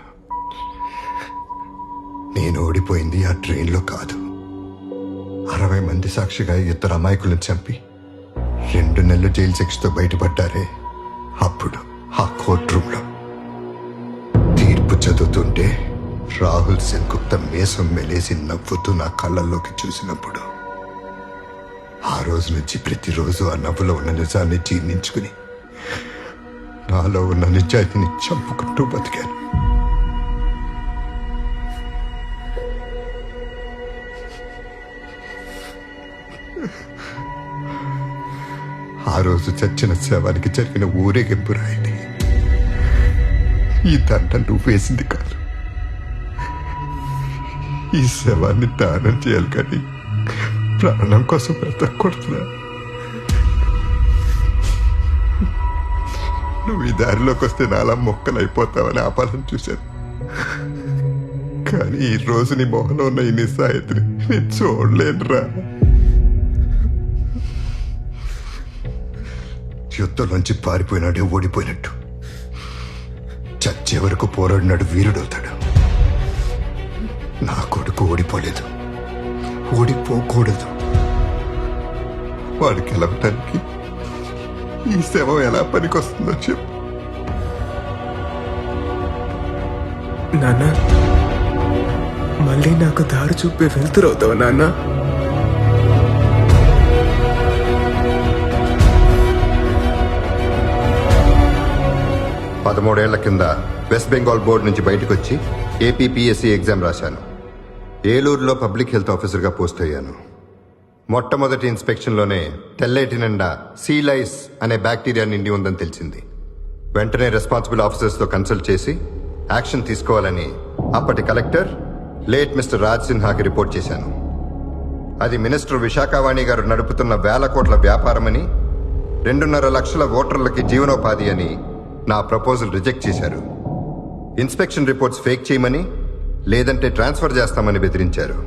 నేను ఓడిపోయింది ఆ ట్రైన్లో కాదు, 60 మంది సాక్షిగా 2 అమాయకులను చంపి 2 నెలలు జైలు శిక్షతో బయటపడ్డారే, అప్పుడు ఆ కోర్ట్ రూమ్లో తీర్పు చదువుతుంటే రాహుల్ సెన్గుప్త మీసం మెలేసి నవ్వుతూ నా కళ్ళల్లోకి చూసినప్పుడు ఆ రోజు నుంచి ప్రతిరోజు ఆ నవ్వులో ఉన్న నిజాన్ని జీర్ణించుకుని నాలో ఉన్న నిజాయితీని చంపుకుంటూ బతికాను. ఆ రోజు చచ్చిన శవానికి జరిగిన ఊరేగింపు రాయండి. ఈ దండ నువ్వు వేసింది కాదు. ఈ శవాన్ని దానం చేయాలి కానీ ప్రాణం కోసం బ్రతకూడదురా. నువ్వు ఈ దారిలోకి వస్తే నాలా మొక్కలు అయిపోతావని ఆపాలని చూశాను, కానీ ఈ రోజు నీ మొహంలో ఉన్న ఈ నిస్సాయితని నేను చూడలేనురా. యుద్ధంలోంచి పారిపోయినాడే ఓడిపోయినట్టు, చచ్చే వరకు పోరాడినాడు వీరుడవుతాడు. నా కొడుకు ఓడిపోలేదు, ఓడిపోకూడదు. వాడికి గెలవటానికి ఈ శవం ఎలా పనికొస్తుందో చెప్పు. నాన్న, మళ్ళీ నాకు దారి చూపే వెళ్తురవుతావు నాన్న. 13 కింద వెస్ట్ బెంగాల్ బోర్డు నుంచి బయటకు వచ్చి ఏపీపీఎస్సీ ఎగ్జామ్ రాశాను. ఏలూరులో పబ్లిక్ హెల్త్ ఆఫీసర్గా పోస్ట్ అయ్యాను. మొట్టమొదటి ఇన్స్పెక్షన్లోనే తెల్లేటి నిండా సీలైస్ అనే బ్యాక్టీరియా నిండి ఉందని తెలిసింది. వెంటనే రెస్పాన్సిబుల్ ఆఫీసర్స్తో కన్సల్ట్ చేసి యాక్షన్ తీసుకోవాలని అప్పటి కలెక్టర్ లేట్ మిస్టర్ రాజ్ సిన్హాకి రిపోర్ట్ చేశాను. అది మినిస్టర్ విశాఖవాణి గారు నడుపుతున్న 1000 కోట్ల వ్యాపారమని, 2.5 లక్షల ఓటర్లకి జీవనోపాధి అని నా ప్రపోజల్ రిజెక్ట్ చేశారు. ఇన్స్పెక్షన్ రిపోర్ట్స్ ఫేక్ చేయమని, లేదంటే ట్రాన్స్ఫర్ చేస్తామని బెదిరించారు.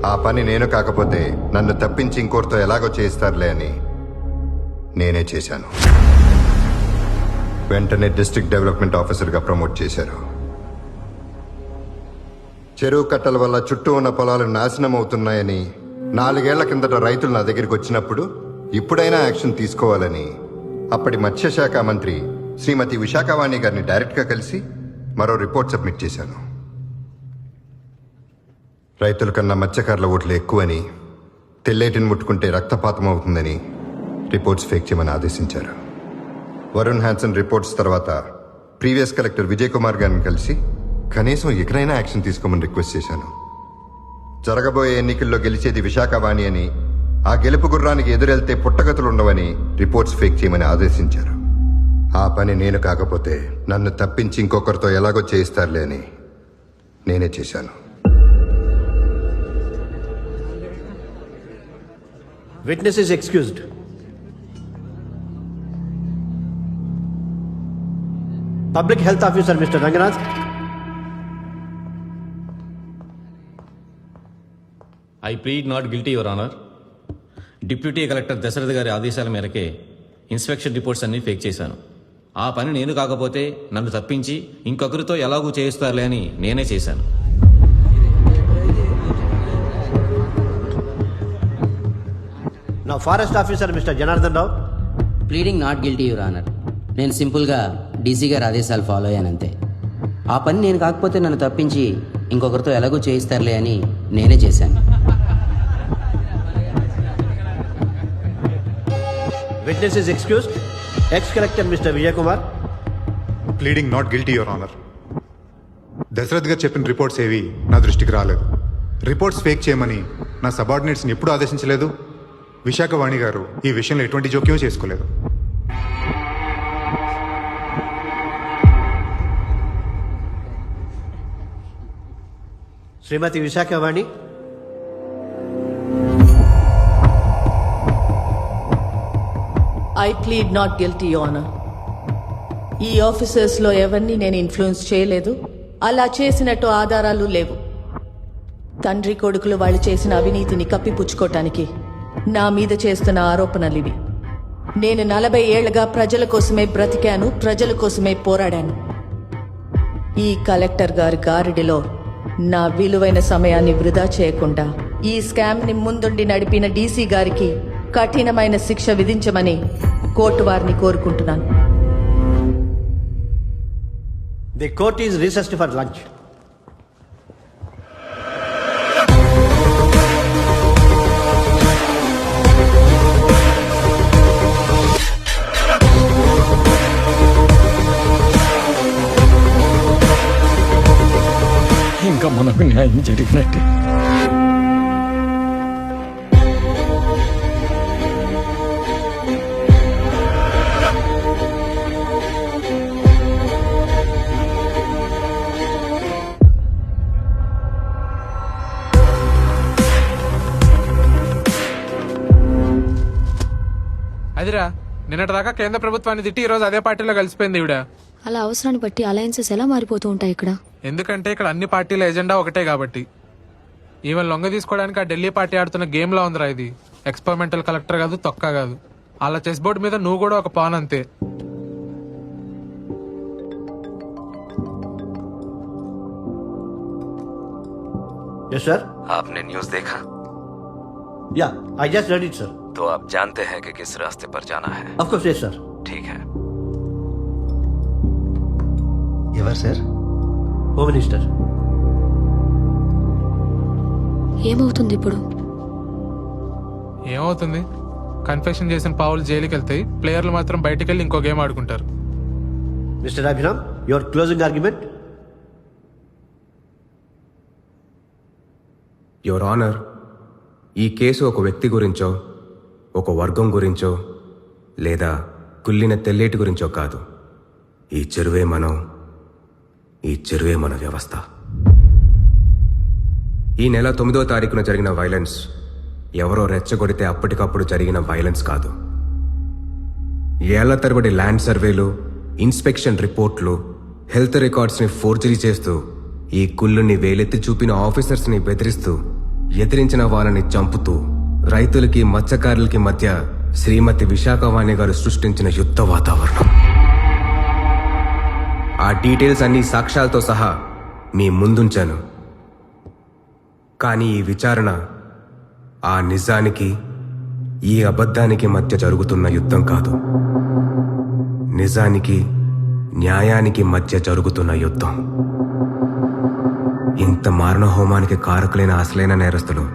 ఆ పని నేను కాకపోతే నన్ను తప్పించి ఇంకోరితో ఎలాగో చేయిస్తారులే అని నేనే చేశాను. వెంటనే డిస్ట్రిక్ట్ డెవలప్మెంట్ ఆఫీసర్గా ప్రమోట్ చేశారు. చెరువు కట్టల వల్ల చుట్టూ ఉన్న పొలాలు నాశనం అవుతున్నాయని 4 ఏళ్ల కిందట రైతులు నా దగ్గరికి వచ్చినప్పుడు ఇప్పుడైనా యాక్షన్ తీసుకోవాలని అప్పటి మత్స్యశాఖ మంత్రి శ్రీమతి విశాఖవాణి గారిని డైరెక్ట్గా కలిసి మరో రిపోర్ట్ సబ్మిట్ చేశాను. రైతుల కన్నా మత్స్యకారుల ఓట్లు ఎక్కువని, తెల్లేటిని ముట్టుకుంటే రక్తపాతం అవుతుందని రిపోర్ట్స్ ఫేక్ చేయమని ఆదేశించారు. వరుణ్ హ్యాన్సన్ రిపోర్ట్స్ తర్వాత ప్రీవియస్ కలెక్టర్ విజయ్ కుమార్ గారిని కలిసి కనీసం ఎక్కడైనా యాక్షన్ తీసుకోమని రిక్వెస్ట్ చేశాను. జరగబోయే ఎన్నికల్లో గెలిచేది విశాఖవాణి అని, ఆ గెలుపు గుర్రానికి ఎదురెళ్తే పుట్టగతులుండవని రిపోర్ట్స్ ఫేక్ చేయమని ఆదేశించారు. ఆ పని నేను కాకపోతే నన్ను తప్పించి ఇంకొకరితో ఎలాగో చేయిస్తారులే అని నేనే చేశాను. Witness is excused. Public Health Officer Mr. Ranganath. I plead not guilty your honour. Deputy collector Dashrath గారి ఆదేశాల మేరకే ఇన్స్పెక్షన్ రిపోర్ట్స్ అన్ని ఫేక్ చేశాను. ఆ పని నేను కాకపోతే నన్ను తప్పించి ఇంకొకరితో ఎలాగూ చేయిస్తారులే అని నేనే చేశాను. Now Forest Officer Mr. Janardhan Rao. Pleading not guilty your honour. నేను సింపుల్గా డీసీ గారి ఆదేశాలు ఫాలో అయ్యానంతే. ఆ పని నేను కాకపోతే నన్ను తప్పించి ఇంకొకరితో ఎలాగో చేయిస్తారులే అని నేనే చేశాను. Witness is excused. Ex-Collector Mr. Vijay Kumar. Pleading not guilty your honour. Dashrath గారు చెప్పిన రిపోర్ట్స్ ఏవి నా దృష్టికి రాలేదు. రిపోర్ట్స్ ఫేక్ చేయమని నా సబార్డినేట్స్ని ఎప్పుడూ ఆదేశించలేదు. విశాఖవాణి గారు ఈ విషయంలో ఎటువంటి జోక్యం చేసుకోలేదు. Srimati Visakhawani. I plead not guilty honour. ఈ ఆఫీసర్స్లో ఎవరిని నేను ఇన్ఫ్లుయెన్స్ చేయలేదు, అలా చేసినట్టు ఆధారాలు లేవు. తండ్రి కొడుకులు వాళ్ళు చేసిన అవినీతిని కప్పిపుచ్చుకోటానికి నా మీద చేస్తున్న ఆరోపణలివి. నేను 40 ఏళ్లుగా ప్రజల కోసమే బ్రతికాను, ప్రజల కోసమే పోరాడాను. ఈ కలెక్టర్ గారి గారిడిలో నా విలువైన సమయాన్ని వృధా చేయకుండా ఈ స్కామ్ ని ముందుండి నడిపిన డీసీ గారికి కఠినమైన శిక్ష విధించమని కోర్టు వారిని కోరుకుంటున్నాను. The court is recessed for lunch. ఇంకా మనకు న్యాయం జరిగినట్టే. అదిరా నిన్నటిదాకా కేంద్ర ప్రభుత్వాన్ని తిట్టి ఈరోజు అదే పార్టీలో కలిసిపోయింది ఈవిడ. అలా అవసరాన్ని బట్టి అలయన్సెస్ ఎలా మారిపోతూ ఉంటాయి ఇక్కడ. ఎందుకంటే ఇక్కడ అన్ని పార్టీల ఎజెండా ఒకటే కాబట్టి. ఈవెన్ లొంగ తీసుకోవడానికి ఆ ఢిల్లీ పార్టీ ఆడుతున్న గేమ్ లా ఉందిరా ఇది. ఎక్స్పెరిమెంటల్ కలెక్టర్ కాదు, తొక్క కాదు. అలా చెస్ బోర్డు మీద నువ్వు కూడా ఒక పాన్ అంతే. Yes, sir. आपने न्यूज़ देखा? Yeah, I just read it, sir. तो आप जानते हैं कि किस रास्ते पर जाना है? Of course, yes, sir. ठीक है. ఎవరు సార్? Home minister. ఏమవుతుంది ఇప్పుడు? ఏమవుతుంది? కన్ఫెషన్ చేసిన పావులు జైలుకి వెళ్తాయి, ప్లేయర్లు మాత్రం బయటికి వెళ్ళి ఇంకో గేమ్ ఆడుకుంటారు. Mister Abhiram, your closing argument. Your honour, ఈ కేసు ఒక వ్యక్తి గురించో, ఒక వర్గం గురించో, లేదా కుళ్ళిన తెల్లేటి గురించో కాదు. ఈ చెరువే మన వ్యవస్థ. ఈ నెల 9వ తారీఖున జరిగిన వైలెన్స్ ఎవరో రెచ్చగొడితే అప్పటికప్పుడు జరిగిన వైలెన్స్ కాదు. ఏళ్ల తరబడి ల్యాండ్ సర్వేలు, ఇన్స్పెక్షన్ రిపోర్ట్లు, హెల్త్ రికార్డ్స్ని ఫోర్జరీ చేస్తూ ఈ కుళ్ళుని వేలెత్తి చూపిన ఆఫీసర్స్ని బెదిరిస్తూ, ఎదిరించిన వాళ్ళని చంపుతూ, రైతులకి మత్స్యకారులకి మధ్య శ్రీమతి విశాఖవాణి గారు సృష్టించిన యుద్ధ వాతావరణం. ఆ డీటెయిల్స్ అన్ని సాక్ష్యాలతో సహా మీ ముందుంచాను. కానీ ఈ విచారణ ఆ నిజానికి, ఈ అబద్ధానికి మధ్య జరుగుతున్న యుద్ధం కాదు. నిజానికి, న్యాయానికి మధ్య జరుగుతున్న యుద్ధం. ఇంత మారణ హోమానికి కారకులైన అసలైన నేరస్తులు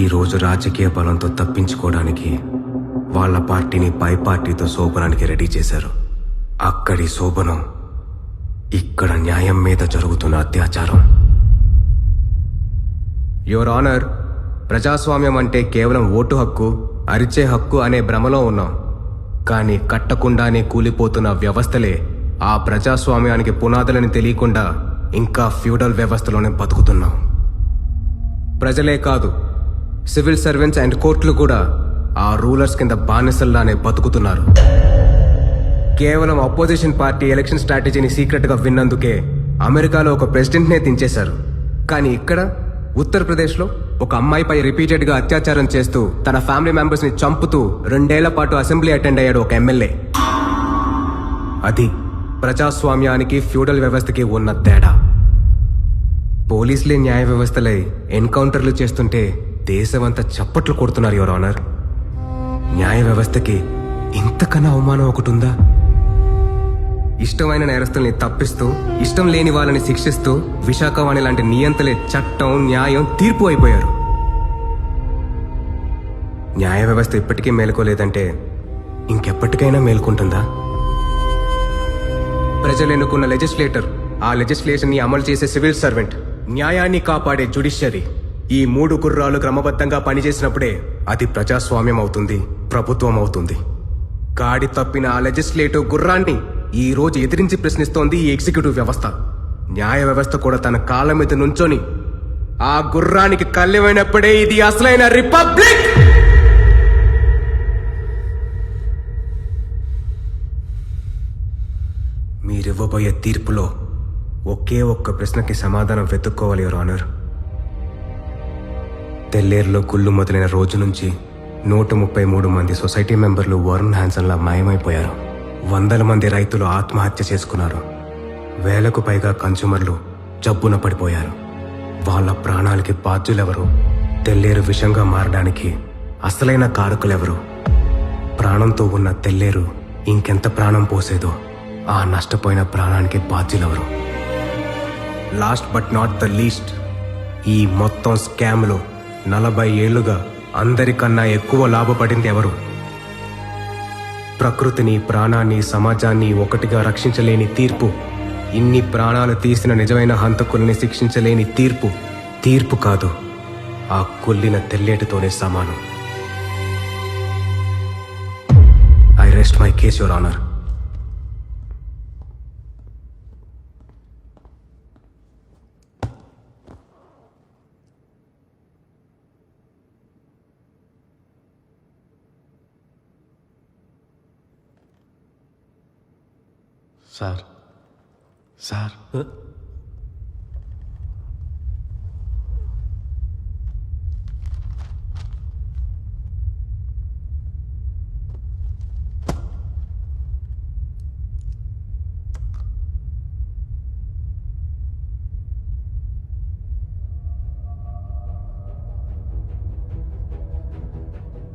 ఈ రోజు రాజకీయ బలంతో తప్పించుకోవడానికి వాళ్ళ పార్టీని పై పార్టీతో శోభనానికి రెడీ చేశారు. అక్కడి శోభనం ఇక్కడ న్యాయం మీద జరుగుతున్న అత్యాచారం. యువర్ ఆనర్, ప్రజాస్వామ్యం అంటే కేవలం ఓటు హక్కు, అరిచే హక్కు అనే భ్రమలో ఉన్నాం. కానీ కట్టకుండానే కూలిపోతున్న వ్యవస్థలే ఆ ప్రజాస్వామ్యానికి పునాదులని తెలియకుండా ఇంకా ఫ్యూడల్ వ్యవస్థలోనే బతుకుతున్నాం. ప్రజలే కాదు, సివిల్ సర్వెంట్స్ అండ్ కోర్టులు కూడా ఆ రూలర్స్ కింద బానిసల్లానే బతుకుతున్నారు. కేవలం అపోజిషన్ పార్టీ ఎలక్షన్ స్ట్రాటజీని సీక్రెట్గా విన్నందుకే అమెరికాలో ఒక ప్రెసిడెంట్నే దించేశారు. కానీ ఇక్కడ ఉత్తరప్రదేశ్లో ఒక అమ్మాయిపై రిపీటెడ్గా అత్యాచారం చేస్తూ తన ఫ్యామిలీ మెంబర్స్ని చంపుతూ 2 ఏళ్ల పాటు అసెంబ్లీ అటెండ్ అయ్యాడు ఒక ఎమ్మెల్యే. అది ప్రజాస్వామ్యానికి ఫ్యూడల్ వ్యవస్థకి ఉన్న తేడా. పోలీసులే న్యాయ వ్యవస్థలై ఎన్కౌంటర్లు చేస్తుంటే దేశమంతా చప్పట్లు కొడుతున్నారు యువర్ ఆనర్. న్యాయ వ్యవస్థకి ఇంతకన్నా అవమానం ఒకటి ఉందా? ఇష్టమైన నేరస్తుల్ని తప్పిస్తూ, ఇష్టం లేని వాళ్ళని శిక్షిస్తూ విశాఖవాణి లాంటి నియంతలే చట్టం, న్యాయం, తీర్పు అయిపోయారు. న్యాయ వ్యవస్థ ఇప్పటికీ మేలుకోలేదంటే ఇంకెప్పటికైనా మేల్కొంటుందా? ప్రజలు ఎన్నుకున్న లెజిస్లేటర్, ఆ లెజిస్లేషన్ ని అమలు చేసే సివిల్ సర్వెంట్, న్యాయాన్ని కాపాడే జ్యుడిషియరీ, ఈ 3 గుర్రాలు క్రమబద్ధంగా పనిచేసినప్పుడే అది ప్రజాస్వామ్యం అవుతుంది, ప్రభుత్వం అవుతుంది. గాడి తప్పిన ఆ లెజిస్లేటివ్ గుర్రాన్ని ఈ రోజు ఎదిరించి ప్రశ్నిస్తోంది ఈ ఎగ్జిక్యూటివ్ వ్యవస్థ. న్యాయ వ్యవస్థ కూడా తన కాళ్ళ మీద నుంచొని ఆ గుర్రానికి కళ్ళెమైనప్పుడే ఇది అసలైన రిపబ్లిక్. మీరివ్వబోయే తీర్పులో ఒకే ఒక్క ప్రశ్నకి సమాధానం వెతుక్కోవాలి యువర్ ఆనర్. తెల్లేరులో గుళ్ళు మొదలైన రోజు నుంచి 133 మంది సొసైటీ మెంబర్లు వరుణ్ హ్యాన్సన్లా మాయమైపోయారు. 100 మంది రైతులు ఆత్మహత్య చేసుకున్నారు. 1000కు పైగా కన్స్యూమర్లు జబ్బున పడిపోయారు. వాళ్ళ ప్రాణాలకి బాధ్యులెవరు? తెల్లేరు విషంగా మారడానికి అసలైన కారకులెవరు? ప్రాణంతో ఉన్న తెల్లేరు ఇంకెంత ప్రాణం పోసేదో ఆ నష్టపోయిన ప్రాణానికి బాధ్యులెవరు? Last but not the least, ఈ మొత్తం స్కామ్లో 40 ఏళ్లుగా అందరికన్నా ఎక్కువ లాభపడింది ఎవరు? ప్రకృతిని, ప్రాణాన్ని, సమాజాన్ని ఒకటిగా రక్షించలేని తీర్పు, ఇన్ని ప్రాణాలు తీసిన నిజమైన హంతకుల్ని శిక్షించలేని తీర్పు, తీర్పు కాదు, ఆ కుళ్ళిన తెల్లేటితోనే సమానం. I rest my case your honour. Sir sir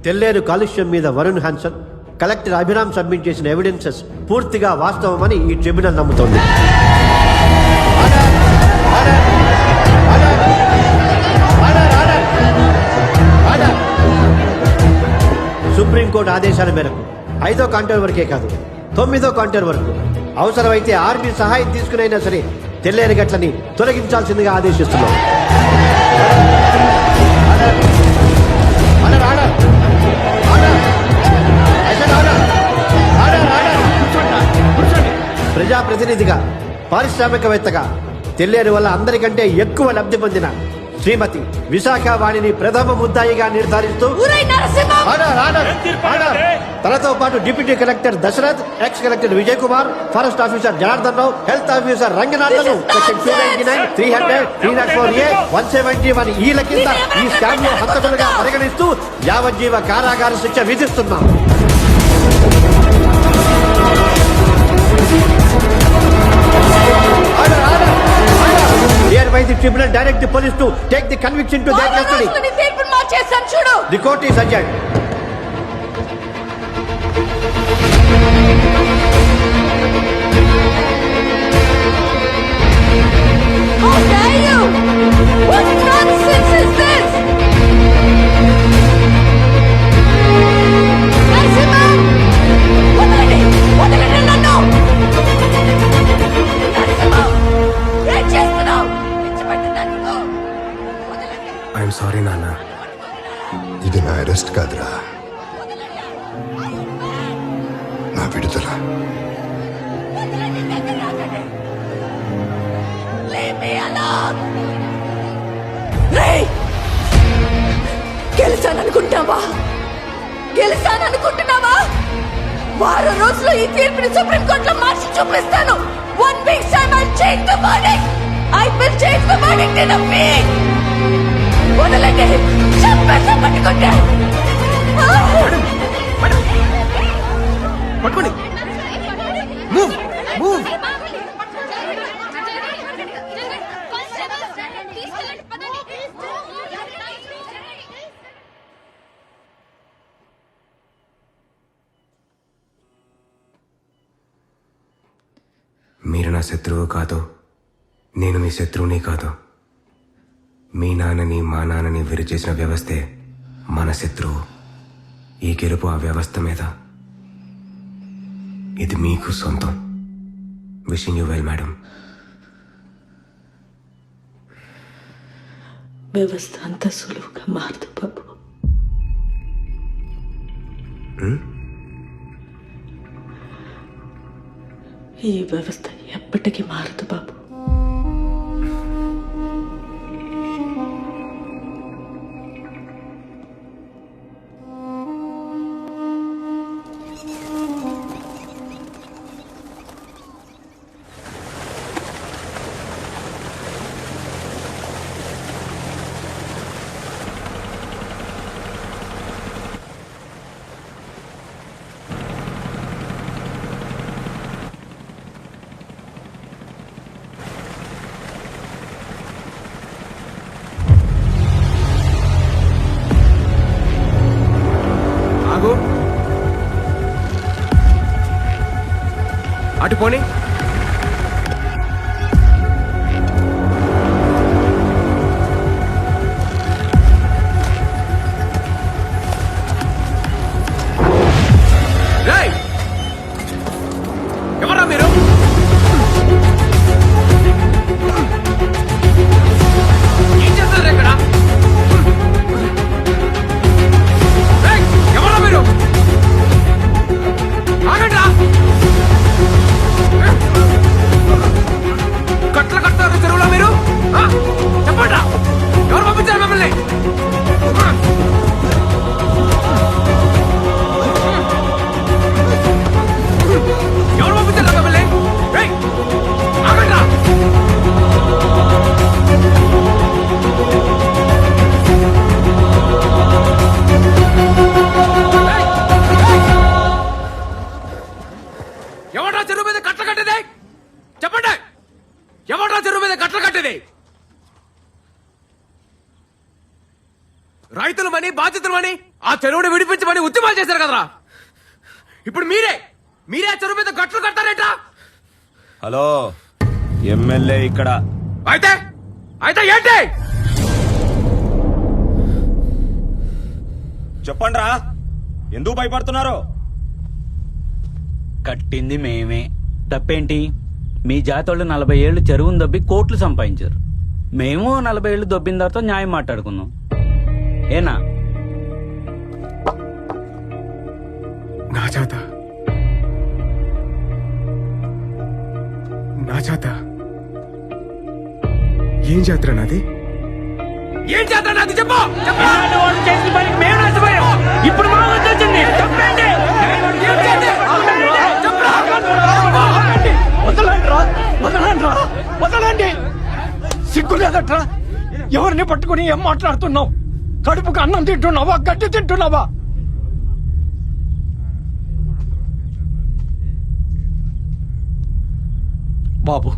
తెల్లేరు కాలుష్యం మీద Varun Hanson, collector Abhiram submit చేసిన ఎవిడెన్సెస్ పూర్తిగా వాస్తవమని ఈ ట్రిబ్యునల్ నమ్ముతోంది. సుప్రీంకోర్టు ఆదేశాల మేరకు 5వ కాంటర్ వరకే కాదు 9వ కాంటర్ వరకు అవసరమైతే ఆర్మీ సహాయం తీసుకునైనా సరే తెల్లేరు గట్లని తొలగించాల్సిందిగా ఆదేశిస్తున్నారు. ప్రజాప్రతినిధిగా, పారిశ్రామికవేత్తగా తెల్లేరు వల్ల అందరికంటే ఎక్కువ లబ్ధి పొందిన శ్రీమతి విశాఖ వాణిని ప్రథమ ముద్దాయిగా నిర్ధారిస్తూ తనతో పాటు deputy collector Dasharath, ex collector Vijay Kumar, forest officer Janardhan Rao, health officer రంగనాథ్లను సెక్షన్ 299, 300, 304A, 171 ఈల కింద ఈ స్కామ్ లో హంతకులుగా పరిగణిస్తూ యావజ్జీవ కారాగార శిక్ష విధిస్తున్నాం. Hereby the tribunal direct the police to take the conviction to their custody. The court is adjourned. How dare you? What nonsense is this? Narasimha! వదలండి నన్ను! నరసింహ! ఏం చేస్తున్నావు? విడిచిపెట్టు. ఐఎమ్ సారీ నాన్న. ఇది నా అరెస్ట్ కాదురా, నా విడుదల. గెలిచాననుకుంటున్నావా? వారం రోజుల్లో ఈ తీర్పుని సుప్రీంకోర్టులో మార్చి చూపిస్తాను. 1 week's time I'll change the verdict. I will change the verdict in a week. వదలండి, చంపేస్తా పట్టుకుంటే. పట్టుకోండి. Move move. మీరు నా శత్రువు కాదు, నేను మీ శత్రువుని కాదు. మీ నాన్నని మా నాన్నని విరిచేసిన వ్యవస్థే మన శత్రువు. ఈ గెలుపు ఆ వ్యవస్థ మీద. ఇది మీకు సొంతం. Wishing you well madam. వ్యవస్థ అంత సులువుగా మారదు బాబు. ఈ వ్యవస్థ ఎప్పటికీ మారదు బాబు. అటు పోనీ. ఎవరా మీరు? ఏం చేస్తారు ఇక్కడ? ఎవరా మీరు? ఆగండ్రా! కట్ల కట్టారు చెరువులో మీరు? చెప్పండి, ఎవరు పంపించారు మిమ్మల్ని? ఎవరు పంపించారు మిమ్మల్ని? ఆగండ్రా! ఎవడ్రా చెరువు మీద కట్ల కట్టేది? చెప్పండి, ఎవడ్రా చెరువు మీద కట్ల కట్టేది? రైతులమని బాధ్యతలమని ఆ చెరువుని విడిపించమని ఉద్యమాలు చేశారు కదరా. ఇప్పుడు మీరే ఆ చెరువు మీద గట్లు కట్టారేట. హలో, ఎమ్మెల్యే ఇక్కడ. అయితే ఏంటి? చెప్పండ్రా, ఎందుకు భయపడుతున్నారు? కట్టింది మేమే. తప్పేంటి? మీ జాతోళ్ళు 40 ఏళ్ళు చెరువును దొబ్బి కోట్లు సంపాదించారు. మేము 40 ఏళ్ళు దొబ్బిన తర్వాత న్యాయం మాట్లాడుకుందాం. ఏనా? నా చేత ఏం జాతర నాది? ఏం జాతర నాది? చెప్పు. ఇప్పుడు మా వద్ద వచ్చింది. చెప్పండి. వదలండి, సిగ్గు లేదట్రా? ఎవరిని పట్టుకుని ఏం మాట్లాడుతున్నావు? కడుపుకు అన్నం తింటున్నావా, గడ్డి తింటున్నావా? బాబు,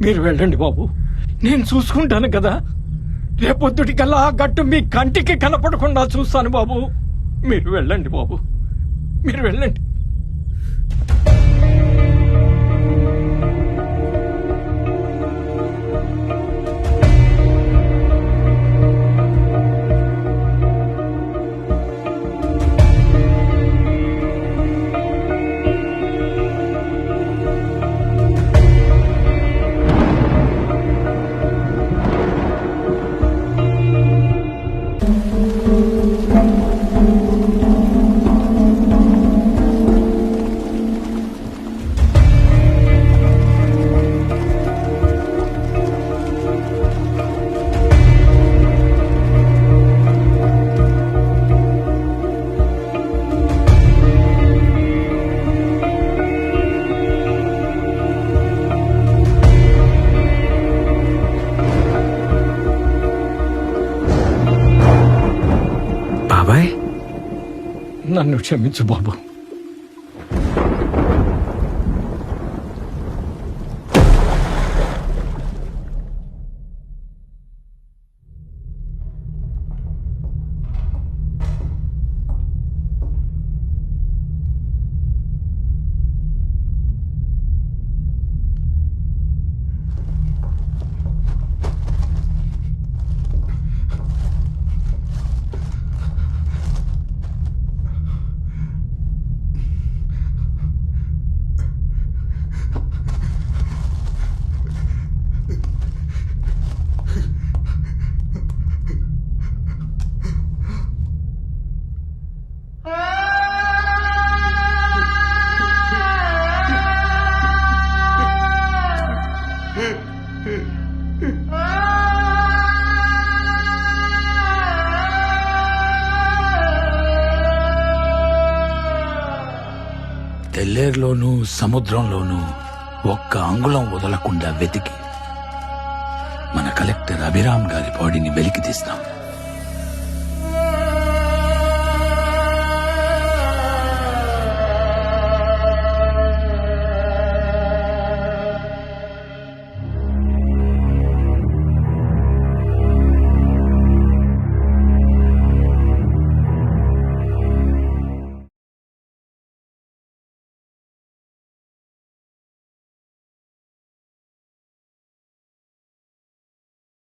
మీరు వెళ్ళండి బాబు, నేను చూసుకుంటాను కదా. రేపొద్దుటికల్లా ఆ గట్టు మీ కంటికి కనపడకుండా చూస్తాను బాబు. మీరు వెళ్ళండి బాబు, మీరు వెళ్ళండి. నన్ను క్షమించు బాబు. తెల్లేరులోనూ సముద్రంలోనూ ఒక్క అంగుళం వదలకుండా వెతికి మన కలెక్టర్ అభిరామ్ గారి బాడీని వెలికి తీస్తాం.